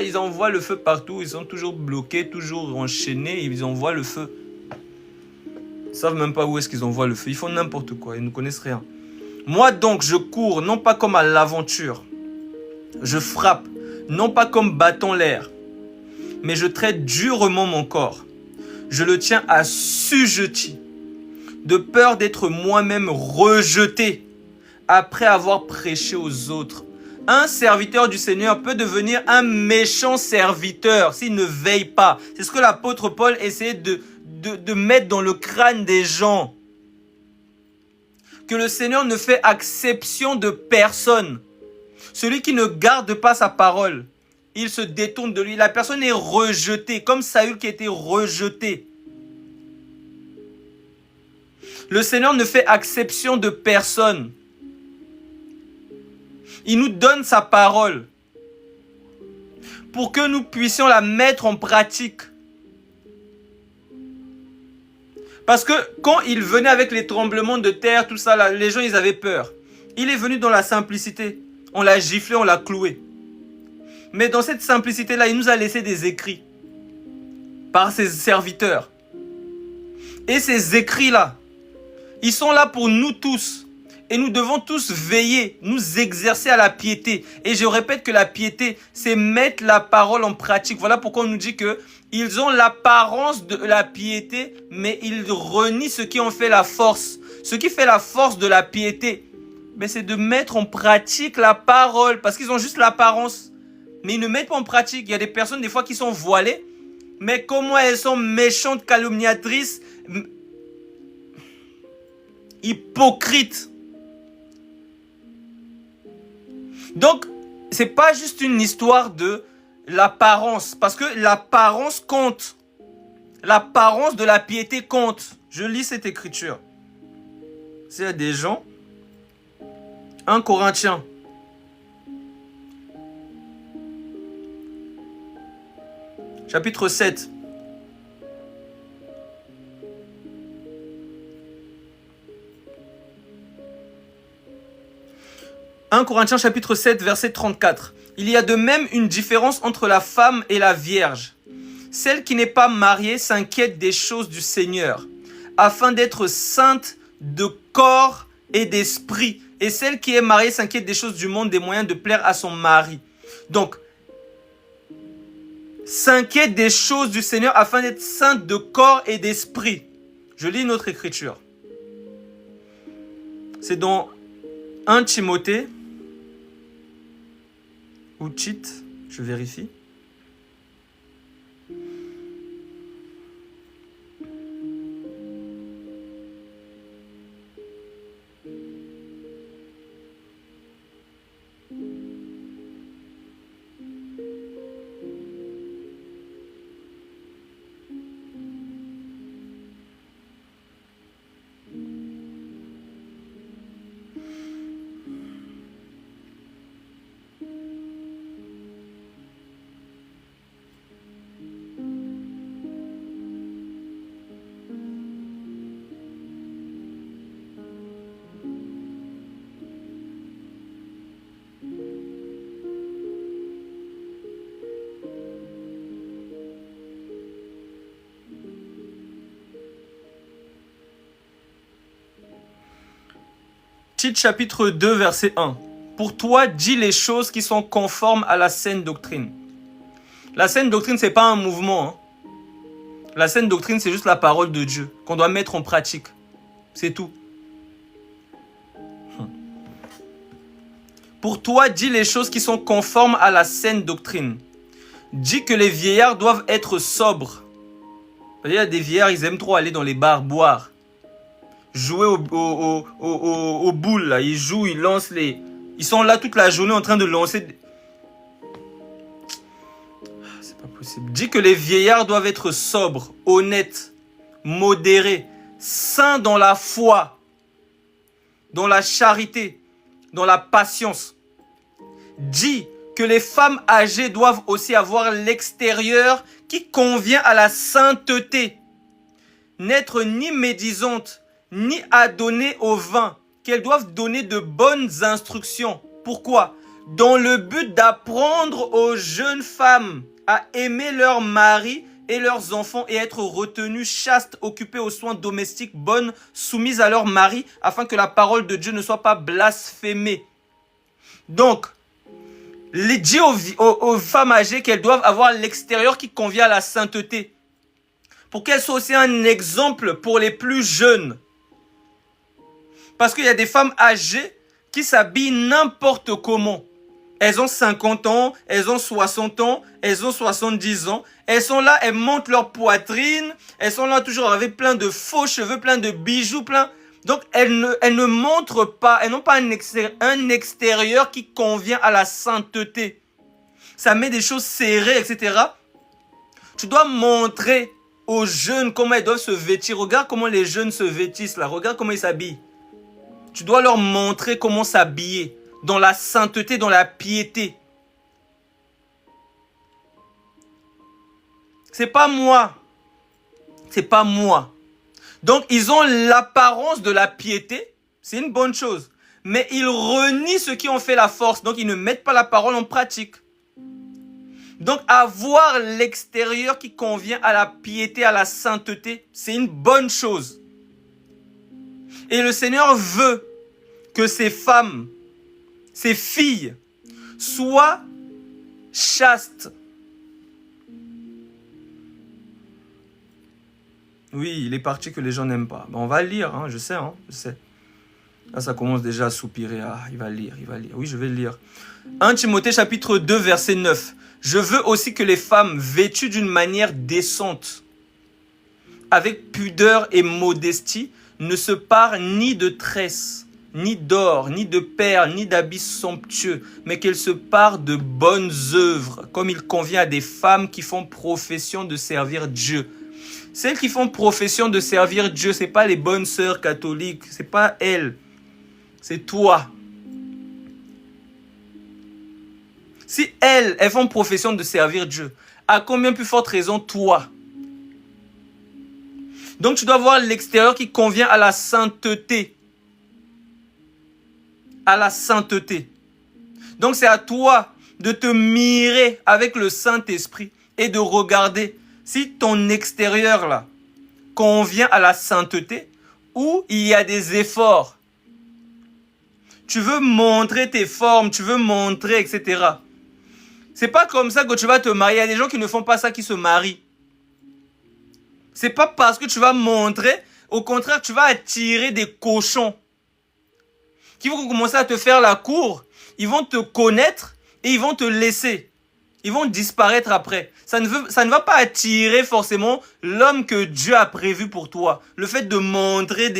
ils envoient le feu partout. Ils sont toujours bloqués, toujours enchaînés. Ils envoient le feu. Ils savent même pas où est-ce qu'ils envoient le feu. Ils font n'importe quoi, ils ne connaissent rien. Moi donc, je cours non pas comme à l'aventure. Je frappe non pas comme battant l'air. Mais je traite durement mon corps. Je le tiens assujetti, de peur d'être moi-même rejeté après avoir prêché aux autres. Un serviteur du Seigneur peut devenir un méchant serviteur s'il ne veille pas. C'est ce que l'apôtre Paul essayait de mettre dans le crâne des gens. Que le Seigneur ne fait exception de personne. Celui qui ne garde pas sa parole, il se détourne de lui. La personne est rejetée, comme Saül qui était rejeté. Le Seigneur ne fait exception de personne. Il nous donne sa parole pour que nous puissions la mettre en pratique. Parce que quand il venait avec les tremblements de terre, tout ça, là, les gens ils avaient peur. Il est venu dans la simplicité. On l'a giflé, on l'a cloué. Mais dans cette simplicité-là, il nous a laissé des écrits par ses serviteurs. Et ces écrits-là, ils sont là pour nous tous. Et nous devons tous veiller, nous exercer à la piété. Et je répète que la piété, c'est mettre la parole en pratique. Voilà pourquoi on nous dit que ils ont l'apparence de la piété, mais ils renient ce qui en fait la force. Ce qui fait la force de la piété, mais c'est de mettre en pratique la parole. Parce qu'ils ont juste l'apparence, mais ils ne mettent pas en pratique. Il y a des personnes des fois qui sont voilées, mais comment elles sont méchantes, calomniatrices, hypocrites. Donc, c'est pas juste une histoire de l'apparence, parce que l'apparence compte. L'apparence de la piété compte. Je lis cette écriture. C'est des gens. 1 Corinthiens. Chapitre 7. « 1 Corinthiens chapitre 7, verset 34. Il y a de même une différence entre la femme et la vierge. Celle qui n'est pas mariée s'inquiète des choses du Seigneur, afin d'être sainte de corps et d'esprit. Et celle qui est mariée s'inquiète des choses du monde, des moyens de plaire à son mari. » Donc, s'inquiète des choses du Seigneur afin d'être sainte de corps et d'esprit. Je lis notre écriture. C'est dans 1 Timothée. Ou Tite, je vérifie. Tite chapitre 2, verset 1. Pour toi, dis les choses qui sont conformes à la saine doctrine. La saine doctrine, ce n'est pas un mouvement. Hein. La saine doctrine, c'est juste la parole de Dieu qu'on doit mettre en pratique. C'est tout. Pour toi, dis les choses qui sont conformes à la saine doctrine. Dis que les vieillards doivent être sobres. Il y a des vieillards, ils aiment trop aller dans les bars, boire. Jouer au boule, là. Ils jouent, ils lancent les... Ils sont là toute la journée en train de lancer... C'est pas possible. Dis que les vieillards doivent être sobres, honnêtes, modérés, saints dans la foi, dans la charité, dans la patience. Dis que les femmes âgées doivent aussi avoir l'extérieur qui convient à la sainteté. N'être ni médisantes, ni adonnées au vin, qu'elles doivent donner de bonnes instructions. Pourquoi? Dans le but d'apprendre aux jeunes femmes à aimer leurs maris et leurs enfants et être retenues chastes, occupées aux soins domestiques, bonnes, soumises à leur mari, afin que la parole de Dieu ne soit pas blasphémée. Donc, dit aux femmes âgées qu'elles doivent avoir l'extérieur qui convient à la sainteté, pour qu'elles soient aussi un exemple pour les plus jeunes. Parce qu'il y a des femmes âgées qui s'habillent n'importe comment. Elles ont 50 ans, elles ont 60 ans, elles ont 70 ans. Elles sont là, elles montent leur poitrine. Elles sont là toujours avec plein de faux cheveux, plein de bijoux, plein... Donc, elles ne montrent pas, elles n'ont pas un extérieur qui convient à la sainteté. Ça met des choses serrées, etc. Tu dois montrer aux jeunes comment ils doivent se vêtir. Regarde comment les jeunes se vêtissent là. Regarde comment ils s'habillent. Tu dois leur montrer comment s'habiller dans la sainteté, dans la piété. C'est pas moi. C'est pas moi. Donc, ils ont l'apparence de la piété. C'est une bonne chose. mais ils renient ceux qui ont fait la force. Donc, ils ne mettent pas la parole en pratique. Donc, avoir l'extérieur qui convient à la piété, à la sainteté, c'est une bonne chose. Et le Seigneur veut que ces femmes, ces filles, soient chastes. Oui, il est parti que les gens n'aiment pas. On va lire, je sais. Là, ça commence déjà à soupirer. Ah, il va lire. Oui, je vais lire. 1 Timothée chapitre 2, verset 9. Je veux aussi que les femmes vêtues d'une manière décente, avec pudeur et modestie, ne se parent ni de tresses, ni d'or, ni de perles, ni d'habits somptueux, mais qu'elles se parent de bonnes œuvres, comme il convient à des femmes qui font profession de servir Dieu. Celles qui font profession de servir Dieu, ce n'est pas les bonnes sœurs catholiques, ce n'est pas elles, c'est toi. Si elles font profession de servir Dieu, à combien plus forte raison toi? Donc tu dois voir l'extérieur qui convient à la sainteté. À la sainteté. Donc c'est à toi de te mirer avec le Saint-Esprit et de regarder si ton extérieur là convient à la sainteté ou il y a des efforts. Tu veux montrer tes formes, tu veux montrer, etc. C'est pas comme ça que tu vas te marier. Il y a des gens qui ne font pas ça, qui se marient. C'est pas parce que tu vas montrer, au contraire, tu vas attirer des cochons qui vont commencer à te faire la cour. Ils vont te connaître et ils vont te laisser. Ils vont disparaître après. Ça ne va pas attirer forcément l'homme que Dieu a prévu pour toi. Le fait de montrer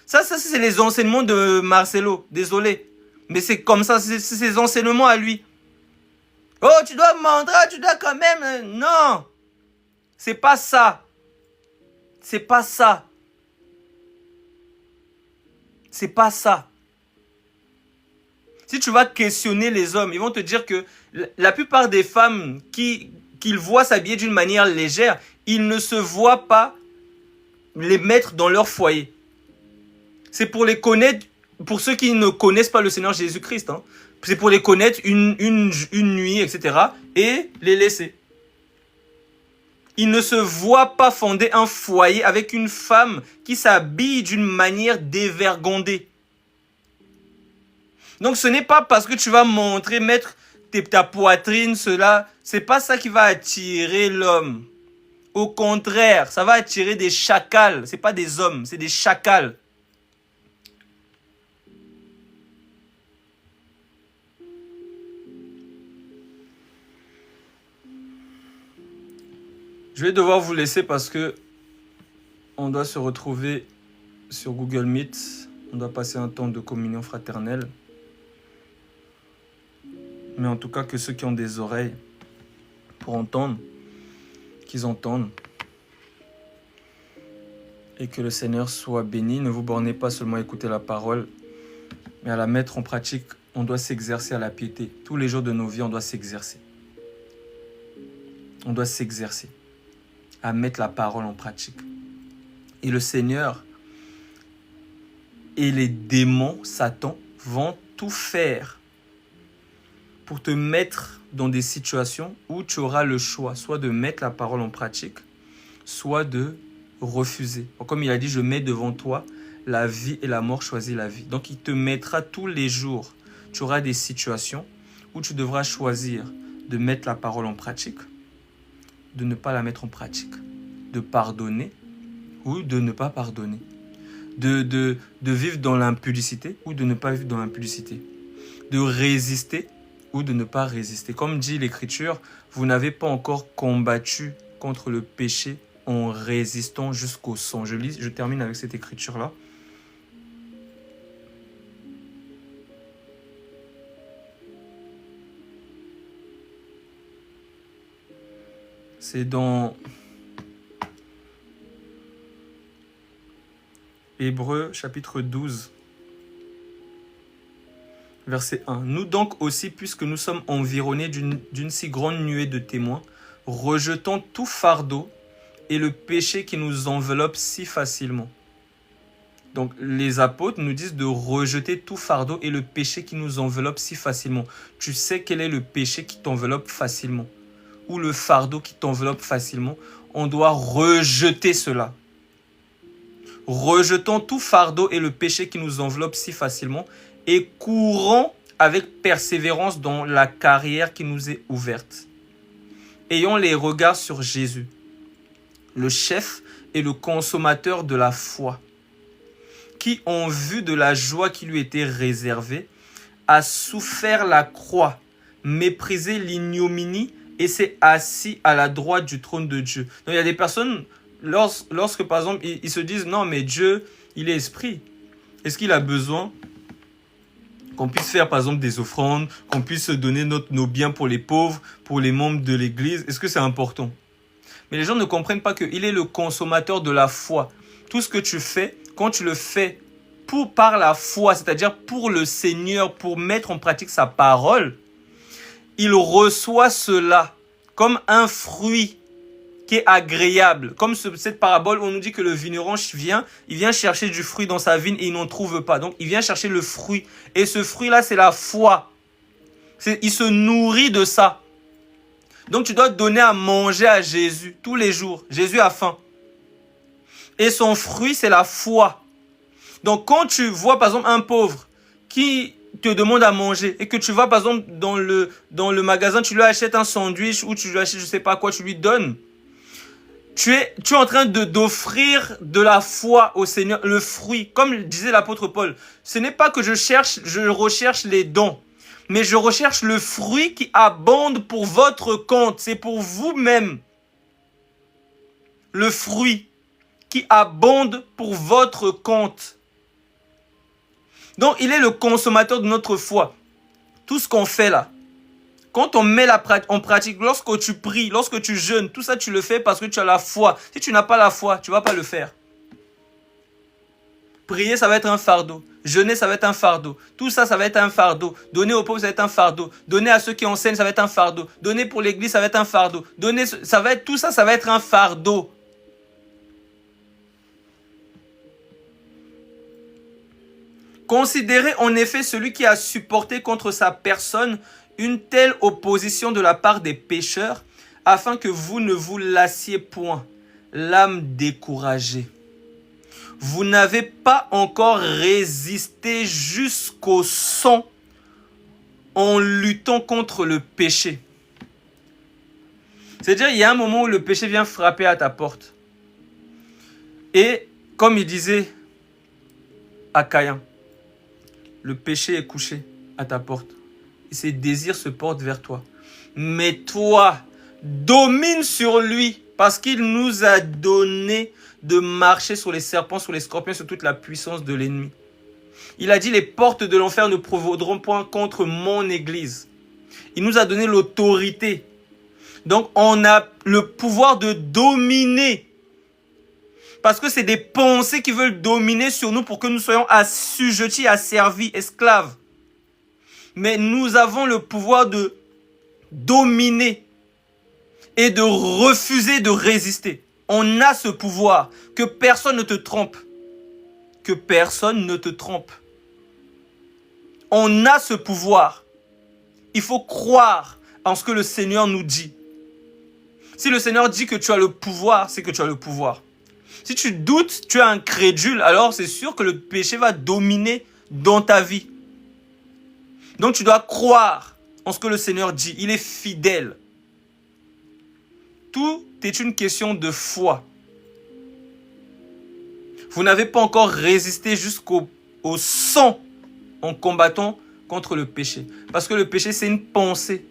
Ça c'est les enseignements de Marcelo. Désolé. Mais c'est comme ça, c'est ses enseignements à lui. Oh, tu dois montrer, tu dois quand même... Non. C'est pas ça. C'est pas ça. C'est pas ça. Si tu vas questionner les hommes, ils vont te dire que la plupart des femmes qu'ils voient s'habiller d'une manière légère, ils ne se voient pas les mettre dans leur foyer. C'est pour les connaître, pour ceux qui ne connaissent pas le Seigneur Jésus-Christ. C'est pour les connaître une nuit, etc. et les laisser. Il ne se voit pas fonder un foyer avec une femme qui s'habille d'une manière dévergondée. Donc ce n'est pas parce que tu vas montrer, mettre ta poitrine, cela, c'est pas ça qui va attirer l'homme. Au contraire, ça va attirer des chacals. C'est pas des hommes, c'est des chacals. Je vais devoir vous laisser parce que on doit se retrouver sur Google Meet. On doit passer un temps de communion fraternelle. Mais en tout cas, que ceux qui ont des oreilles pour entendre, qu'ils entendent. Et que le Seigneur soit béni. Ne vous bornez pas seulement à écouter la parole, mais à la mettre en pratique. On doit s'exercer à la piété. Tous les jours de nos vies, on doit s'exercer. On doit s'exercer à mettre la parole en pratique. Et le Seigneur et les démons, Satan, vont tout faire pour te mettre dans des situations où tu auras le choix, soit de mettre la parole en pratique, soit de refuser. Comme il a dit, je mets devant toi la vie et la mort, choisis la vie. Donc il te mettra tous les jours. Tu auras des situations où tu devras choisir de mettre la parole en pratique, de ne pas la mettre en pratique, de pardonner ou de ne pas pardonner, de vivre dans l'impudicité ou de ne pas vivre dans l'impudicité, de résister ou de ne pas résister. Comme dit l'Écriture, vous n'avez pas encore combattu contre le péché en résistant jusqu'au sang. Je termine avec cette Écriture-là. C'est dans Hébreux chapitre 12, verset 1. Nous donc aussi, puisque nous sommes environnés d'une si grande nuée de témoins, rejetons tout fardeau et le péché qui nous enveloppe si facilement. Donc, les apôtres nous disent de rejeter tout fardeau et le péché qui nous enveloppe si facilement. Tu sais quel est le péché qui t'enveloppe facilement ou le fardeau qui t'enveloppe facilement. On doit rejeter cela. Rejetons tout fardeau et le péché qui nous enveloppe si facilement et courons avec persévérance dans la carrière qui nous est ouverte. Ayons les regards sur Jésus, le chef et le consommateur de la foi, qui, en vue de la joie qui lui était réservée, a souffert la croix, méprisé l'ignominie et s'est assis à la droite du trône de Dieu. Donc, il y a des personnes, lorsque par exemple, ils se disent, non mais Dieu, il est esprit. Est-ce qu'il a besoin qu'on puisse faire par exemple des offrandes, qu'on puisse donner nos biens pour les pauvres, pour les membres de l'église? Est-ce que c'est important? Mais les gens ne comprennent pas qu'il est le consommateur de la foi. Tout ce que tu fais, quand tu le fais par la foi, c'est-à-dire pour le Seigneur, pour mettre en pratique sa parole, il reçoit cela comme un fruit qui est agréable. Comme cette parabole où on nous dit que le vigneron il vient chercher du fruit dans sa vigne et il n'en trouve pas. Donc il vient chercher le fruit. Et ce fruit-là, c'est la foi. Il se nourrit de ça. Donc tu dois donner à manger à Jésus tous les jours. Jésus a faim. Et son fruit, c'est la foi. Donc quand tu vois par exemple un pauvre qui te demande à manger et que tu vas par exemple dans le magasin, tu lui achètes un sandwich ou tu lui achètes je sais pas quoi, tu lui donnes. Tu es en train d'offrir de la foi au Seigneur, le fruit. Comme disait l'apôtre Paul, ce n'est pas que je recherche les dons, mais je recherche le fruit qui abonde pour votre compte. C'est pour vous-même. Le fruit qui abonde pour votre compte. Donc, il est le consommateur de notre foi. Tout ce qu'on fait là, quand on met en pratique, lorsque tu pries, lorsque tu jeûnes, tout ça, tu le fais parce que tu as la foi. Si tu n'as pas la foi, tu ne vas pas le faire. Prier, ça va être un fardeau. Jeûner, ça va être un fardeau. Tout ça, ça va être un fardeau. Donner aux pauvres, ça va être un fardeau. Donner à ceux qui enseignent, ça va être un fardeau. Donner pour l'église, ça va être un fardeau. Tout ça, ça va être un fardeau. Considérez en effet celui qui a supporté contre sa personne une telle opposition de la part des pécheurs, afin que vous ne vous lassiez point, l'âme découragée. Vous n'avez pas encore résisté jusqu'au sang en luttant contre le péché. C'est-à-dire, il y a un moment où le péché vient frapper à ta porte. Et comme il disait à Caïn, le péché est couché à ta porte. Et ses désirs se portent vers toi. Mais toi, domine sur lui, parce qu'il nous a donné de marcher sur les serpents, sur les scorpions, sur toute la puissance de l'ennemi. Il a dit, les portes de l'enfer ne prévaudront point contre mon église. Il nous a donné l'autorité. Donc, on a le pouvoir de dominer. Parce que c'est des pensées qui veulent dominer sur nous pour que nous soyons assujettis, asservis, esclaves. Mais nous avons le pouvoir de dominer et de refuser de résister. On a ce pouvoir. Que personne ne te trompe. Que personne ne te trompe. On a ce pouvoir. Il faut croire en ce que le Seigneur nous dit. Si le Seigneur dit que tu as le pouvoir, c'est que tu as le pouvoir. Si tu doutes, tu es incrédule, alors c'est sûr que le péché va dominer dans ta vie. Donc tu dois croire en ce que le Seigneur dit. Il est fidèle. Tout est une question de foi. Vous n'avez pas encore résisté jusqu'au sang en combattant contre le péché. Parce que le péché, c'est une pensée.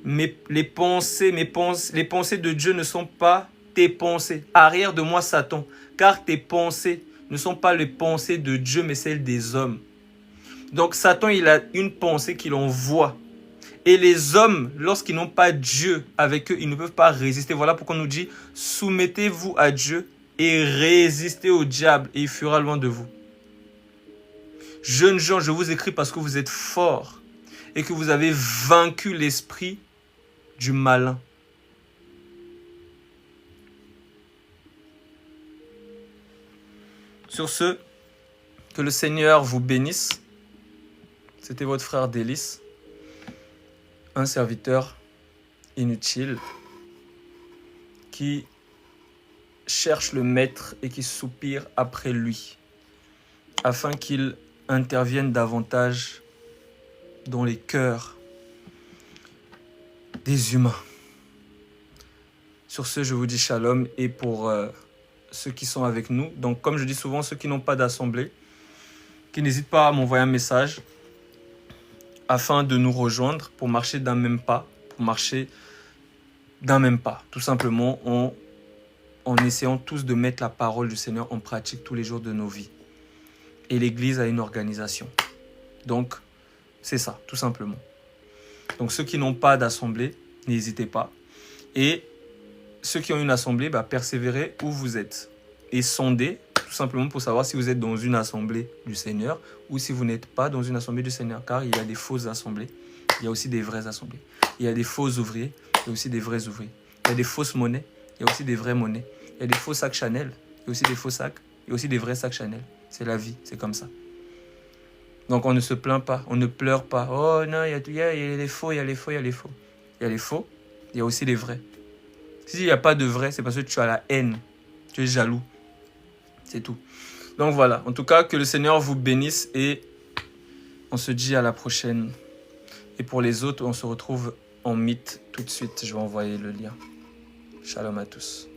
Mais les pensées de Dieu ne sont pas tes pensées. Arrière de moi, Satan. Car tes pensées ne sont pas les pensées de Dieu, mais celles des hommes. Donc Satan, il a une pensée qu'il envoie. Et les hommes, lorsqu'ils n'ont pas Dieu avec eux, ils ne peuvent pas résister. Voilà pourquoi on nous dit, soumettez-vous à Dieu et résistez au diable et il fuira loin de vous. Jeunes gens, je vous écris parce que vous êtes forts et que vous avez vaincu l'esprit du malin. Sur ce, que le Seigneur vous bénisse. C'était votre frère Délice, un serviteur inutile qui cherche le Maître et qui soupire après lui, afin qu'il intervienne davantage dans les cœurs des humains. Sur ce, je vous dis shalom, et pour ceux qui sont avec nous, donc comme je dis souvent, ceux qui n'ont pas d'assemblée, qui n'hésitent pas à m'envoyer un message afin de nous rejoindre pour marcher d'un même pas, tout simplement en essayant tous de mettre la parole du Seigneur en pratique tous les jours de nos vies. Et l'Église a une organisation. Donc, c'est ça, tout simplement. Donc, ceux qui n'ont pas d'assemblée, n'hésitez pas. Et ceux qui ont une assemblée, persévérez où vous êtes. Et sondez, tout simplement pour savoir si vous êtes dans une assemblée du Seigneur ou si vous n'êtes pas dans une assemblée du Seigneur. Car il y a des fausses assemblées, il y a aussi des vraies assemblées. Il y a des faux ouvriers, il y a aussi des vrais ouvriers. Il y a des fausses monnaies, il y a aussi des vraies monnaies. Il y a des faux sacs Chanel, il y a aussi des faux sacs, il y a aussi des vrais sacs Chanel. C'est la vie, c'est comme ça. Donc on ne se plaint pas, on ne pleure pas. Oh non, il y a les faux, il y a les faux, il y a les faux. Il y a les faux, il y a aussi les vrais. S'il n'y a pas de vrai, c'est parce que tu as la haine, tu es jaloux. C'est tout. Donc voilà, en tout cas, que le Seigneur vous bénisse et on se dit à la prochaine. Et pour les autres, on se retrouve en Meet tout de suite. Je vais envoyer le lien. Shalom à tous.